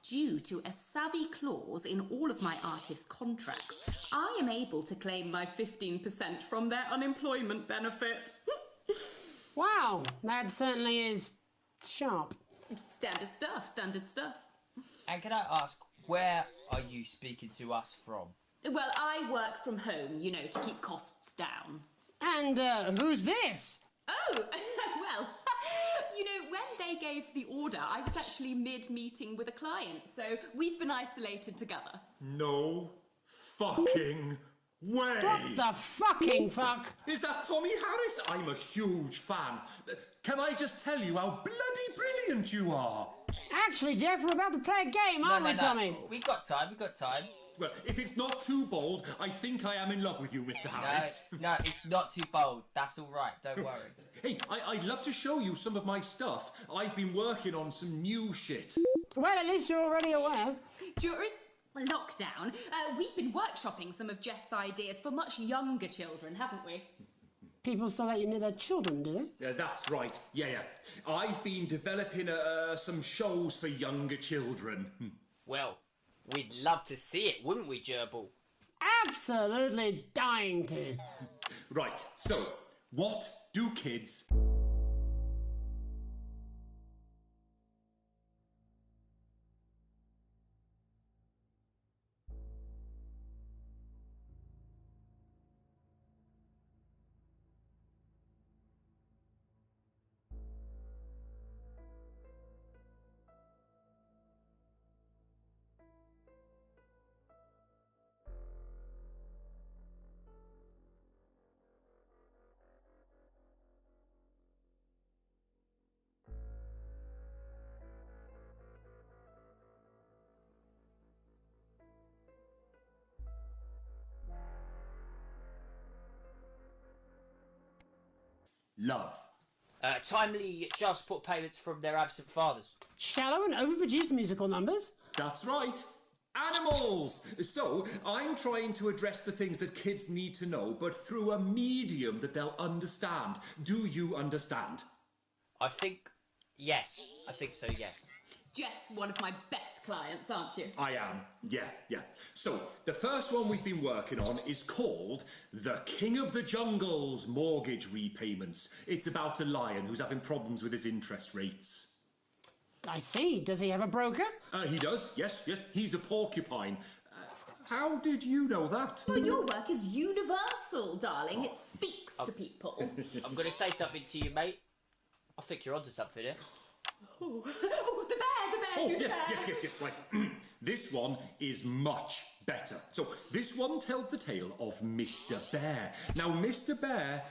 Due to a savvy clause in all of my artist contracts, I am able to claim my 15% from their unemployment benefit. Wow, that certainly is sharp. Standard stuff, standard stuff. And can I ask, where are you speaking to us from? Well, I work from home, you know, to keep costs down. And who's this? Oh, well, you know, when they gave the order, I was actually mid-meeting with a client, so we've been isolated together. No fucking way! What the fucking fuck? Is that Tommy Harris? I'm a huge fan. Can I just tell you how bloody brilliant you are? Actually, Jeff, we're about to play a game, aren't we, Tommy? We've got time, we've got time. Well, if it's not too bold, I think I am in love with you, Mr. Harris. No, it's not too bold. That's all right, don't worry. Hey, I'd love to show you some of my stuff. I've been working on some new shit. Well, at least you're already aware. During lockdown, we've been workshopping some of Jeff's ideas for much younger children, haven't we? People still let you near their children, do they? That's right. Yeah. I've been developing some shows for younger children. Well, we'd love to see it, wouldn't we, Gerbil? Absolutely dying to. Right, so, what do kids... Love. Timely child support payments from their absent fathers. Shallow and overproduced musical numbers? That's right. Animals! So, I'm trying to address the things that kids need to know, but through a medium that they'll understand. Do you understand? I think so, yes. Jeff's one of my best clients, aren't you? I am, yeah. So, the first one we've been working on is called The King of the Jungle's Mortgage Repayments. It's about a lion who's having problems with his interest rates. I see. Does he have a broker? He does, yes. He's a porcupine. How did you know that? Well, your work is universal, darling. It speaks to people. I'm going to say something to you, mate. I think you're onto something here. Oh, the bear! Oh, yes. Right. This one is much better. So, this one tells the tale of Mr. Bear. Now, Mr. Bear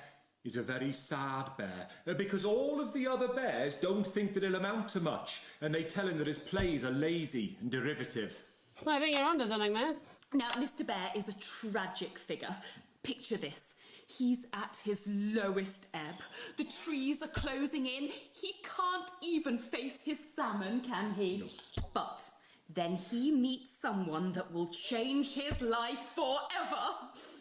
is a very sad bear, because all of the other bears don't think that he'll amount to much, and they tell him that his plays are lazy and derivative. I think you're onto something there. Now, Mr. Bear is a tragic figure. Picture this. He's at his lowest ebb. The trees are closing in. He can't even face his salmon, can he? No. But then he meets someone that will change his life forever.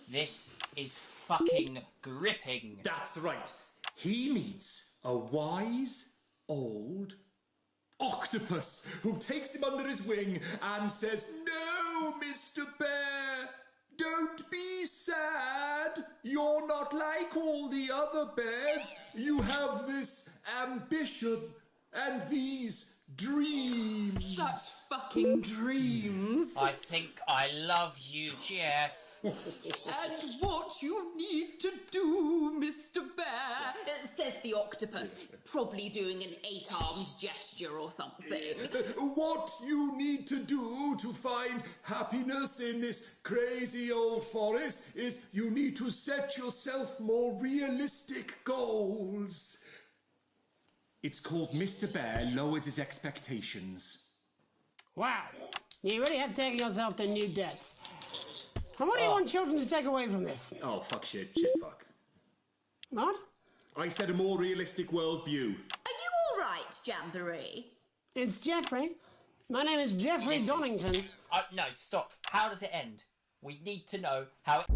This is fucking gripping. That's right. He meets a wise old octopus who takes him under his wing and says, "No, Mr. Bear, don't be sad. You're not like all the other bears. You have this ambition and these dreams." Such fucking dreams. I think I love you, Jeff. And what you need to do, Mr. Bear, says the octopus, probably doing an 8-armed gesture or something. What you need to do to find happiness in this crazy old forest is you need to set yourself more realistic goals. It's called Mr. Bear Lowers His Expectations. Wow, you really have taken yourself to new depths. And what do you want children to take away from this? Oh, fuck shit, fuck. What? I said a more realistic worldview. Are you all right, Jamboree? It's Jeffrey. My name is Geoffrey Donington. No, stop. How does it end? We need to know how it...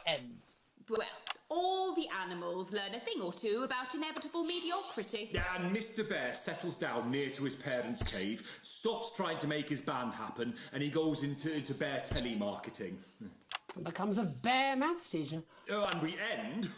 ends. Well, all the animals learn a thing or two about inevitable mediocrity. And Mr. Bear settles down near to his parents' cave, stops trying to make his band happen, and he goes into bear telemarketing. Becomes a bear maths teacher. Oh, and we end...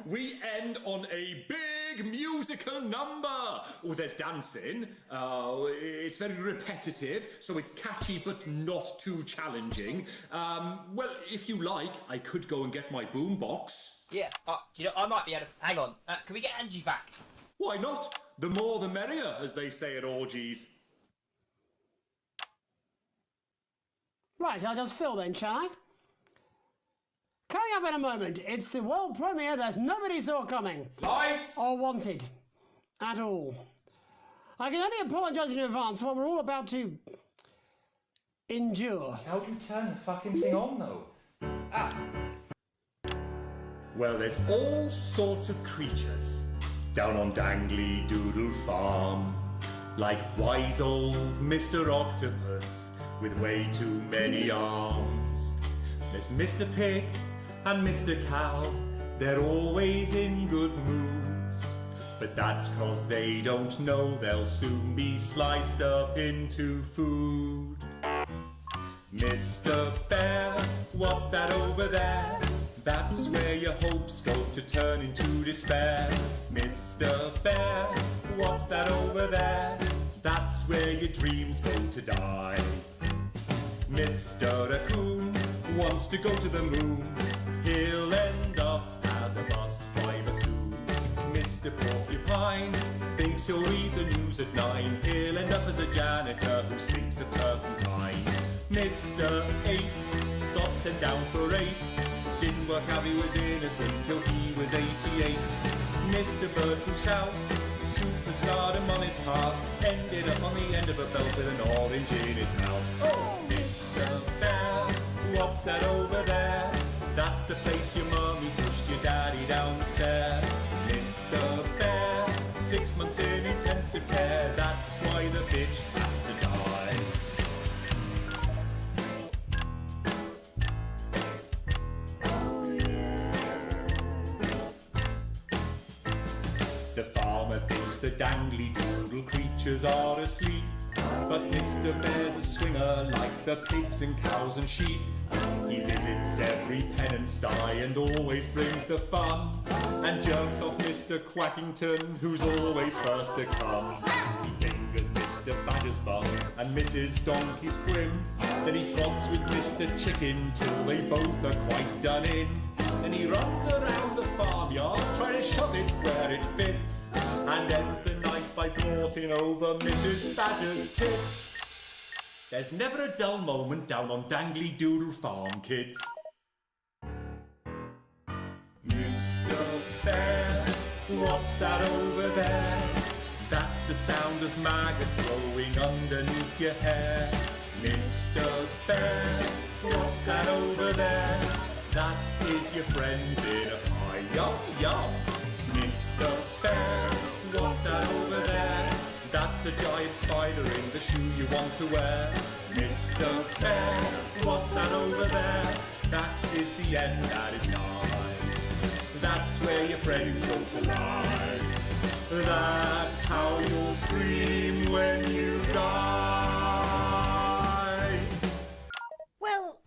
We end on a big musical number. Oh, there's dancing. It's very repetitive, so it's catchy but not too challenging. Well, if you like, I could go and get my boombox. Yeah, you know, I might be able to... Hang on, can we get Angie back? Why not? The more the merrier, as they say at orgies. Right, I'll just fill then, shall I? Coming up in a moment, it's the world premiere that nobody saw coming. Lights! Or wanted. At all. I can only apologise in advance for what we're all about to... endure. How do you turn the fucking thing on, though? Well, there's all sorts of creatures down on Dangly Doodle Farm. Like wise old Mr. Octopus with way too many arms. There's Mr. Pig and Mr. Cow, they're always in good moods. But that's 'cause they don't know they'll soon be sliced up into food. Mr. Bear, what's that over there? That's where your hopes go to turn into despair. Mr. Bear, what's that over there? That's where your dreams go to die. Mr. Raccoon wants to go to the moon. He'll end up as a bus driver soon. Mr. Porcupine thinks he'll read the news at 9. He'll end up as a janitor who stinks of turpentine. Mr. Ape got sent down for rape. Didn't work out he was innocent till he was 88. Mr. Bird flew south, superstardom on his path. Ended up on the end of a belt with an orange in his mouth. Oh, Mr. Bear, what's that over there? That's the place your mummy pushed your daddy down the stair. Mr. Bear, 6 months in intensive care. That's why the bitch has to die. The farmer thinks the dangly doodle creatures are asleep. But Mr. Bear's a swinger like the pigs and cows and sheep. He visits every pen and sty and always brings the fun, and jerks off Mr. Quackington, who's always first to come. He fingers Mr. Badger's bum and Mrs. Donkey's grim. Then he frogs with Mr. Chicken till they both are quite done in. Then he runs around the farmyard trying to shove it where it fits, and ends the night by broughting over Mrs. Badger's tits. There's never a dull moment down on Dangly Doodle Farm, kids. Mr. Bear, what's that over there? That's the sound of maggots growing underneath your hair. Mr. Bear, what's that over there? That is your friends in a pie. Yum, yum. Mr. Bear, what's that over there? That's a giant spider in the shoe you want to wear. Mr. Bear, what's that over there? That is the end, that is nigh. That's where your friends go to lie. That's how you'll scream when you die. Well,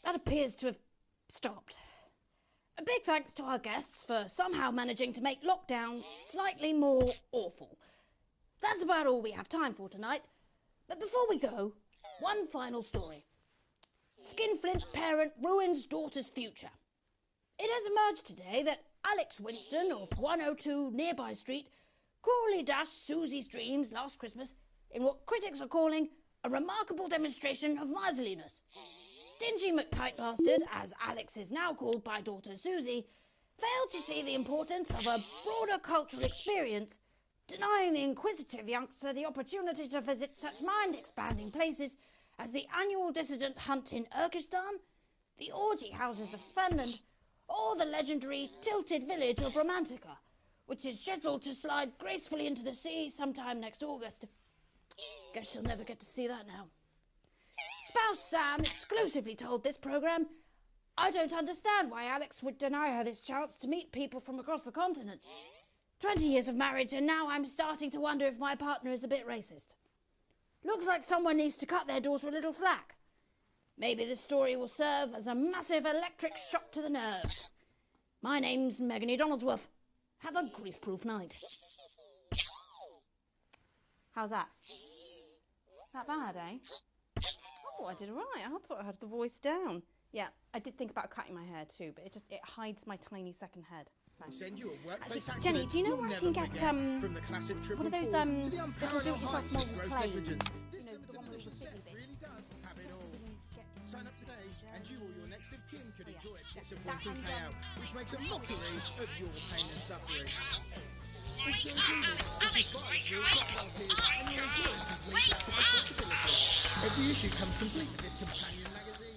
that appears to have stopped. A big thanks to our guests for somehow managing to make lockdown slightly more awful. That's about all we have time for tonight. But before we go, one final story. Skinflint parent ruins daughter's future. It has emerged today that Alex Winston of 102 Nearby Street cruelly dashed Susie's dreams last Christmas in what critics are calling a remarkable demonstration of miserliness. Stingy McTight bastard, as Alex is now called by daughter Susie, failed to see the importance of a broader cultural experience, denying the inquisitive youngster the opportunity to visit such mind-expanding places as the annual dissident hunt in Urkistan, the orgy houses of Spenland, or the legendary tilted village of Romantica, which is scheduled to slide gracefully into the sea sometime next August. Guess she'll never get to see that now. Spouse Sam exclusively told this programme, "I don't understand why Alex would deny her this chance to meet people from across the continent. 20 years of marriage and now I'm starting to wonder if my partner is a bit racist. Looks like someone needs to cut their daughter a little slack. Maybe this story will serve as a massive electric shock to the nerves. My name's Meganie Donaldsworth. Have a grease-proof night." How's that? That bad, eh? Oh, I did all right. I thought I had the voice down. Yeah, I did think about cutting my hair too, but it hides my tiny second head. So. Send you a workplace Actually, Jenny, do you know where I can get from the classic one of those little do-it-yourself molded clays? You know, the one with the fiddly bits. Really does have it all. Sign up today, and you or your next of kin could enjoy a disappointing payout, which makes a mockery of your pain and suffering. Every issue comes complete with this companion magazine.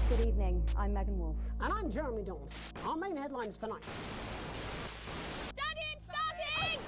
Good evening, I'm Megan Wolf. And I'm Jeremy Dawes. Our main headlines tonight. Started! Starting!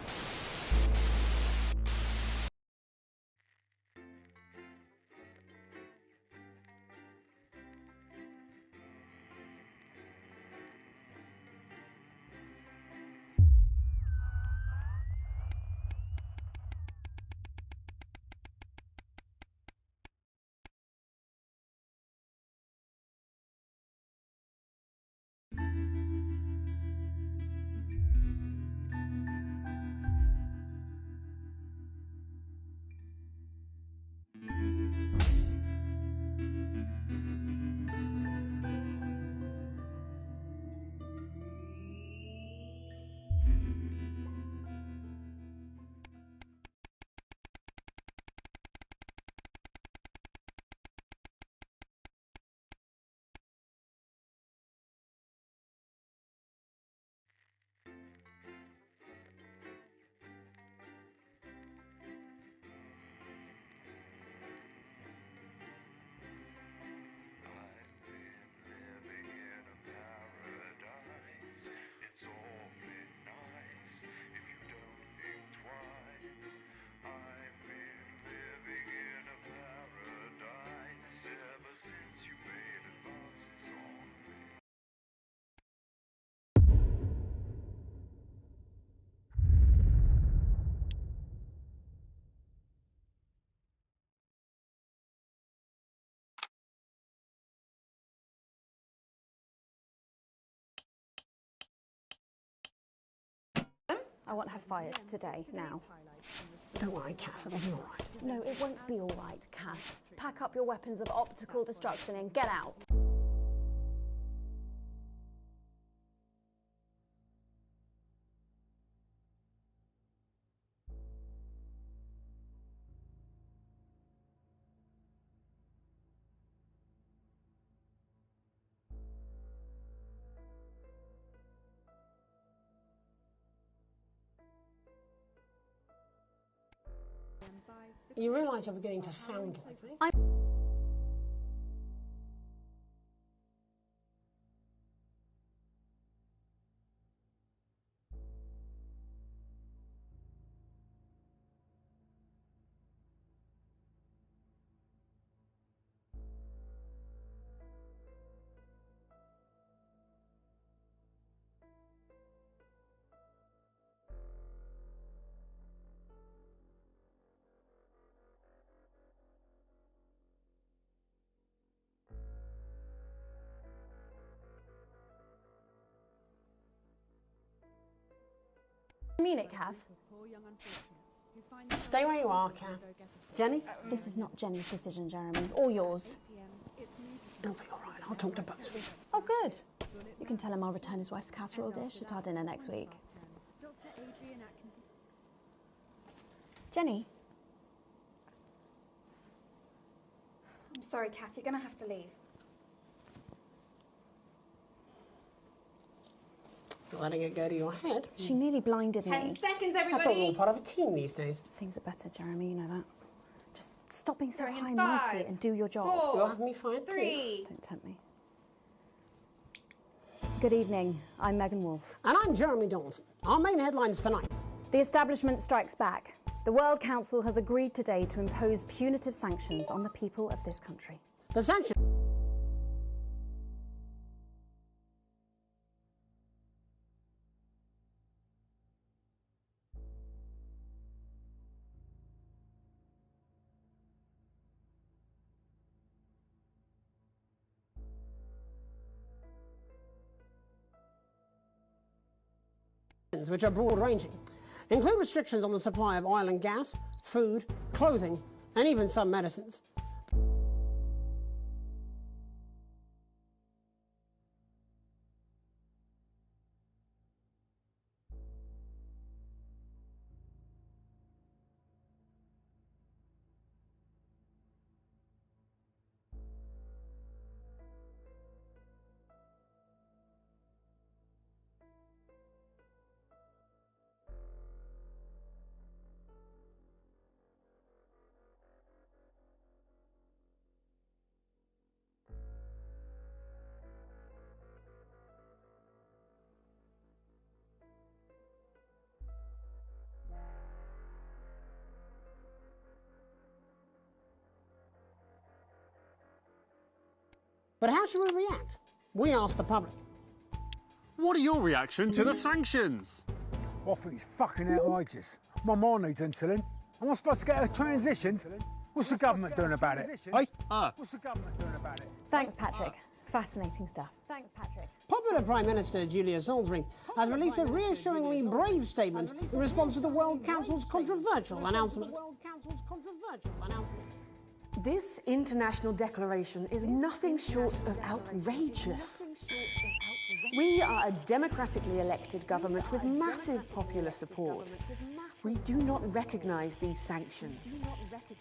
I want her fired today, now. Don't worry, Kath, it'll be all right. No, it won't be all right, Kath. Pack up your weapons of optical destruction and get out. You realise you're beginning to sound like me? I mean it, Kath. Stay where you are, Kath. Jenny? This is not Jenny's decision, Jeremy, or yours. It'll be all right. I'll talk to both of you. Oh, good. You can tell him I'll return his wife's casserole dish at our dinner next week. Jenny? I'm sorry, Kath, you're going to have to leave. You're letting it go to your head. She nearly blinded me. 10 seconds, everybody! I thought we were all part of a team these days. Things are better, Jeremy, you know that. Just stop being so Right, high and 5, mighty and do your job. 4, You'll have me fired 3. Don't tempt me. Good evening, I'm Megan Wolf. And I'm Jeremy Dawson. Our main headlines tonight. The establishment strikes back. The World Council has agreed today to impose punitive sanctions on the people of this country. The sanctions. which are broad-ranging, include restrictions on the supply of oil and gas, food, clothing, and even some medicines. But how should we react? We asked the public. What are your reaction to the sanctions? I think it's fucking outrageous. My mom needs insulin. Am I supposed to get a transition? What's the government doing about it? Eh? What's the government doing about it? Thanks, Patrick. Fascinating stuff. Thanks, Patrick. Popular Prime Minister Julia Salisbury has released a reassuringly brave statement in response to the World Council's controversial announcement. This international declaration is nothing short of outrageous. We are a democratically elected government with massive popular support. We do not recognise these sanctions,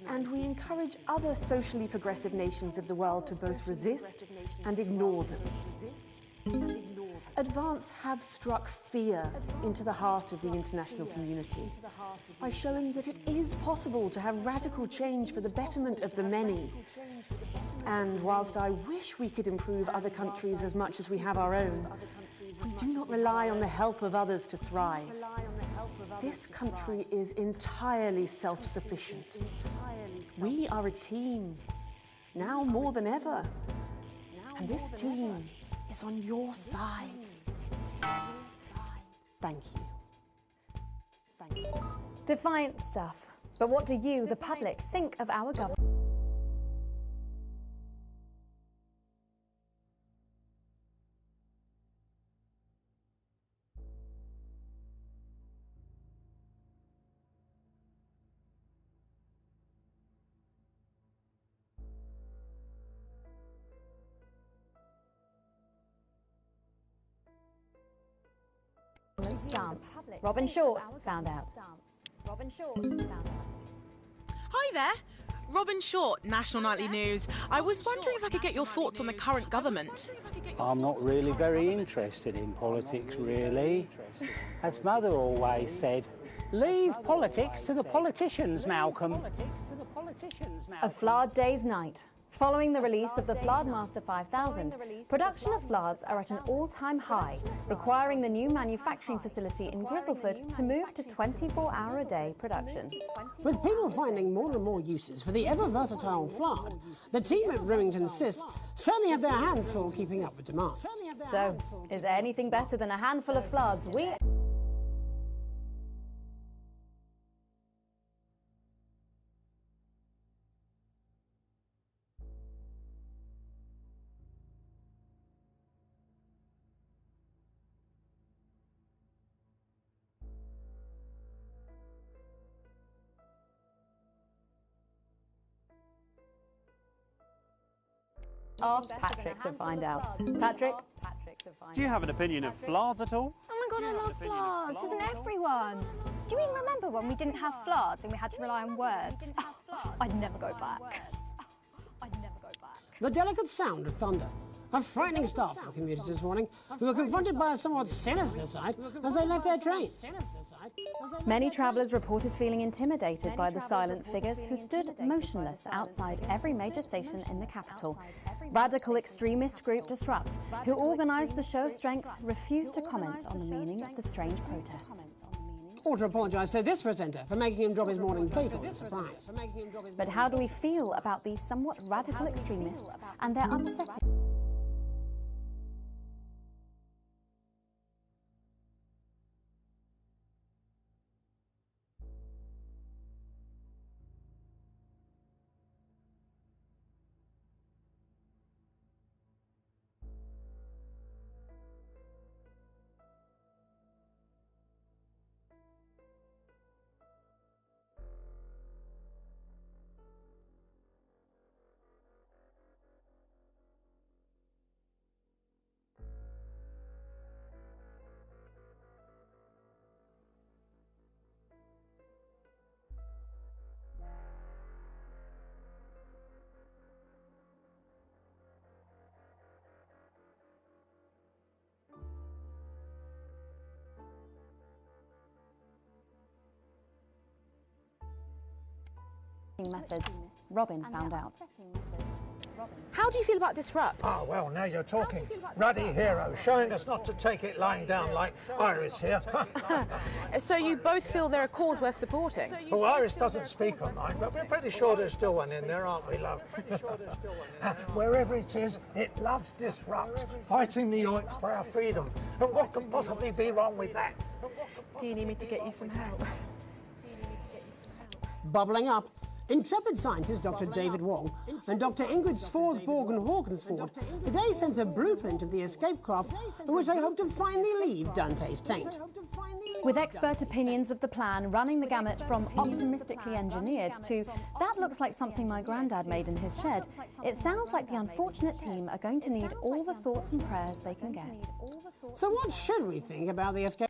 and we encourage other socially progressive nations of the world to both resist and ignore them. Advance have struck fear into the heart of the international community by showing that it is possible to have radical change for the betterment of the many. And whilst I wish we could improve other countries as much as we have our own, we do not rely on the help of others to thrive. This country is entirely self-sufficient. We are a team, now more than ever. And this team is on your side. Thank you. Thank you. Defiant stuff. But what do you, the public, think of our government? Stance. Robin Short found out. Hi there, Robin Short, National Nightly News. I was wondering if I could get your thoughts on the current government. I'm not really very interested in politics, really. As Mother always said, leave politics to the politicians, Malcolm. A Flard Day's night. Following the release of the Flardmaster 5000, production of Flards are at an all-time high, requiring the new manufacturing facility in Grizzleford to move to 24-hour-a-day production. With people finding more and more uses for the ever-versatile Flard, the team at Remington Cyst certainly have their hands full keeping up with demand. So, is there anything better than a handful of Flards? We... Ask Patrick to find out. Patrick? Do you have an opinion of Flards at all? Oh my god, I love Flards, doesn't everyone? Do you even remember when we didn't have Flards and we had to rely on words? Oh, I'd never go back. The delicate sound of thunder. A frightening start for commuters this morning, who were confronted by a somewhat sinister sight as they left their trains. Many travellers reported feeling intimidated by the silent figures who stood motionless outside every major station in the capital. Radical extremist group Disrupt, who organised the show of strength, refused to comment on the meaning of the strange protest. Or to apologise to this presenter for making him drop his morning paper with surprise. But how do we feel about these somewhat radical extremists and their upsetting... methods, Robin found out. How do you feel about Disrupt? Ah, well, now you're talking. Ruddy hero, showing us not to take it lying down like Iris here. So you both feel they're a cause worth supporting? Oh, Iris doesn't speak online, but we're pretty sure there's still one in there, aren't we, love? Wherever it is, it loves Disrupt, fighting the yoinks for our freedom. And what can possibly be wrong with that? Do you need me to get you some help? Bubbling up, intrepid scientist Dr. David Wong and Dr. Ingrid Svorsborg and Hawkinsford today sent a blueprint of the escape craft in which they hope to finally leave Dante's taint. With expert opinions of the plan running the gamut from optimistically engineered to that looks like something my granddad made in his shed, it sounds like the unfortunate team are going to need all the thoughts and prayers they can get. So what should we think about the escape?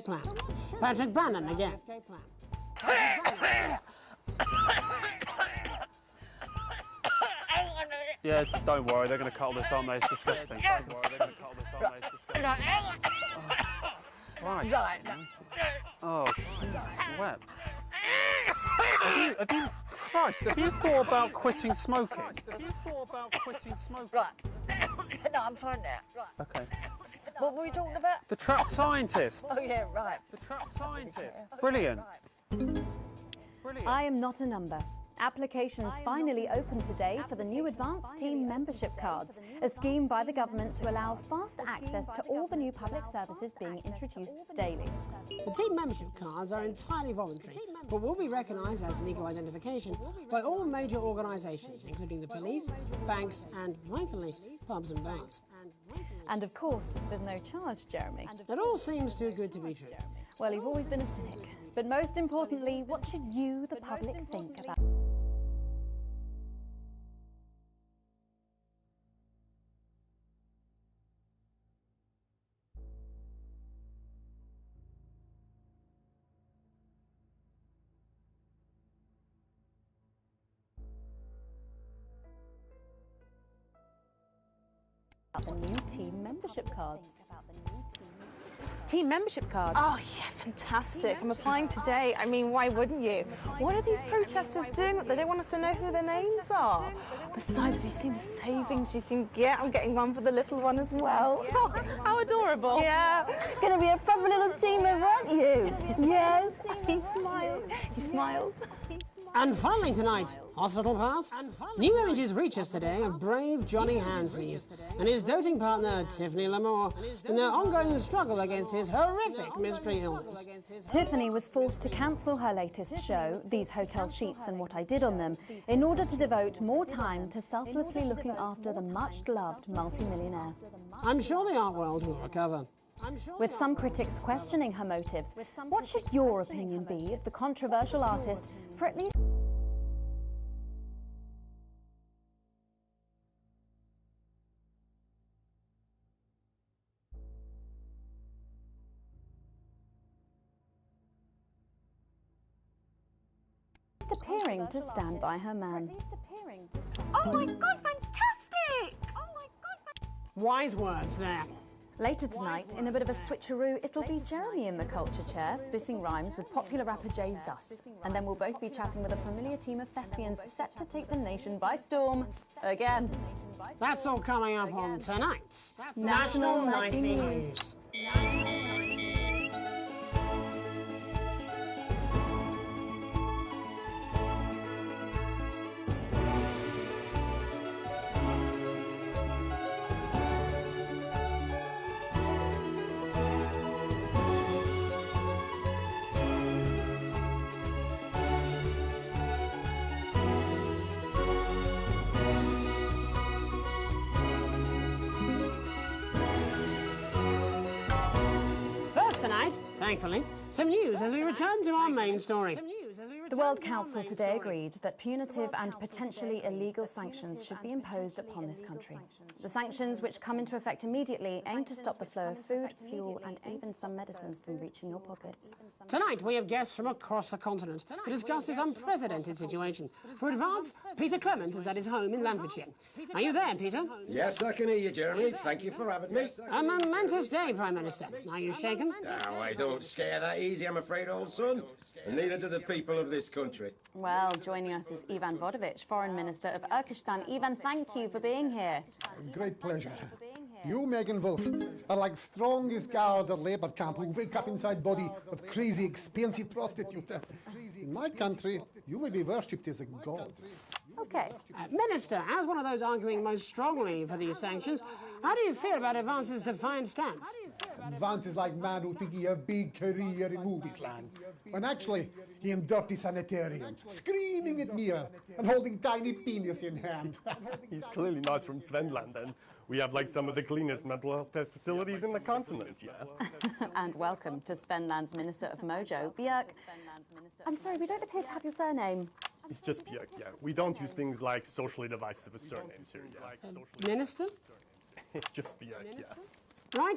Plan. Patrick Bannon again. Yeah, don't worry, they're going to cut all this, aren't they? It's disgusting. Don't worry, they're going to cut all this, aren't they? It's disgusting. Oh, sweat. Have you thought about quitting smoking? Right. No, I'm fine now. Right. Okay. What were we talking about? The trapped scientists. Oh, yeah, right. The trapped scientists. Brilliant. I am not a number. Applications finally opened today for the new Advanced Team Membership Cards, a scheme by the government to allow fast access to all the new public services being introduced daily. The team membership cards are entirely voluntary, but will be recognised as legal identification by all major organisations, including the police, banks and, vitally, pubs and bars. And of course, there's no charge, Jeremy. That all seems too good to be true. Well, you've always been a cynic. But most importantly, what should you, the public, think about? The new team membership cards. Team membership cards? Oh, yeah, fantastic. I'm applying today. I mean, why wouldn't you? What are these protesters doing that they don't want us to know who their names are? Besides, have you seen the savings you can get? I'm getting one for the little one as well. Oh, how adorable. Yeah. Going to be a proper little team member, aren't you? Yes. He smiles. He smiles. And finally tonight, hospital pass. New images reach us today of brave Johnny Hansleaves and his doting partner Tiffany Lamore in their ongoing struggle against his horrific mystery illness. Tiffany was forced to cancel her latest show, These Hotel Sheets and What I Did on Them, in order to devote more time to selflessly looking after the much-loved multimillionaire. I'm sure the art world will recover. With some critics questioning her motives, what should your opinion be of the controversial artist for at least appearing to stand by her man? Oh my God, fantastic! Oh my God. Wise words there. Later tonight, in a bit of a switcheroo, it'll be Jeremy in the culture chair, spitting rhymes with popular rapper Jay Zus. And then we'll both be chatting with a familiar team of thespians set to take the nation by storm again. That's all coming up on tonight's National Nightly News. Thankfully, some news as we return to our main story. The World Council today agreed that punitive and potentially illegal sanctions should be imposed upon this country. The sanctions, which come into effect immediately, aim to stop the flow of food, fuel and even some medicines from reaching your pockets. Tonight, we have guests from across the continent to discuss this unprecedented situation. For Advance, Peter Clement is at his home in Lamfordshire. Are you there, Peter? Yes, I can hear you, Jeremy. Thank you for having me. A momentous day, Prime Minister. Are you shaken? Oh, I don't scare that easy, I'm afraid, old son. And neither do the people of this country. Well, joining us is Ivan Vodovich, Foreign Minister of Urkistan. Ivan, thank you for being here. Great pleasure. You, Megan Wolf, are like strongest guard at labour camp who wake up inside body of crazy, expensive prostitute. In my country, you will be worshipped as a god. Okay. Minister, as one of those arguing most strongly for these sanctions, how do you feel about Advance's defiant stance? Advance is like man who think he have a big career in movies land, when actually he in dirty sanitarium, screaming at mirror and holding tiny penis in hand. He's clearly not from Svenland, then. We have like some of the cleanest mental health facilities in the continent, yeah. And welcome to Svenland's Minister of Mojo, Björk. I'm sorry, we don't appear to have your surname. It's just Björk, yeah. We don't use things like socially divisive surnames here, yeah. Minister? It's just Björk, yeah. Right,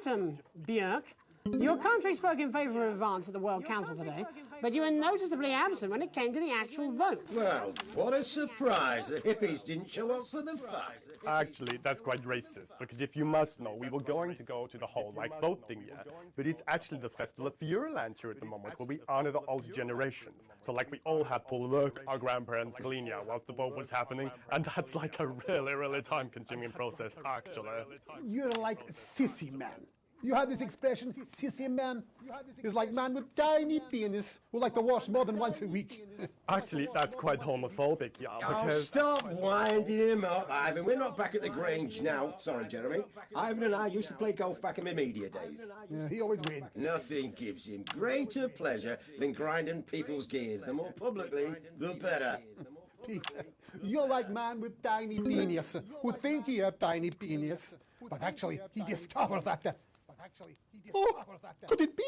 Björk. Your country spoke in favour of Advance at the World Council today, but you were noticeably absent when it came to the actual vote. Well, what a surprise. The hippies didn't show up for the fight. Actually, that's quite racist, because if you must know, we were going to go to the whole, like, vote thing, yeah, but it's actually the Festival of Feuerland here at the moment, where we honor the old generations. So, like, we all had to work our grandparents' gleania whilst the vote was happening, and that's like a really, really time-consuming process, actually. You're like sissy man. You have this expression, sissy man, is like man with tiny penis who like to wash more than once a week. Actually, that's quite homophobic, yeah, Oh, because... stop winding him up, Ivan. We're not back at the Grange now. Sorry, Jeremy. Ivan and I used to play golf back in my media days. Yeah, he always wins. Nothing gives him greater pleasure than grinding people's gears. The more publicly, the better. Peter, you're like man with tiny penis who think he have tiny penis, but actually he discovered that... Oh, could it be?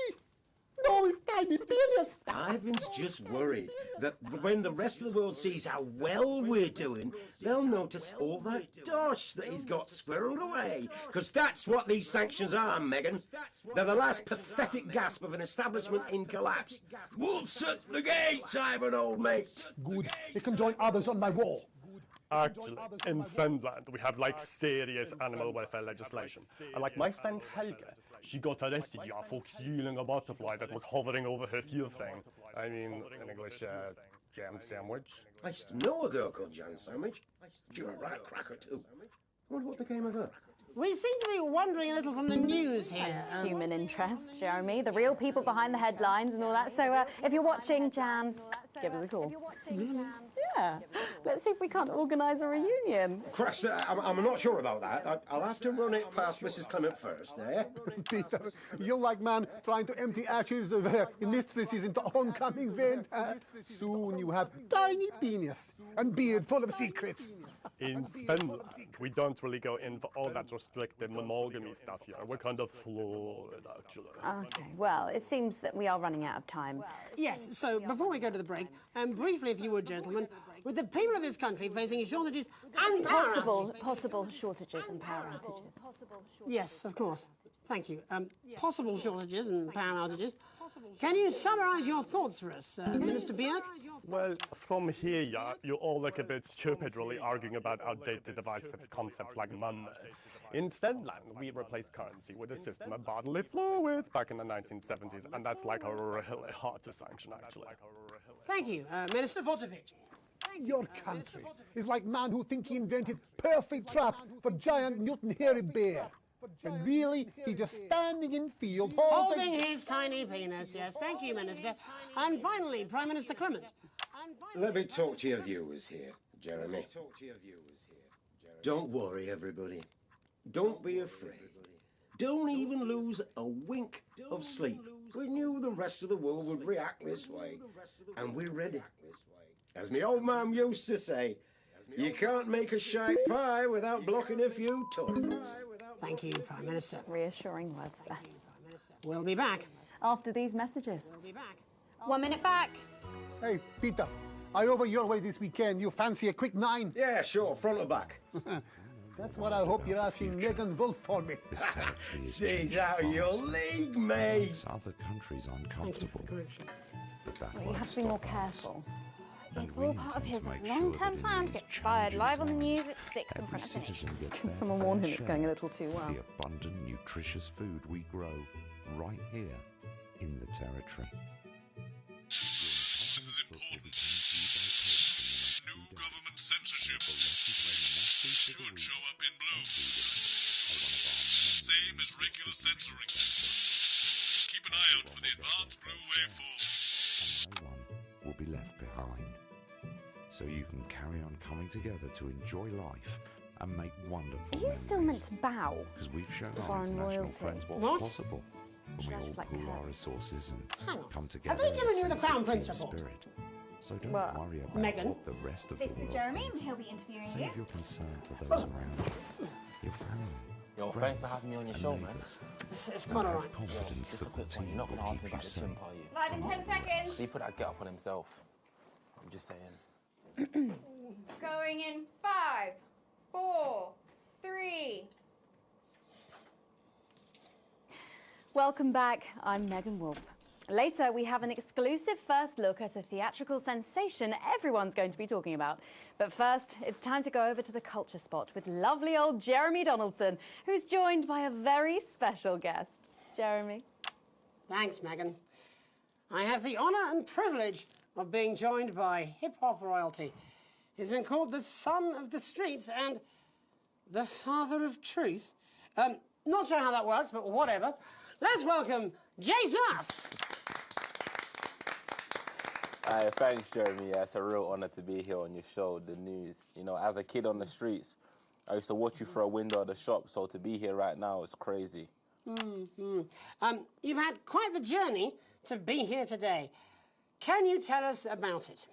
No, it's tiny penis. Ivan's just worried that when the rest of the world sees how well we're doing, they'll notice all that dosh that he's got squirreled away. Because that's what these sanctions are, Megan. They're the last pathetic gasp of an establishment in collapse. Wolves at the gates, Ivan, old mate. Good. You can join others on my wall. Actually, in Svenland, we have, like, serious animal welfare legislation. And, like, my friend Helge, she got arrested, yeah, for killing a butterfly that was hovering over her field thing. I mean, in English, jam sandwich. I used to know a girl called Jam Sandwich. She was a right cracker, too. I wonder what became of her. We seem to be wandering a little from the news here. It's human interest, Jeremy. The real people behind the headlines and all that. So if you're watching Jam, give us a call. Yeah. Let's see if we can't organise a reunion. Christ, I'm not sure about that. I'll have to run it past Mrs. Clement first, eh? Peter, you're like man trying to empty ashes of mistresses into oncoming vent. Soon you have tiny penis and beard full of secrets. In Svenland, we don't really go in for all that restrictive monogamy stuff here. We're kind of fluid, actually. Okay, well, it seems that we are running out of time. Yes, so before we go to the break, briefly, if you would, gentlemen, with the people of this country facing shortages and possible shortages and power outages. Yes, of course. Thank you. Possible shortages and power outages. Can you summarise your thoughts for us, Minister Björk? Well, from here, yeah, you all look a bit stupid really arguing about outdated divisive concepts like money. In Finland, we replaced currency with a system of bodily fluids back in the 1970s, and that's like a really hard to sanction, actually. Thank you, Minister Vodovich. Your country is like man who think he invented perfect trap for giant Newton hairy bear. And really, he just standing in field holding his tiny penis, yes. Thank you, Minister. And finally, Prime Minister Clement. Let me talk to your viewers here, Jeremy. Don't worry, everybody. Don't be afraid. Don't even lose a wink of sleep. We knew the rest of the world would react this way, and we're ready. As my old man used to say, you can't make a shite pie without blocking a few toilets. Thank you, Prime Minister. Reassuring words there. We'll be back after these messages. We'll be back. 1 minute back. Hey, Peter, I over your way this weekend. You fancy a quick 9? Yeah, sure, front or back. That's what I hope you're asking Megan Wolf for me. This territory is She's out of your league, mate. makes other countries uncomfortable. But that Well, you have to be more careful. It's all part of his long-term plan to get fired live on the news at 6 in front of the nation. Can someone warn him it's going a little too well? The abundant, nutritious food we grow right here in the territory. This is important. New government censorship should show up in blue. Same as regular censoring. Keep an eye out for the advanced blue waveform. No one will be left behind. So you can carry on coming together to enjoy life and make wonderful Are you still meant to bow because we've shown to our foreign international royalty? friends what's What? possible when we all Just like pool her. our resources and Hang on. come together. Have they given in a you the sense of Crown team Prince report? spirit. So don't Well, worry about Meghan? what the rest of This the is world Jeremy, thinks. and he'll be interviewing you. Save your concern for those around you, your family. Yo, friends, thanks for having me on your show, man. neighbours, It's and quite have alright. confidence Just a that the quick one. team You're not will going to ask keep me you about the safe. gym, are you? Live in 10 seconds. He put that get up on himself. I'm just saying. Going in 5, 4, 3. Welcome back. I'm Megan Wolf. Later, we have an exclusive first look at a theatrical sensation everyone's going to be talking about. But first, it's time to go over to the culture spot with lovely old Jeremy Donaldson, who's joined by a very special guest. Jeremy. Thanks, Megan. I have the honour and privilege of being joined by hip-hop royalty. He's been called the son of the streets and the father of truth. Not sure how that works, but whatever. Let's welcome Jesus! Thanks, Jeremy. Yeah, it's a real honour to be here on your show, The News. You know, as a kid on the streets, I used to watch you through a window of the shop, so to be here right now is crazy. You've had quite the journey to be here today. Can you tell us about it?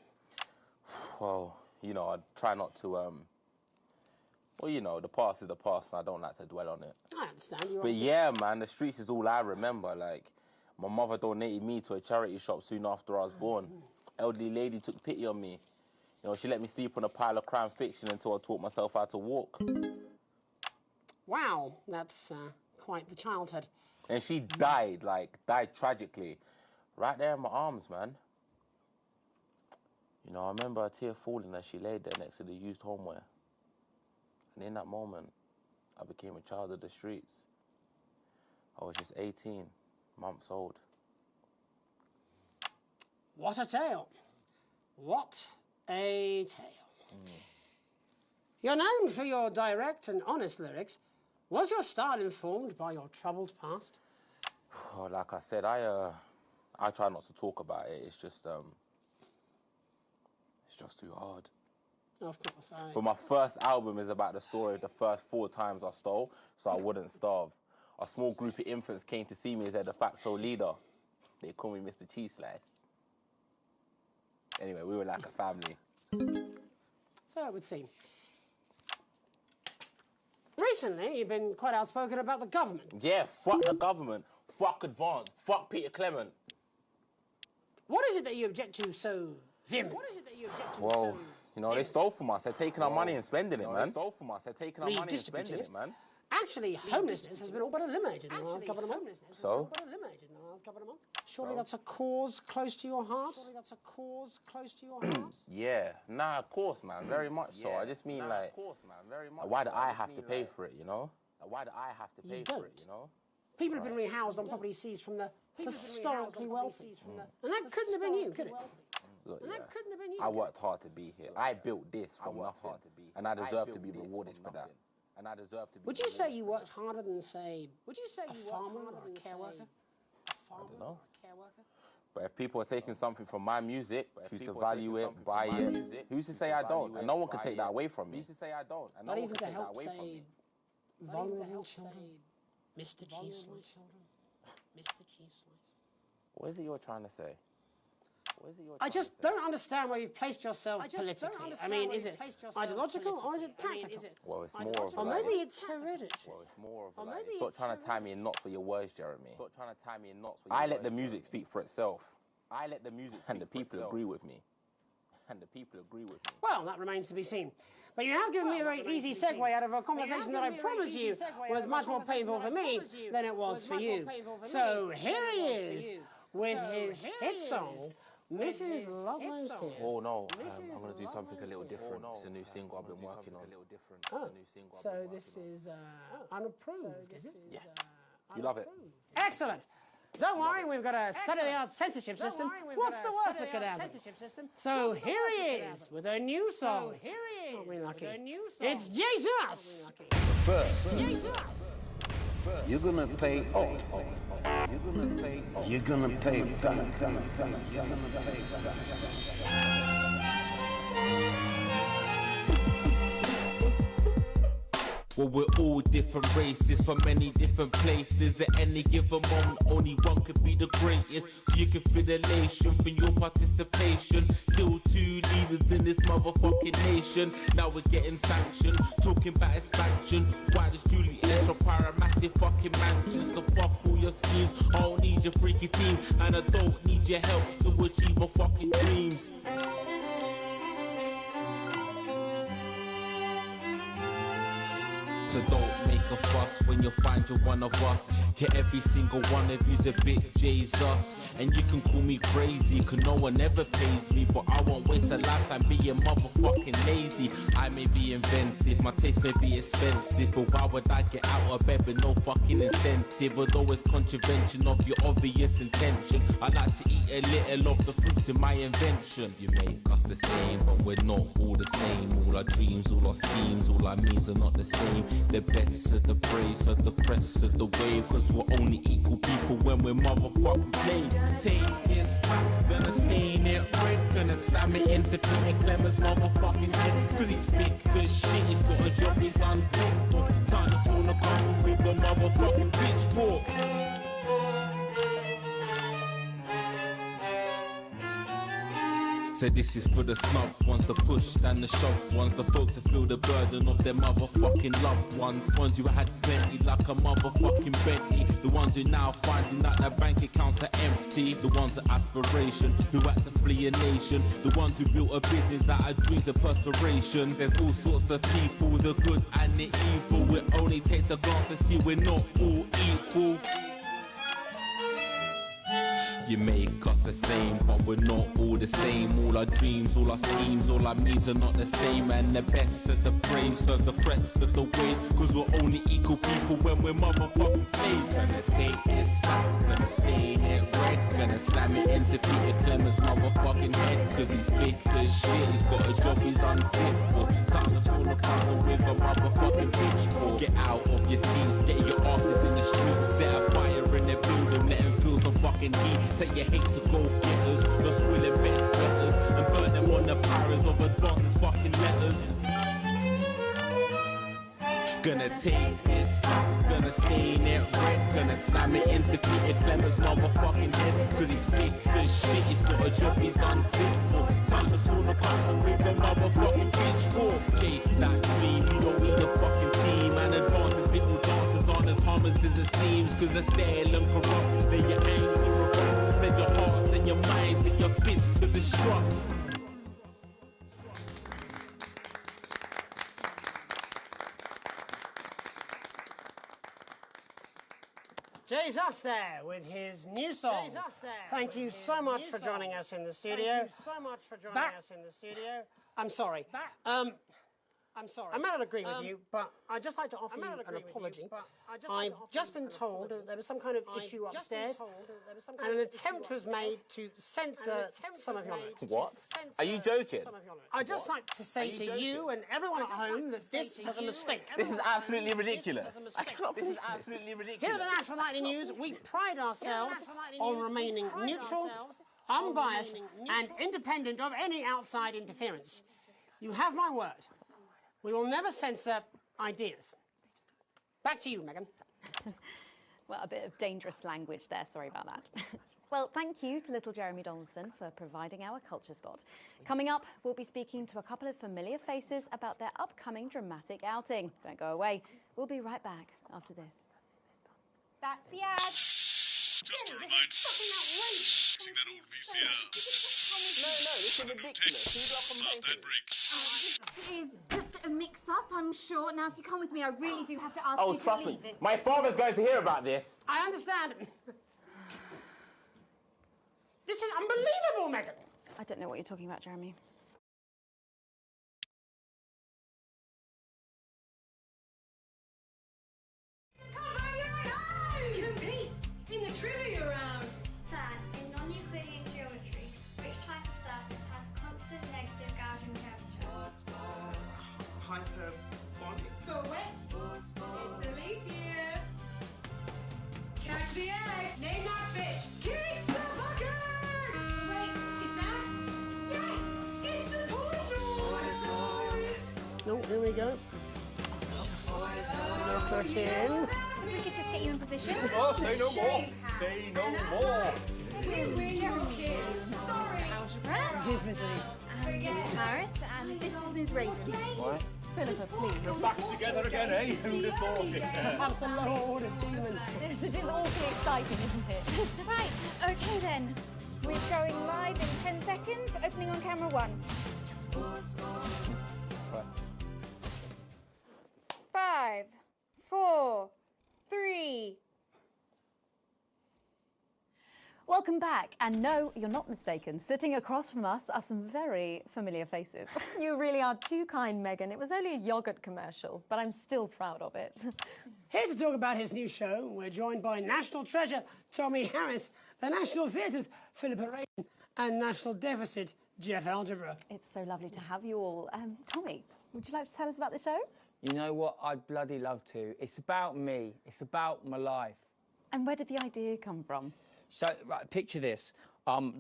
Well, you know, I try not to, well, you know, the past is the past, and I don't like to dwell on it. I understand. You But yeah, man, the streets is all I remember. Like, my mother donated me to a charity shop soon after I was born. Elderly lady took pity on me. You know, she let me sleep on a pile of crime fiction until I taught myself how to walk. Wow, that's quite the childhood. And she died tragically. Right there in my arms, man. You know, I remember a tear falling as she laid there next to the used homeware. And in that moment, I became a child of the streets. I was just 18 months old. What a tale. What a tale. You're known for your direct and honest lyrics. Was your style informed by your troubled past? Well, like I said, I try not to talk about it. It's just too hard. Of course. But my first album is about the story of the first 4 times I stole, so I wouldn't starve. A small group of infants came to see me as their de facto leader. They call me Mr. Cheese Slice. Anyway, we were like a family. So it would seem. Recently, you've been quite outspoken about the government. Yeah, fuck the government. Fuck Advance. Fuck Peter Clement. What is it that you object to so vehemently? What is it that you object to Well, you know, they stole from us. They're taking our money and spending it, man. They stole from us. They're taking our money and Redistributing spending it, man. Actually, homelessness has been all but eliminated in the last couple of months. So? Surely that's a cause close to your heart? Surely that's a cause close to your heart? Yeah, nah, of course, man, very much so. I just mean, like, why do I have to pay for it, you know? Why do I have to pay for it, you know? People have been rehoused on property seized from the historically wealthy. And that couldn't have been you, could it? Look, And that couldn't have been you. I worked hard to be here. I built this from nothing, and I deserve to be rewarded for that. And I deserve to be. Would you say you worked harder than, say, a farmer or a care worker? I don't know. But if people are taking something from my music, choose to value it, buy it, who's to say I don't? And no one can take that away from me. Who's to say I don't? And Not even to help, say, vulnerable children? Mr. Cheese Slice. Mr. Cheese Slice. What is it you're trying to say? I just don't understand where you've placed yourself politically. I mean, is it ideological or is it tactical? Well, it's more of Or like... maybe it's hereditary. Well, it's more of like... Stop trying to tie me in knots with your words, Jeremy. Stop trying to tie me in knots with your words. I let the music speak for itself. I let the music speak and the people agree with me. And the people agree with me. Well, that remains to be seen. But you have given me a very easy segue out of a conversation that I promise you was much more painful for me than it was for you. So here he is with his hit song, Mrs. Lovelow's Tears. Oh no, I'm going to do something a little different. It's a new single I've been working on. Oh, so this is unapproved, is it? Yeah. You love it? Excellent. Don't worry, we've got a state-of-the-art censorship system. What's the worst that could happen? So here he is with a new song. Aren't we lucky? It's Jesus! First, you're gonna pay up. You're gonna pay back. Well, we're all different races from many different places. At any given moment, only one could be the greatest. So you can feel elation from your participation. Still two leaders in this motherfucking nation. Now we're getting sanctioned, talking about expansion. Why does Julie Ezra require a massive fucking mansion? So fuck all your schemes. I don't need your freaky team, and I don't need your help to achieve my fucking dreams. So don't make a fuss when you find you're one of us. Yeah, every single one of you's a bit Jesus. And you can call me crazy, cause no one ever pays me. But I won't waste a lifetime being motherfucking lazy. I may be inventive, my taste may be expensive, but why would I get out of bed with no fucking incentive? Although it's contravention of your obvious intention, I like to eat a little of the fruits in my invention. You make us the same, but we're not all the same. All our dreams, all our schemes, all our means are not the same. The best of the praise of the press of the wave, cause we're only equal people when we're motherfucking slaves. Take this fact, gonna stain it red, gonna slam it into Peter Clemmer's motherfucking head, cause he's thick as shit, he's got a job he's unfit for. It's time to spawn a couple with a motherfucking pitchfork. So this is for the snuff ones, the push and the shove ones, the folks that feel the burden of their motherfucking loved ones. Ones who had plenty like a motherfucking Bentley. The ones who now finding that their bank accounts are empty. The ones of aspiration who had to flee a nation. The ones who built a business out of dreams of perspiration. There's all sorts of people, the good and the evil. It only takes a glance to see we're not all equal. You make us the same, but we're not all the same. All our dreams, all our schemes, all our means are not the same. And the best of the praise serve the press of the ways, cause we're only equal people when we're motherfucking slaves. Gonna take this fact, gonna stain it red, gonna slam it into Peter Clemmer's motherfucking head, cause he's thick as shit, he's got a job he's unfit for. Time to spawn a castle with a motherfucking pitchfork. Get out of your seats, get your asses in the streets, set a fire in the building, let them feel some fucking heat. Say you hate to go getters, you're squilling bed letters, and burn them on the pyres of advances fucking letters. Gonna take this fact, gonna stain it red, gonna slam it into Peter Clemmer's motherfucking head, cause he's thick as shit, he's got a job he's unfit for. Time to spawn a castle with a motherfucking pitchfork. Chase that dream, you don't need a fucking team, and advances little dancers aren't as harmless as it seems, cause they're stale and corrupt, then you're angry, revolt, then your hearts and your minds and your fists to destruct. Jesus there with his new song. Thank you so much for joining us in the studio. I'm sorry. I may not agree with you, but I'd just like to offer you an apology. I've just been told that there was some kind of issue upstairs, and an attempt was made to censor some of your notes. What? Are you joking? I'd just like to say to you and everyone at home that this was a mistake. This is absolutely ridiculous. I cannot believe this is absolutely ridiculous. Here at the National Nightly News, we pride ourselves on remaining neutral, unbiased, and independent of any outside interference. You have my word. We will never censor ideas. Back to you, Megan. Well, a bit of dangerous language there. Sorry about that. Well, thank you to little Jeremy Donaldson for providing our culture spot. Coming up, we'll be speaking to a couple of familiar faces about their upcoming dramatic outing. Don't go away. We'll be right back after this. That's the ad. Just a reminder. Fixing that old VCR. No, this is ridiculous. Last ad break. This is just a mix-up, I'm sure. Now, if you come with me, I really do have to ask Oh, you to trust me. leave it. My father's going to hear about this. I understand. This is unbelievable, Megan. I don't know what you're talking about, Jeremy. Compete in the trivia round. Dad, in non-Euclidean geometry, which type of surface has constant negative Gaussian curvature? Hyperbolic? Correct. It's a leap year. Catch the egg. Name that fish. Keep the bucket. Wait, is that? Yes, it's the poison. Oh, here we go. Number 13. If we could just get you in position. Oh, say no more. Say no more. Mr. Algebra. Vividly. Mr. Harris, and this is Ms. Radin. What? Philippa, please. We're back together again, eh? Who'd have thought it? Absolute demon. This is awfully exciting, isn't it? Right, okay then. We're going live in 10 seconds, opening on camera 1. 5, 4, 3. Welcome back. And no, you're not mistaken. Sitting across from us are some very familiar faces. You really are too kind, Megan. It was only a yogurt commercial, but I'm still proud of it. Here to talk about his new show, we're joined by National Treasure Tommy Harris, the National Theatre's Philippa Radin, and National Deficit Jeff Algebra. It's so lovely to have you all. Tommy, would you like to tell us about the show? You know what? I'd bloody love to. It's about me. It's about my life. And where did the idea come from? So, right, picture this.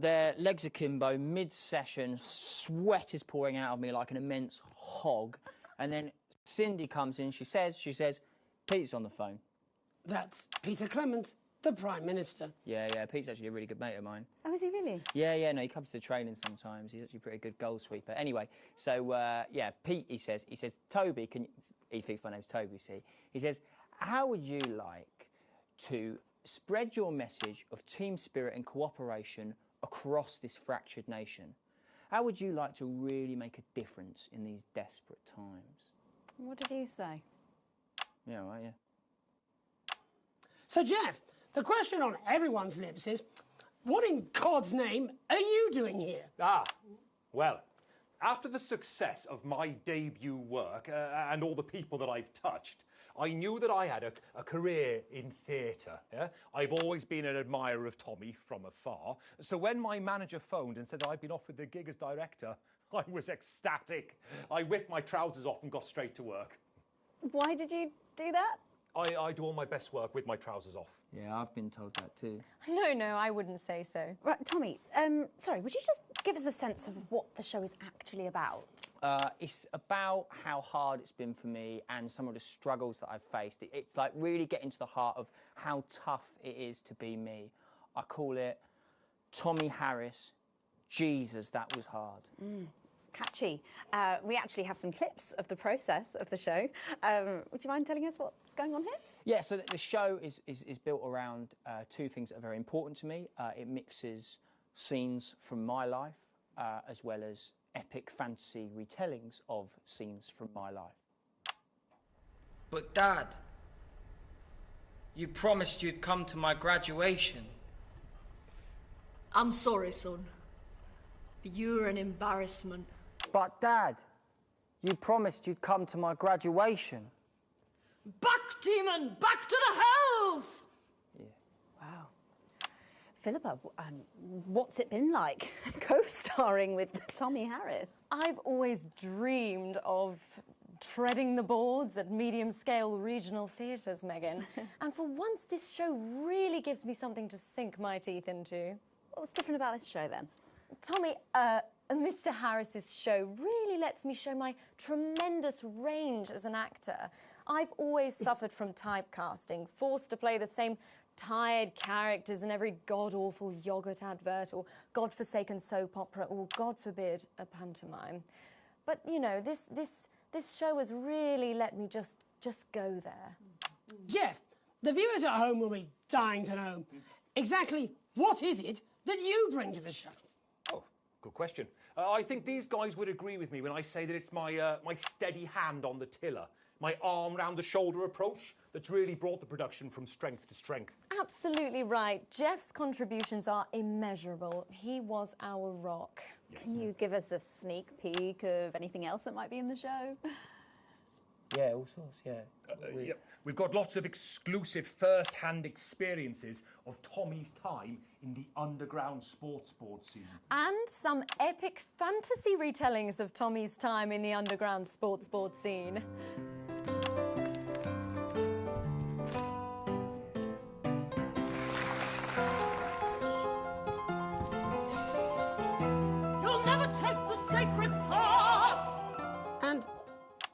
Their legs akimbo, mid-session, sweat is pouring out of me like an immense hog. And then Cindy comes in, she says, Pete's on the phone. That's Peter Clement, the Prime Minister. Yeah, Pete's actually a really good mate of mine. Oh, is he really? Yeah, no, he comes to training sometimes. He's actually a pretty good goal sweeper. Anyway, so, Pete, he says, Toby, he thinks my name's Toby, see? He says, how would you like to spread your message of team spirit and cooperation across this fractured nation? How would you like to really make a difference in these desperate times? What did you say? Yeah, right, yeah. So, Jeff, the question on everyone's lips is, what in God's name are you doing here? Well, after the success of my debut work and all the people that I've touched, I knew that I had a career in theatre. Yeah? I've always been an admirer of Tommy from afar. So when my manager phoned and said I'd been offered the gig as director, I was ecstatic. I whipped my trousers off and got straight to work. Why did you do that? I do all my best work with my trousers off. Yeah, I've been told that too. No, I wouldn't say so. Right, Tommy, sorry, would you just give us a sense of what the show is actually about? It's about how hard it's been for me and some of the struggles that I've faced. It's like really getting to the heart of how tough it is to be me. I call it Tommy Harris, Jesus, that was hard. It's catchy. We actually have some clips of the process of the show. Would you mind telling us what's going on here? Yeah, so the show is built around two things that are very important to me. It mixes scenes from my life as well as epic fantasy retellings of scenes from my life. But Dad, you promised you'd come to my graduation. I'm sorry, son, but you're an embarrassment. But Dad, you promised you'd come to my graduation. Back, demon! Back to the hells! Wow. Philippa, what's it been like co-starring with Tommy Harris? I've always dreamed of treading the boards at medium-scale regional theatres, Megan. And for once, this show really gives me something to sink my teeth into. What's different about this show, then? Tommy, Mr. Harris's show really lets me show my tremendous range as an actor. I've always suffered from typecasting, forced to play the same tired characters in every god-awful yogurt advert or god-forsaken soap opera or, God forbid, a pantomime. But, you know, this show has really let me just go there. Jeff, the viewers at home will be dying to know exactly what is it that you bring to the show? Oh, good question. I think these guys would agree with me when I say that it's my steady hand on the tiller, my arm round the shoulder approach that's really brought the production from strength to strength. Absolutely right. Jeff's contributions are immeasurable. He was our rock. Can you give us a sneak peek of anything else that might be in the show? Yeah, all sorts, yeah. Yeah. We've got lots of exclusive first-hand experiences of Tommy's time in the underground sports board scene. And some epic fantasy retellings of Tommy's time in the underground sports board scene. You'll never take the sacred pass! And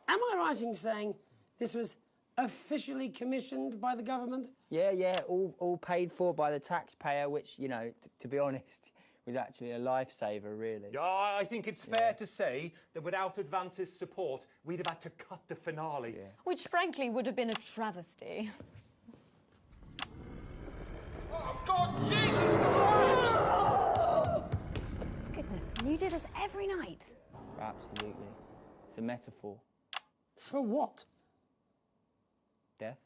am I right in saying this was officially commissioned by the government? Yeah, all paid for by the taxpayer, which, you know, to be honest, was actually a lifesaver, really. Yeah, I think it's fair to say that without Advance's support, we'd have had to cut the finale. Which, frankly, would have been a travesty. Oh, God, Jesus Christ! Goodness, and you do this every night? Absolutely. It's a metaphor. For what? Death.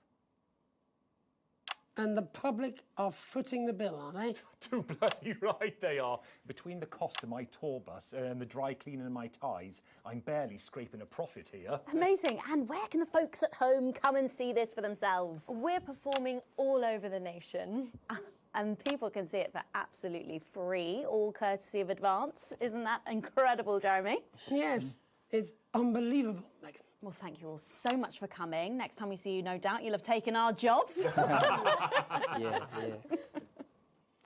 And the public are footing the bill, are they? Too bloody right they are. Between the cost of my tour bus and the dry cleaning of my ties, I'm barely scraping a profit here. Amazing. And where can the folks at home come and see this for themselves? We're performing all over the nation. And people can see it for absolutely free, all courtesy of Advance. Isn't that incredible, Jeremy? Yes, it's unbelievable, Megan. Well, thank you all so much for coming. Next time we see you, no doubt you'll have taken our jobs. Yeah.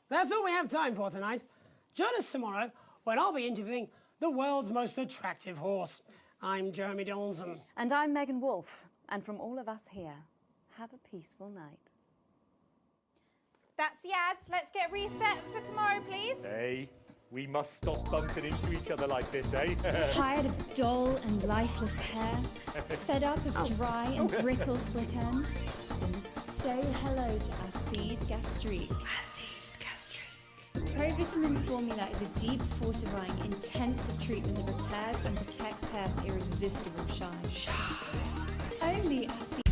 That's all we have time for tonight. Join us tomorrow when I'll be interviewing the world's most attractive horse. I'm Jeremy Donaldson. And I'm Megan Wolfe. And from all of us here, have a peaceful night. That's the ads. Let's get reset for tomorrow, please. Hey, we must stop bumping into each other like this, eh? Tired of dull and lifeless hair? Fed up of dry and brittle split ends? Then say hello to Acid Gastrique. Acid Gastrique. Provitamin formula is a deep, fortifying, intensive treatment that repairs and protects hair for irresistible shine. Only Acid.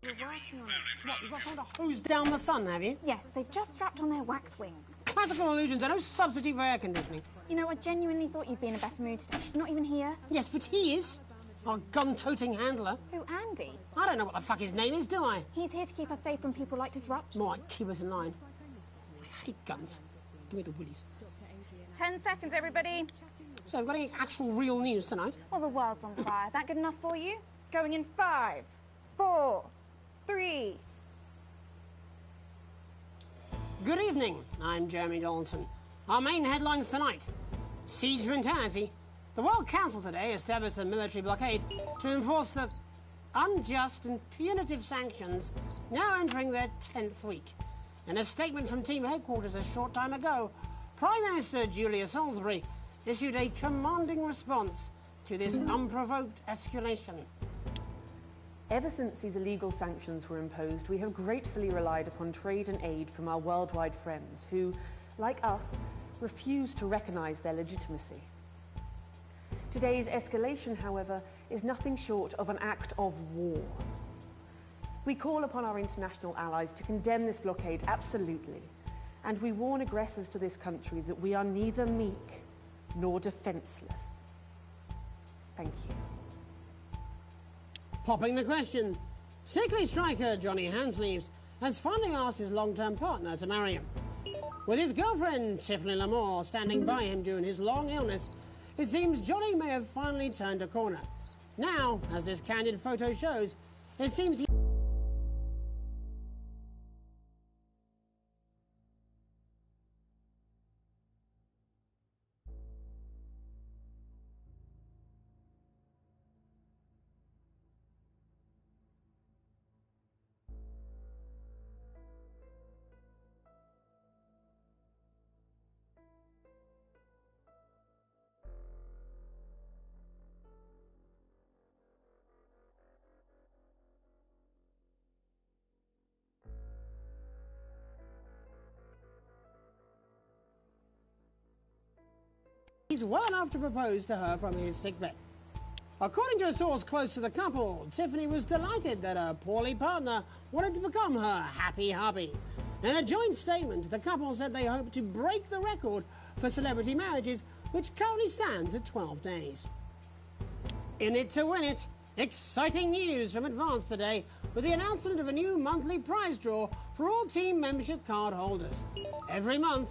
You're working on it. What, you've got someone to hose down the sun, have you? Yes, they've just strapped on their wax wings. Classical illusions are no substitute for air conditioning. You know, I genuinely thought you'd be in a better mood today. She's not even here. Yes, but he is. Our gun-toting handler. Who, Andy? I don't know what the fuck his name is, do I? He's here to keep us safe from people like Disrupt. More like keep us in line. I hate guns. Give me the willies. 10 seconds, everybody. So, have we got any actual real news tonight? Well, the world's on fire. That good enough for you? Going in 5, 4, 3. Good evening. I'm Jeremy Donaldson. Our main headlines tonight. Siege mentality. The World Council today established a military blockade to enforce the unjust and punitive sanctions now entering their 10th week. In a statement from team headquarters a short time ago, Prime Minister Julia Salisbury issued a commanding response to this unprovoked escalation. Ever since these illegal sanctions were imposed, we have gratefully relied upon trade and aid from our worldwide friends who, like us, refuse to recognise their legitimacy. Today's escalation, however, is nothing short of an act of war. We call upon our international allies to condemn this blockade absolutely, and we warn aggressors to this country that we are neither meek nor defenceless. Thank you. Popping the question. Sickly striker Johnny Handsleeves has finally asked his long-term partner to marry him. With his girlfriend Tiffany Lamore standing by him during his long illness, it seems Johnny may have finally turned a corner. Now, as this candid photo shows, it seems he He's well enough to propose to her from his sickbed. According to a source close to the couple, Tiffany was delighted that her poorly partner wanted to become her happy hubby. In a joint statement, the couple said they hope to break the record for celebrity marriages, which currently stands at 12 days. In it to win it, exciting news from Advance today with the announcement of a new monthly prize draw for all team membership card holders. Every month,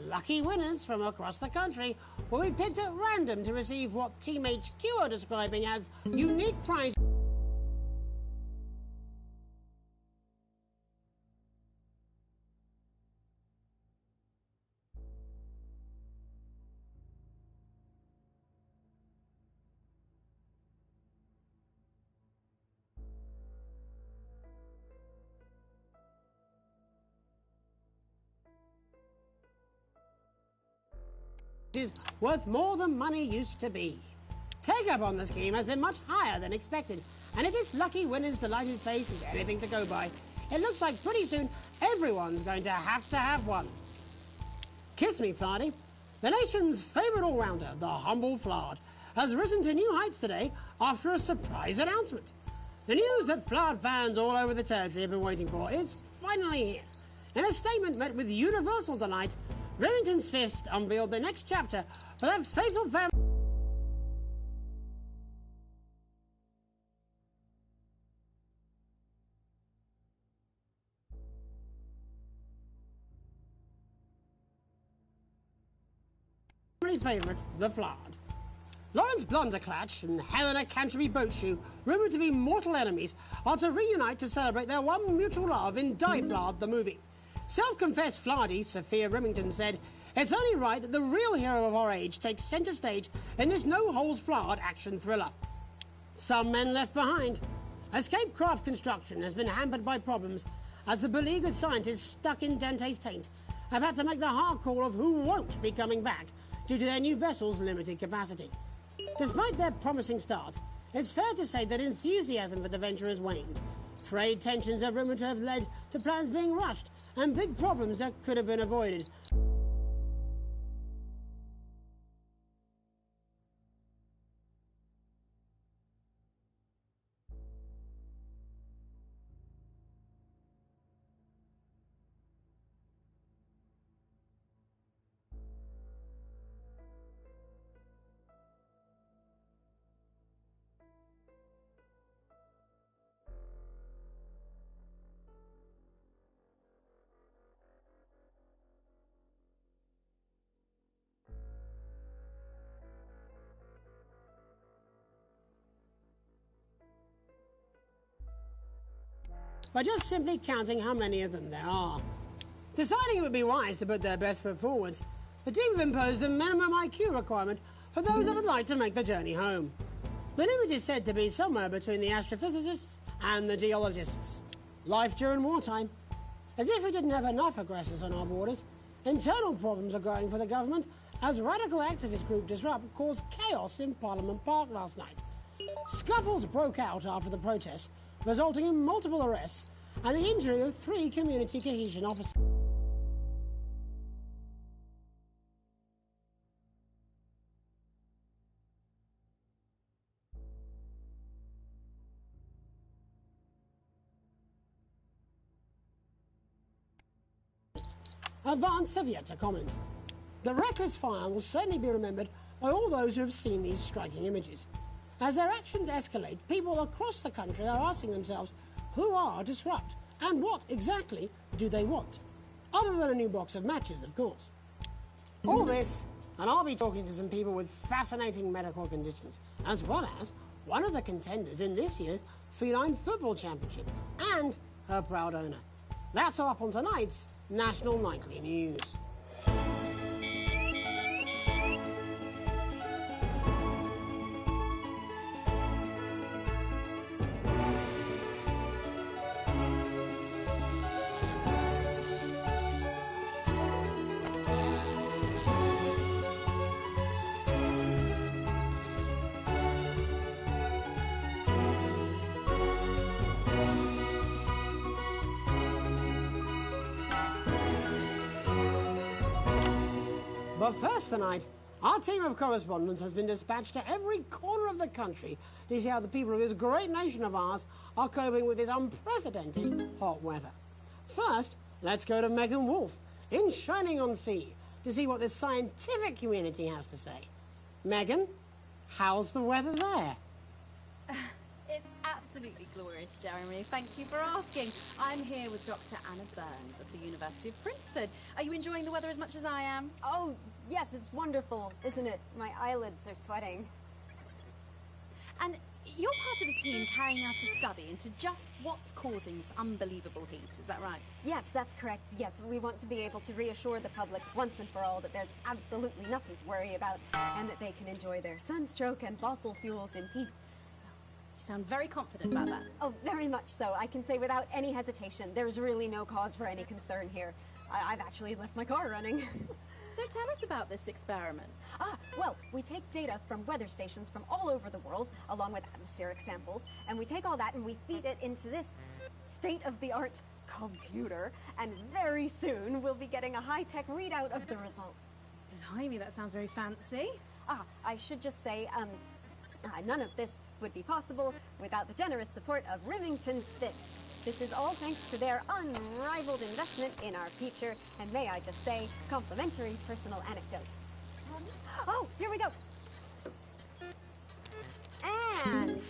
lucky winners from across the country will be picked at random to receive what Team HQ are describing as unique prizes. Is worth more than money used to be. Take-up on the scheme has been much higher than expected, and if this lucky winner's delighted face is anything to go by, it looks like pretty soon everyone's going to have one. Kiss me, Flardy. The nation's favourite all-rounder, the humble Flard, has risen to new heights today after a surprise announcement. The news that Flard fans all over the territory have been waiting for is finally here. In a statement met with universal delight, Remington's Fist unveiled the next chapter for that faithful family favourite, the Flard. Lawrence Blunderclatch and Helena Canterbury Boatshoe, rumoured to be mortal enemies, are to reunite to celebrate their one mutual love in Die Flard, the movie. Self-confessed Flardy, Sophia Remington, said, "It's only right that the real hero of our age takes centre stage in this no-holds-barred action thriller." Some men left behind. Escape craft construction has been hampered by problems as the beleaguered scientists stuck in Dante's taint have had to make the hard call of who won't be coming back due to their new vessel's limited capacity. Despite their promising start, it's fair to say that enthusiasm for the venture has waned. Trade tensions are rumoured to have led to plans being rushed and big problems that could have been avoided. By just simply counting how many of them there are. Deciding it would be wise to put their best foot forwards, the team have imposed a minimum IQ requirement for those that would like to make the journey home. The limit is said to be somewhere between the astrophysicists and the geologists. Life during wartime. As if we didn't have enough aggressors on our borders, internal problems are growing for the government as radical activist group Disrupt caused chaos in Parliament Park last night. Scuffles broke out after the protests, resulting in multiple arrests and the injury of 3 community cohesion officers. Advance have yet to comment. The reckless fire will certainly be remembered by all those who have seen these striking images. As their actions escalate, people across the country are asking themselves, who are Disrupt and what exactly do they want? Other than a new box of matches, of course. All this, and I'll be talking to some people with fascinating medical conditions, as well as one of the contenders in this year's Feline Football Championship and her proud owner. That's all up on tonight's National Nightly News. But first tonight, our team of correspondents has been dispatched to every corner of the country to see how the people of this great nation of ours are coping with this unprecedented hot weather. First, let's go to Megan Wolf in Shining-on-Sea to see what the scientific community has to say. Megan, how's the weather there? It's absolutely glorious, Jeremy. Thank you for asking. I'm here with Dr. Anna Burns of the University of Princeford. Are you enjoying the weather as much as I am? Oh, yes, it's wonderful, isn't it? My eyelids are sweating. And you're part of a team carrying out a study into just what's causing this unbelievable heat, is that right? Yes, that's correct. Yes, we want to be able to reassure the public once and for all that there's absolutely nothing to worry about and that they can enjoy their sunstroke and fossil fuels in peace. You sound very confident about that. Oh, very much so. I can say without any hesitation, there's really no cause for any concern here. I've actually left my car running. So tell us about this experiment. Well, we take data from weather stations from all over the world, along with atmospheric samples, and we take all that and we feed it into this state-of-the-art computer, and very soon we'll be getting a high-tech readout of the results. Blimey, that sounds very fancy. I should just say, none of this would be possible without the generous support of Remington's Fist. This is all thanks to their unrivaled investment in our feature, and may I just say, complimentary personal anecdote. Oh, here we go. And,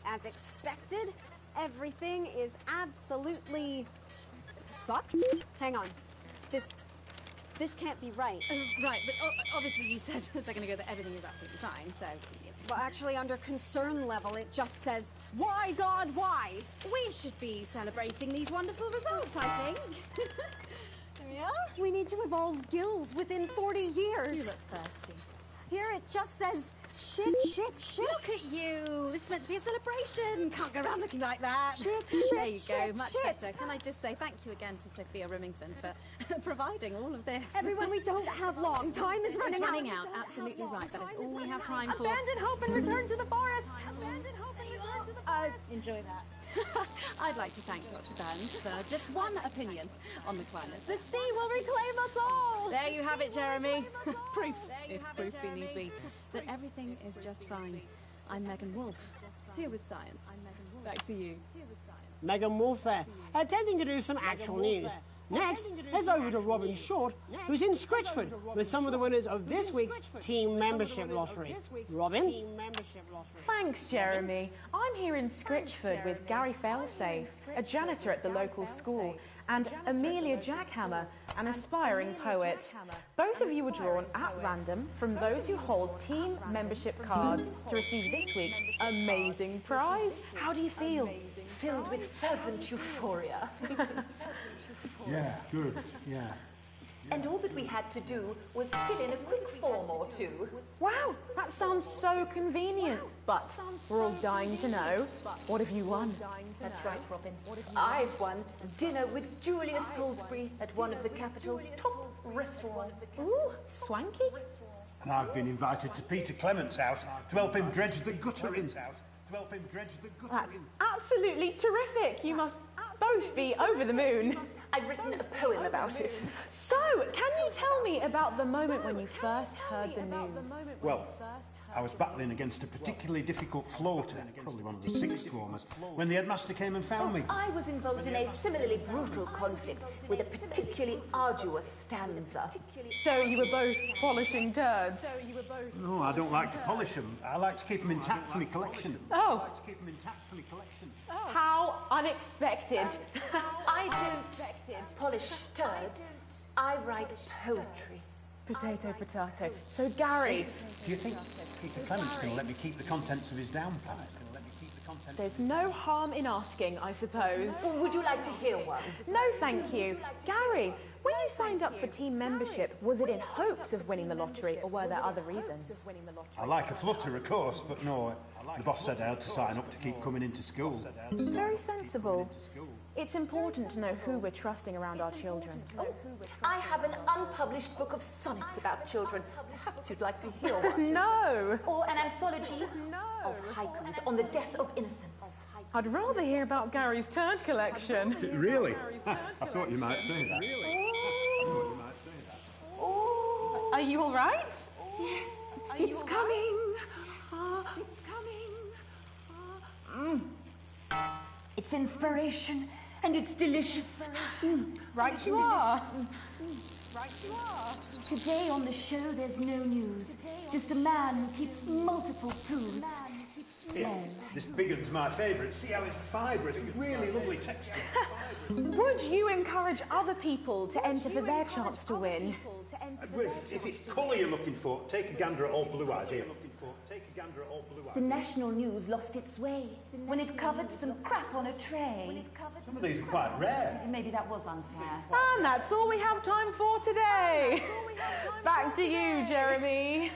as expected, everything is absolutely fucked. Hang on. This This can't be right. Right, but obviously you said a second ago that everything is absolutely fine, so... Well, actually, under concern level, it just says, why, God, why? We should be celebrating these wonderful results, I think. Yeah? We need to evolve gills within 40 years. You look thirsty. Here it just says, shit, shit, shit. Look at you. This is meant to be a celebration. Can't go around looking like that. Shit, There you shit, go. shit, Much shit. better. Can I just say thank you again to Sophia Remington for providing all of this. Everyone, we don't have long. Time is running out. Running out. Absolutely right. That is all we have time for. Abandon hope and return to the forest. Abandon hope and return to the forest. Enjoy that. I'd like to thank Dr. Burns for just one opinion on the climate. The sea will reclaim us all. There you have it, Jeremy. Proof, if proof be need be, that everything is just fine. I'm Megan Wolf, here with science. Back to you. Megan Wolf there, attempting to do some actual news. Next, let's over to Robin Short, who's in Scritchford with some of the winners of this week's Team Membership Lottery. Robin? Thanks, Jeremy. I'm here in Scritchford with Gary Failsafe, a janitor at the local school, and Amelia Jackhammer, an aspiring poet. Both of you were drawn at random from those who hold team membership cards to receive this week's amazing prize. How do you feel? Filled with fervent euphoria. Yeah, good, yeah. And all that we had to do was fill in a quick form or two. Wow, that sounds so convenient. But we're all dying to know, what have you won? That's right, Robin. I've won dinner with Julius Salisbury at one of the capital's top restaurants. Ooh, swanky. And I've been invited to Peter Clement's house to help him dredge the gutter in. That's absolutely terrific. You must both be over the moon. I've written a poem about it. So, can you tell me about the moment when you first heard the news? Well, I was battling against a particularly difficult floater, probably one of the sixth formers, when the headmaster came and found me. I was involved in a similarly brutal conflict with a particularly arduous stanza. So you were both polishing turds? No, I don't like to polish them. I like to keep them intact for my collection. Oh. How unexpected. I don't polish turds. I write poetry. Potato, potato. So, Gary... Do you think Peter Clement's going to let me keep the contents of his downpipe? There's no harm in asking, I suppose. Would you like to hear one? No, thank you. Gary, when you signed up for team membership, was it in hopes of winning the lottery, or were there other reasons? I like a flutter, of course, but no, the boss said I had to sign up to keep coming into school. Very sensible. It's important to know who we're trusting around our children. Oh, I have an unpublished book of sonnets about children. Perhaps you'd like to hear one. No! Or an anthology of haikus on the death of innocence. I'd rather hear about Gary's turd collection. Really? I thought you might say that. Oh. Are you all right? Yes, it's coming. It's coming. It's inspiration, and it's delicious. Right you are. Right you are. Today on the show, there's no news. Just a man who keeps multiple poos. Yeah, this big one's my favourite. See how it's fibrous, really lovely texture. Would you encourage other people to enter for their chance to win? If it's colour you're looking for, take a gander at old Blue Eyes here. The national news lost its way when it covered some crap on a tray. Some of these are quite rare. Maybe that was unfair. And that's all we have time for today. Back to you, Jeremy.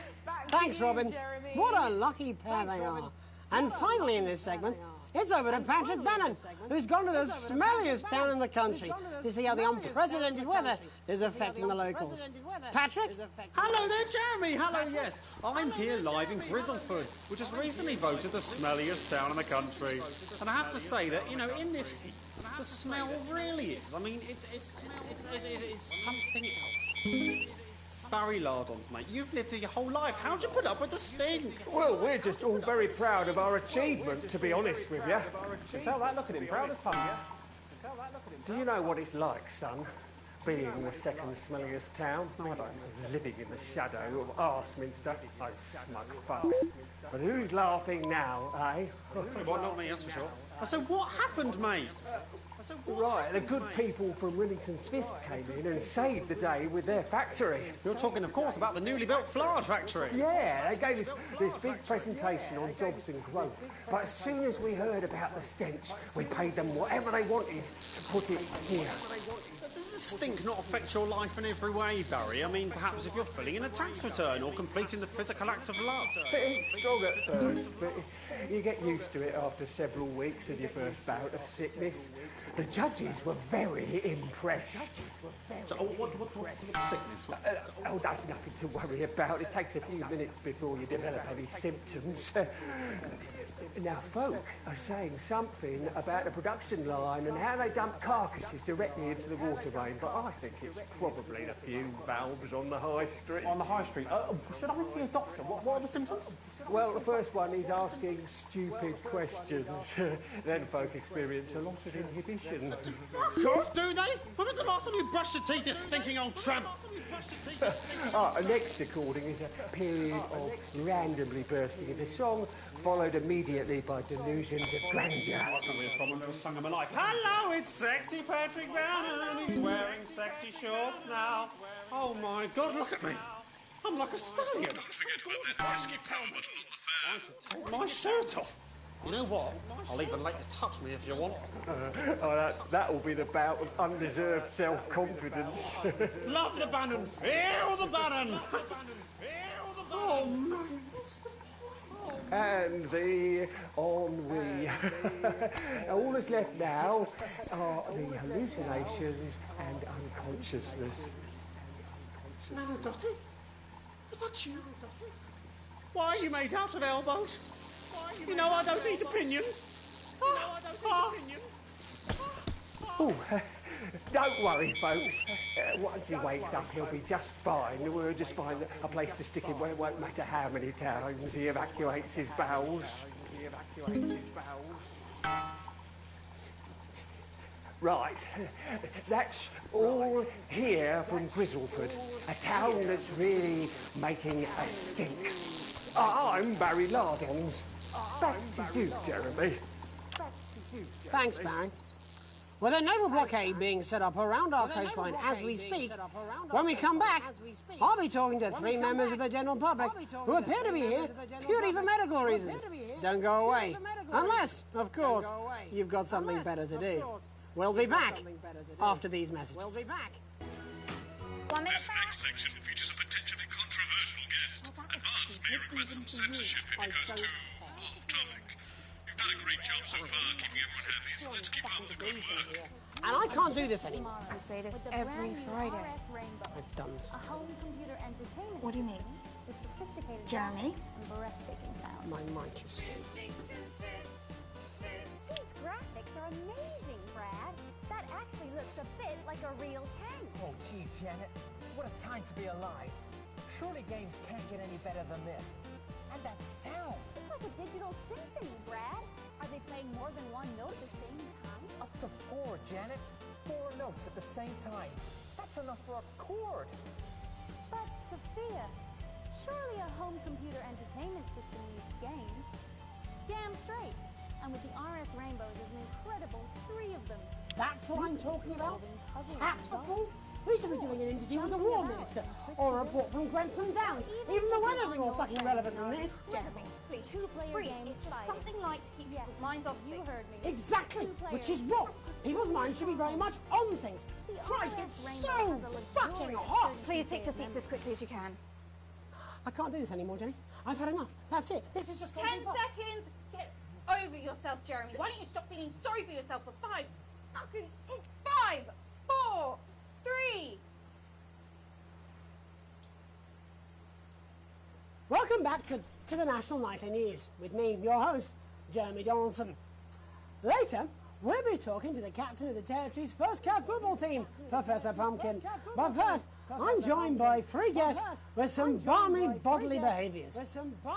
Thanks, Robin. What a lucky pair they are. And finally in this segment, it's over to Patrick Bannon, who's gone to the smelliest town in the country to see how the unprecedented weather is affecting the locals. Patrick? Hello there, Jeremy. Hello, yes. I'm here live in Grizzleford, which was recently voted the smelliest town in the country. And I have to say that, you know, in this heat, the smell really is. I mean, it's something else. Barry Lardons, mate, you've lived here your whole life. How'd you put up with the stink? Well, we're just all very proud of our achievement, to be honest with you. You can tell that look at him, proud as pun. Do you know what it's like, son, being the second smelliest town? No, I don't know, living in the shadow of Arseminster. Those smug fucks. But who's laughing now, eh? Well, not me, that's for sure. So what happened, mate? Right, the good people from Remington's Fist came in and saved the day with their factory. You're talking, of course, about the newly built Flard factory. Yeah, they gave us this big presentation on jobs and growth. But as soon as we heard about the stench, we paid them whatever they wanted to put it here. Does the stink not affect your life in every way, Barry? I mean, perhaps if you're filling in a tax return or completing the physical act of love. It's strong at first, but you get used to it after several weeks of your first bout of sickness. The judges were very impressed. So, what's the sickness? Oh, that's nothing to worry about. It takes a few minutes before you develop any symptoms. Now, folk are saying something about the production line and how they dump carcasses directly into the water main, but I think it's probably the fume valves on the high street. On the high street? Should I see a doctor? What are the symptoms? Well, the first one is asking stupid questions. Then folk experience a lot of inhibition. Fuck off, do they? When was the last time you brushed your teeth, this stinking old tramp? Next recording is a period of randomly bursting into song, followed immediately by delusions of grandeur. That's going to be a problem with the song of my life. Hello, it's sexy Patrick Bannon. He's wearing sexy shorts now. Oh my God, look at me. I'm like a stallion. Don't forget about that pesky power button on the fan. I should take my shirt off. You know what? I'll even let you touch me if you want. That will be the bout of undeserved self-confidence. Love the Bannon. Feel the Bannon. Oh, man. And the ennui. All that's left now are the hallucinations and unconsciousness. No, Dottie? Is that you? Why are you made out of elbows? You know I don't eat opinions. Oh, don't worry, folks. Once he wakes up, he'll be just fine. We'll just find a place to stick him where it won't matter how many times he evacuates his bowels. Right, that's all here from Grizzleford, a town that's really making a stink. I'm Barry Lardons. Back to you, Jeremy. Thanks, Barry. With a naval blockade being set up around our coastline as we speak, when we come back, I'll be talking to three members of the general public who appear to be here purely for medical reasons. Don't go away. Unless, of course, you've got something better to do. We'll be back after these messages. This next section features a potentially controversial guest. Advance may request some censorship if it goes too off-topic. You've done a great job so far keeping everyone happy, so let's keep up the good work. And I can't do this anymore. You say this every Friday. I've done something. What do you mean? Jeremy? My mic is stupid. These graphics are amazing, Brad. That actually looks a bit like a real tank. Oh, gee, Janet. What a time to be alive. Surely games can't get any better than this. And that sound. It's like a digital symphony, Brad. Are they playing more than one note at the same time? Up to 4, Janet. 4 notes at the same time. That's enough for a chord. But, Sophia, surely a home computer entertainment system needs games. Damn straight. And with the RS Rainbow, there's an incredible 3 of them. That's what I'm talking about? Hats football? We should be doing an interview with the War Minister, or a report from Grantham Downs. Even the weather would be more fucking relevant than this. Jeremy, please. 2-player games. It's just something like to keep people's minds off things. You heard me. Exactly, which is wrong. People's minds should be very much on things. Christ, it's so fucking hot. Please take your seats as quickly as you can. I can't do this anymore, Jenny. I've had enough. That's it. This is just 10 seconds. Get over yourself, Jeremy. Why don't you stop feeling sorry for yourself for 5 fucking 5, 4, 3. Welcome back to the National Nightly News with me, your host, Jeremy Donaldson. Later, we'll be talking to the captain of the Territory's first cat football team, Professor Pumpkin. But first, I'm joined by 3 guests with some balmy bodily behaviours.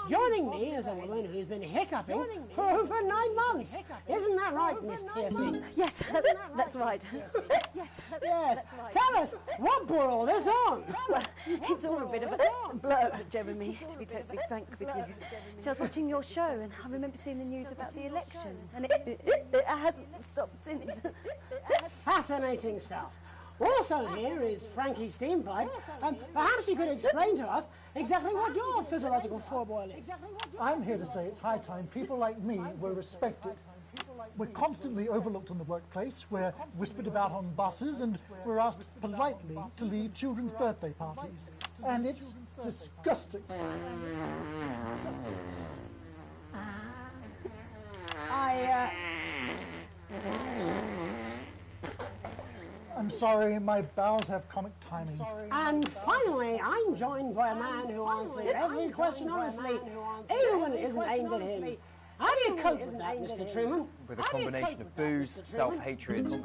Joining me is a woman who's been hiccuping for over 9 months. Isn't that that right, Miss Piercy? Yes, that's right. Yes, Yes. Tell us, what brought all this on? Well, it's all a bit of a blur, Jeremy, to be totally frank with you. So I was watching your show and I remember seeing the news about the election and it hasn't stopped since. Fascinating stuff. Also here is Frankie Steampipe. Perhaps you could explain to us exactly what your physiological foreboil is. I'm here to say it's high time people like me were respected. We're constantly overlooked in the workplace, we're whispered about on buses, and we're asked politely to leave children's birthday parties. And it's disgusting. I'm sorry, my bowels have comic timing. And finally, I'm joined by a man who answers every question honestly, even when it isn't aimed at him. How do you cope with that, Mr. Truman? With a combination of booze, self-hatred, and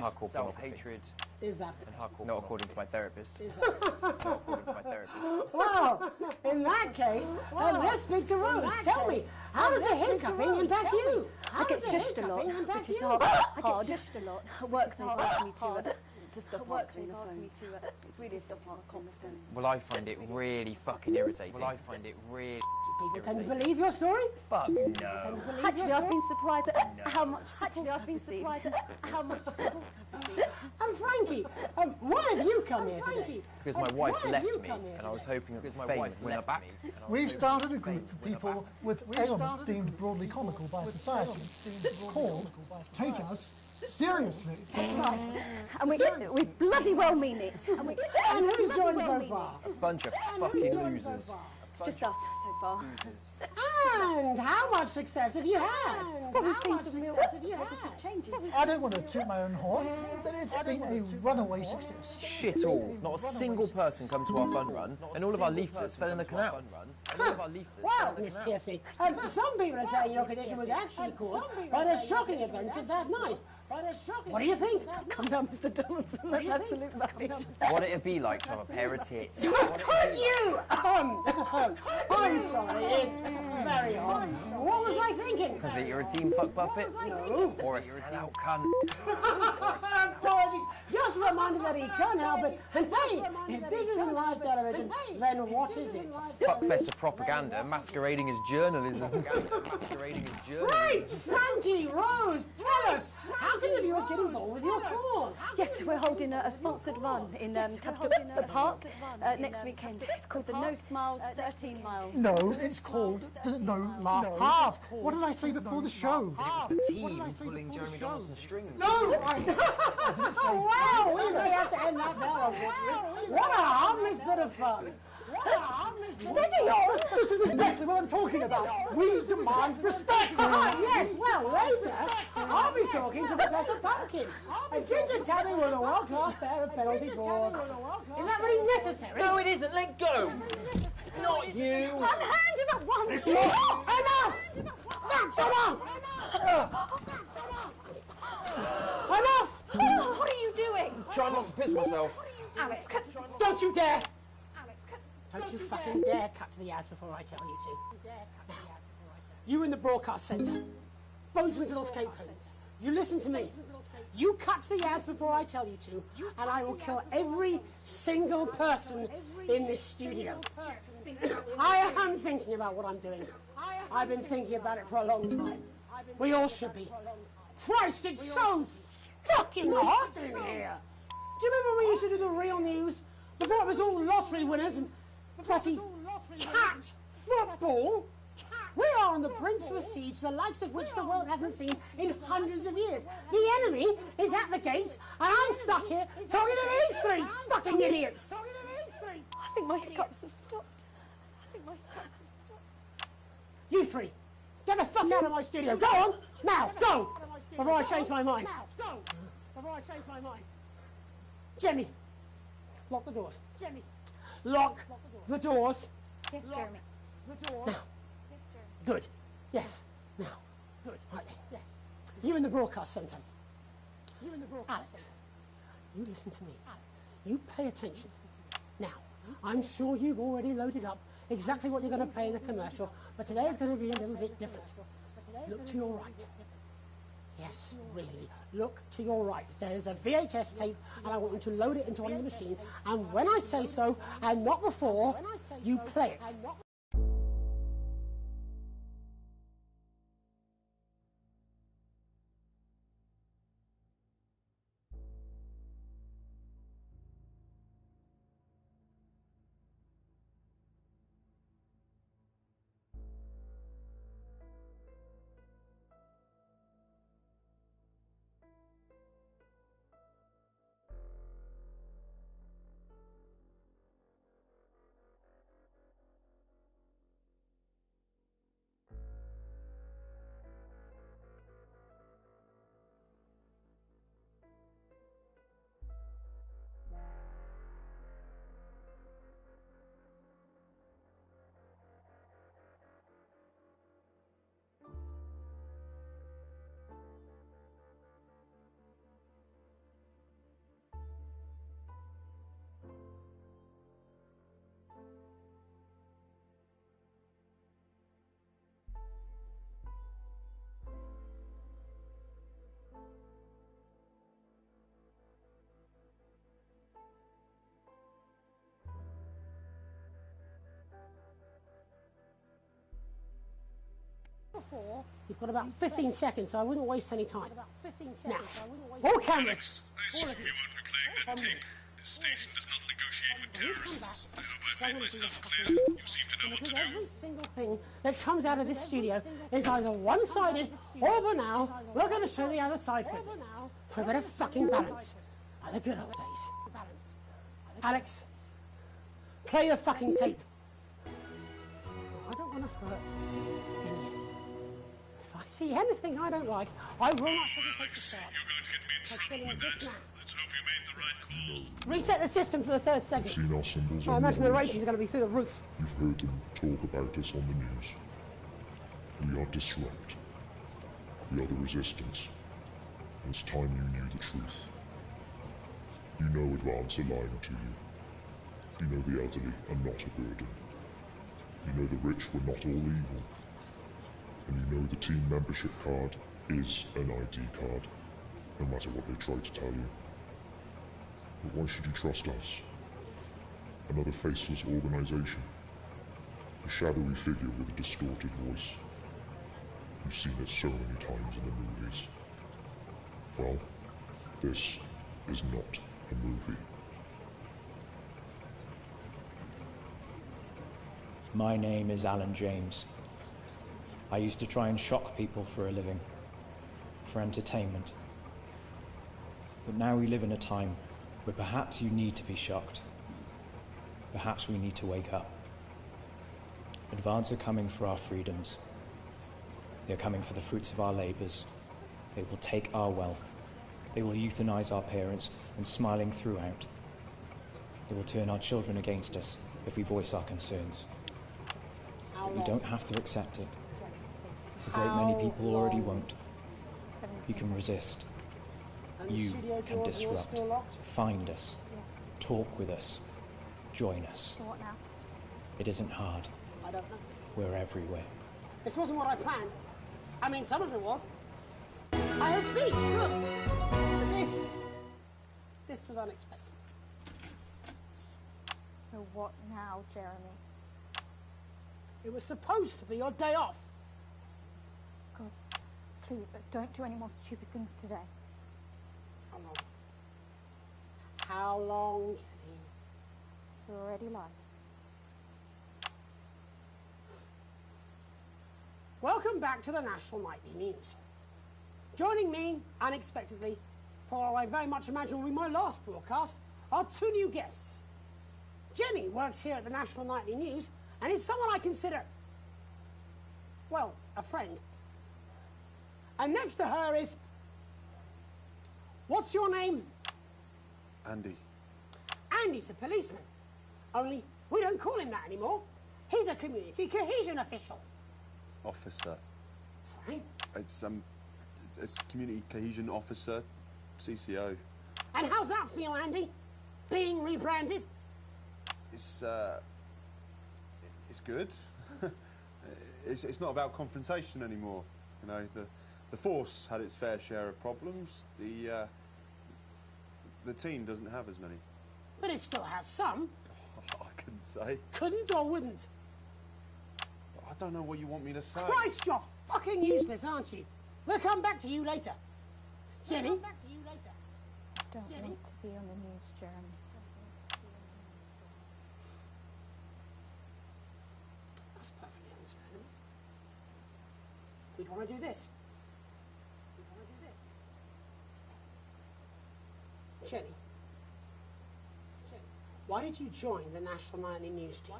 hardcore self-hatred. Is that not according to my therapist? Well, in that case, let's speak to Rose. Tell me, how does the hiccuping impact you? I get shushed a lot, which is hard. I get shushed a lot. Work they've asked me to stop answering the phones. It's really stopped my confidence. Well, I find it really fucking irritating. People tend to believe your story? Fuck no. Actually, I've been surprised at how much support I've received. And Frankie, why have you come here today? Because my wife left me, and I was hoping that fame would win her back. We've started a group for people with ailments deemed broadly comical by society. It's called Take Us Seriously. That's right. And we bloody well mean it. And who's joined so far? A bunch of fucking losers. It's just us so far. And how much success have you had? Well, we've seen some real positive changes. I don't want to toot my own horn, but it's been a runaway success. Shit all. Not a single person come to our fun run, and all of our leaflets fell in the canal. Well, Miss Piercy, some people are saying your condition was actually caused by the shocking events of that night. What do you think? Come down, Mr. Donaldson. That's absolute rubbish. What it'd be like to have a pair of tits. Could you? I'm sorry, it's very hard. What was I thinking? That you're a team fuck puppet? No. Or a sellout cunt? Apologies. Just a reminder that he can't help it. And hey, if this isn't live television, then what is it? Fuckfest of propaganda masquerading as journalism. Right, Frankie, Rose, tell us, how can the viewers get involved with your cause? Yes, we're holding a sponsored run in Capital Park next weekend. It's called the No Smiles 13 Miles. No, it's called the No Laugh Half. What did I say before the show? It was the team pulling Jeremy Donaldson's strings. No! I didn't say wow, we may have to end that now, unfortunately. What a harmless bit of fun. Steady on! This is exactly what I'm talking about. We demand respect. Yes, well, later, I'll be talking to Professor Pumpkin. And Ginger Tabby with a world-class pair of penalty balls. Is that really necessary? No, it isn't. Let go. Not you. Unhand him at once. Enough! That's enough! Enough! What are you doing? Try not to piss myself. Alex, don't you dare! Don't you fucking dare cut to the ads before I tell you to. You in the broadcast centre, both with little scapegoat. You listen to me. You cut to the ads before I tell you to, and I will kill every single person in this studio. I am thinking about what I'm doing. I've been thinking about it for a long time. We all should be. Christ, it's so fucking hot in here. Do you remember when we used to do the real news? Before it was all lottery winners and bloody cat football? We are on the brink of a siege the likes of which the world hasn't seen in hundreds of years. The enemy is at the gates, and I'm stuck here talking to these three fucking idiots. I think my hiccups have stopped. You three, get the fuck out of my studio. Go on, now, go, before I change my mind. Jenny, lock the doors. Lock the doors. Yes, Jeremy. Now. Good. Yes. Now. Good. Right then. Yes. You in the broadcast centre. Alex, you listen to me. You pay attention. Now, I'm sure you've already loaded up exactly what you're going to play in the commercial, but today is going to be a little bit different. Look to your right. Yes, really. Look to your right. There is a VHS tape, and I want you to load it into one of the machines. And when I say so, and not before, you play it. You've got about 15 seconds, so I wouldn't waste any time. Now, all cameras. I assume you won't be playing that tape. This station does not negotiate with terrorists. I hope I've made myself clear. You seem to know what to do. Every single thing that comes out of this studio is either one-sided or banal. We're going to show the other side for a bit of fucking balance. Like the good old days. Alex, play the fucking tape. I don't want to hurt anyone. If I see anything I don't like, I will not hesitate to start. You're going to get me in trouble with that. Let's hope you made the right call. Reset the system for the third segment. Seen our symbols I on imagine the the news. ratings are going to be through the roof. You've heard them talk about us on the news. We are Disrupt. We are the Resistance. It's time you knew the truth. You know Advance are lying to you. You know the elderly are not a burden. You know the rich were not all evil. And you know the team membership card is an ID card, no matter what they try to tell you. But why should you trust us? Another faceless organization. A shadowy figure with a distorted voice. You've seen it so many times in the movies. Well, this is not a movie. My name is Alan James. I used to try and shock people for a living, for entertainment. But now we live in a time where perhaps you need to be shocked. Perhaps we need to wake up. Advance are coming for our freedoms. They are coming for the fruits of our labors. They will take our wealth. They will euthanize our parents and smiling throughout. They will turn our children against us if we voice our concerns. But you don't have to accept it. A great many people already won't. You can resist. You can disrupt. Find us. Talk with us. Join us. What now? It isn't hard. I don't know. We're everywhere. This wasn't what I planned. I mean, some of it was. I had speech, look. But this was unexpected. So what now, Jeremy? It was supposed to be your day off. God, please, don't do any more stupid things today. How long? How long, Jenny? You're already live. Welcome back to the National Nightly News. Joining me, unexpectedly, for what I very much imagine will be my last broadcast, are two new guests. Jenny works here at the National Nightly News and is someone I consider, well, a friend. And next to her is... What's your name? Andy. Andy's a policeman. Only we don't call him that anymore. He's a community cohesion official. Officer. Sorry? It's community cohesion officer, CCO. And how's that feel, Andy? Being rebranded? It's good. It's not about confrontation anymore. You know, the The Force had its fair share of problems. The team doesn't have as many. But it still has some. I couldn't say. Couldn't or wouldn't? I don't know what you want me to say. Christ, you're fucking useless, aren't you? We'll come back to you later. Jenny? Don't want to be on the news, Jeremy. That's perfectly understandable. We'd want to do this. Jenny, why did you join the National Nightly News team?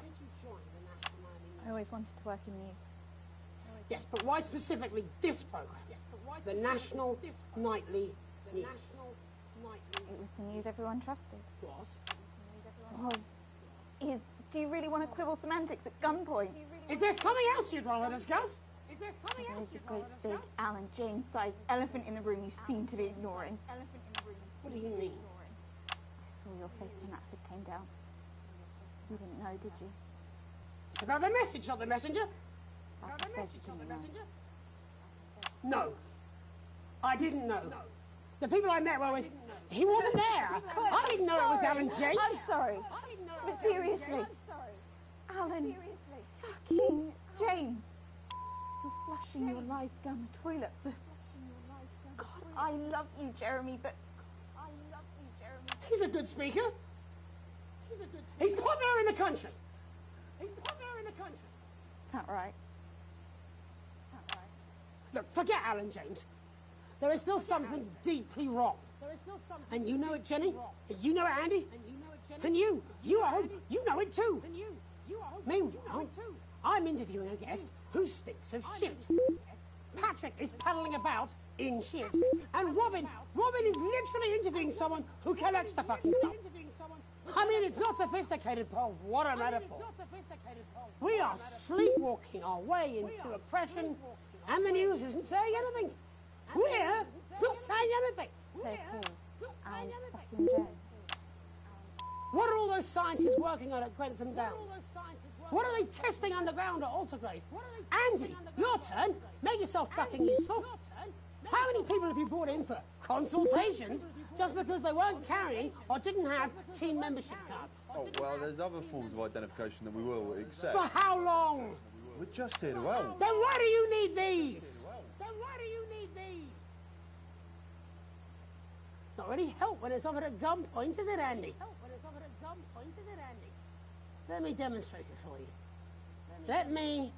I always wanted to work in news. Yes, but why specifically this program? The National Nightly News. It was the news everyone trusted. Was? Is. Do you really want to quibble semantics at gunpoint? Is there something else you'd rather discuss? Is there something else There's a great big Alan James-sized elephant in the room you seem to be ignoring. What do you mean? I saw your face when that hood came down. You didn't know, did you? It's about the message, not the messenger. Like I said, you didn't know. No. I didn't know. The people I met were with... He wasn't there. I didn't know it was Alan James. I'm sorry. But seriously. Alan fucking James. You're flushing your life down the toilet for... God, I love you, Jeremy, but... He's a good speaker. He's popular in the country. That right? Look, forget Alan James. There is still something deeply wrong. And you know it, Jenny. And you know it, Andy. And you at home, you know it too. Meanwhile, I'm interviewing a guest who stinks of shit. Patrick is paddling about in shit. And Robin is literally interviewing someone who collects the fucking stuff. I mean, it's not sophisticated, Paul. What a metaphor. We are sleepwalking our way into oppression, and the news isn't saying anything. We're not saying anything. Says who? Alan fucking James. What are all those scientists working on at Grentham Downs? What are they testing underground at Altergrave? Andy, your turn. Make yourself fucking useful. How many people have you brought in for consultations just because they weren't carrying or didn't have team membership cards? Oh, well, there's other forms of identification that we will accept. For how long? We're just here to help. Then why do you need these? Not really help when it's offered at gunpoint, is it, Andy? Let me demonstrate it for you. Let me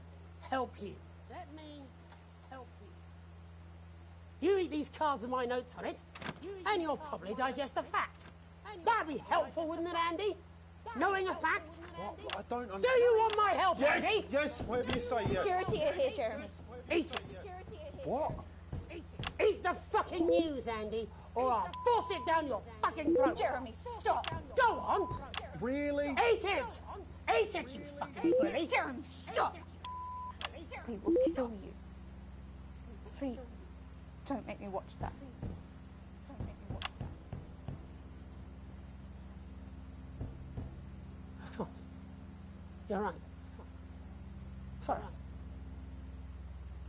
help you. You read these cards with my notes on it, and you'll probably digest a fact. That'd be helpful, wouldn't it, Andy? Knowing a fact? What? I don't understand. Do you want my help, Andy? Yes, whatever you say, yes. Security are here, Jeremy. Eat it. What? Eat the fucking news, Andy, or I'll force it down your fucking throat. Jeremy, stop. Go on. Really? Eat it. Eat it, you fucking bully. Jeremy, stop. They will kill you. Please, don't make me watch that. Don't make me watch that. Of course. You're right. Sorry.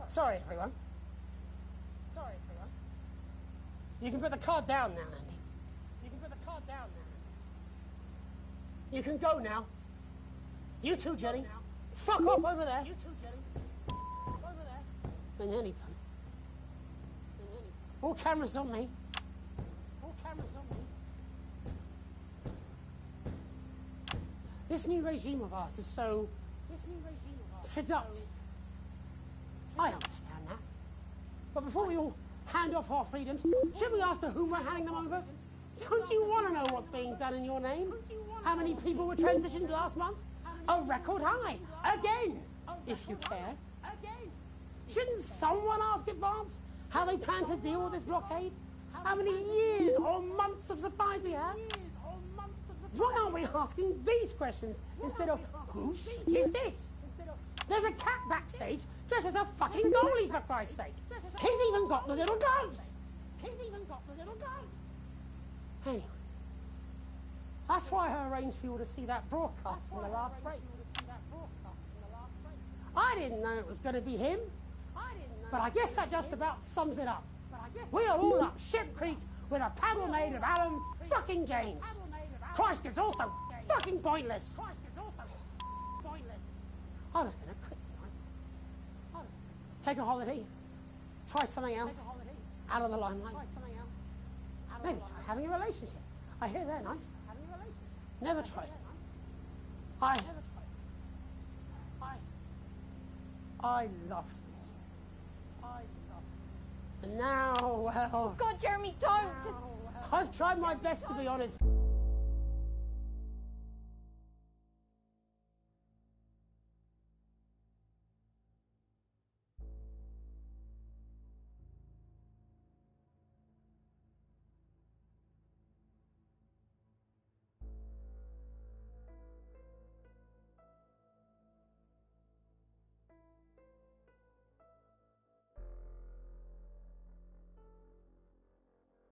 Sorry, everyone. You can put the card down now, Andy. You can go now. You too, Jenny. Fuck off over there. We're nearly done. All cameras on me. This new regime of ours is so seductive. I understand that. But before we all hand off our freedoms, should we ask to whom we're handing them over? Don't you want to know what's being done in your name? How many people were transitioned last month? A record high. Again, if you care. Shouldn't someone ask Advance how they plan to deal with this blockade? How many years or months of supplies we have? Why aren't we asking these questions instead of, whose shit is this? There's a cat backstage dressed as a fucking goalie, for Christ's sake. He's even got the little gloves. Anyway, that's why I arranged for you to see that broadcast from the last break. I didn't know it was going to be him. But I guess that just about sums it up. We are all up Ship Creek with a paddle made of Alan fucking James. Christ is also fucking pointless. I was going to quit tonight. Take a holiday. Try something else. Out of the limelight. Maybe try having a relationship. I hear they're nice. Never tried. I loved them. And now, well... God, Jeremy, don't! I've tried my best to be honest.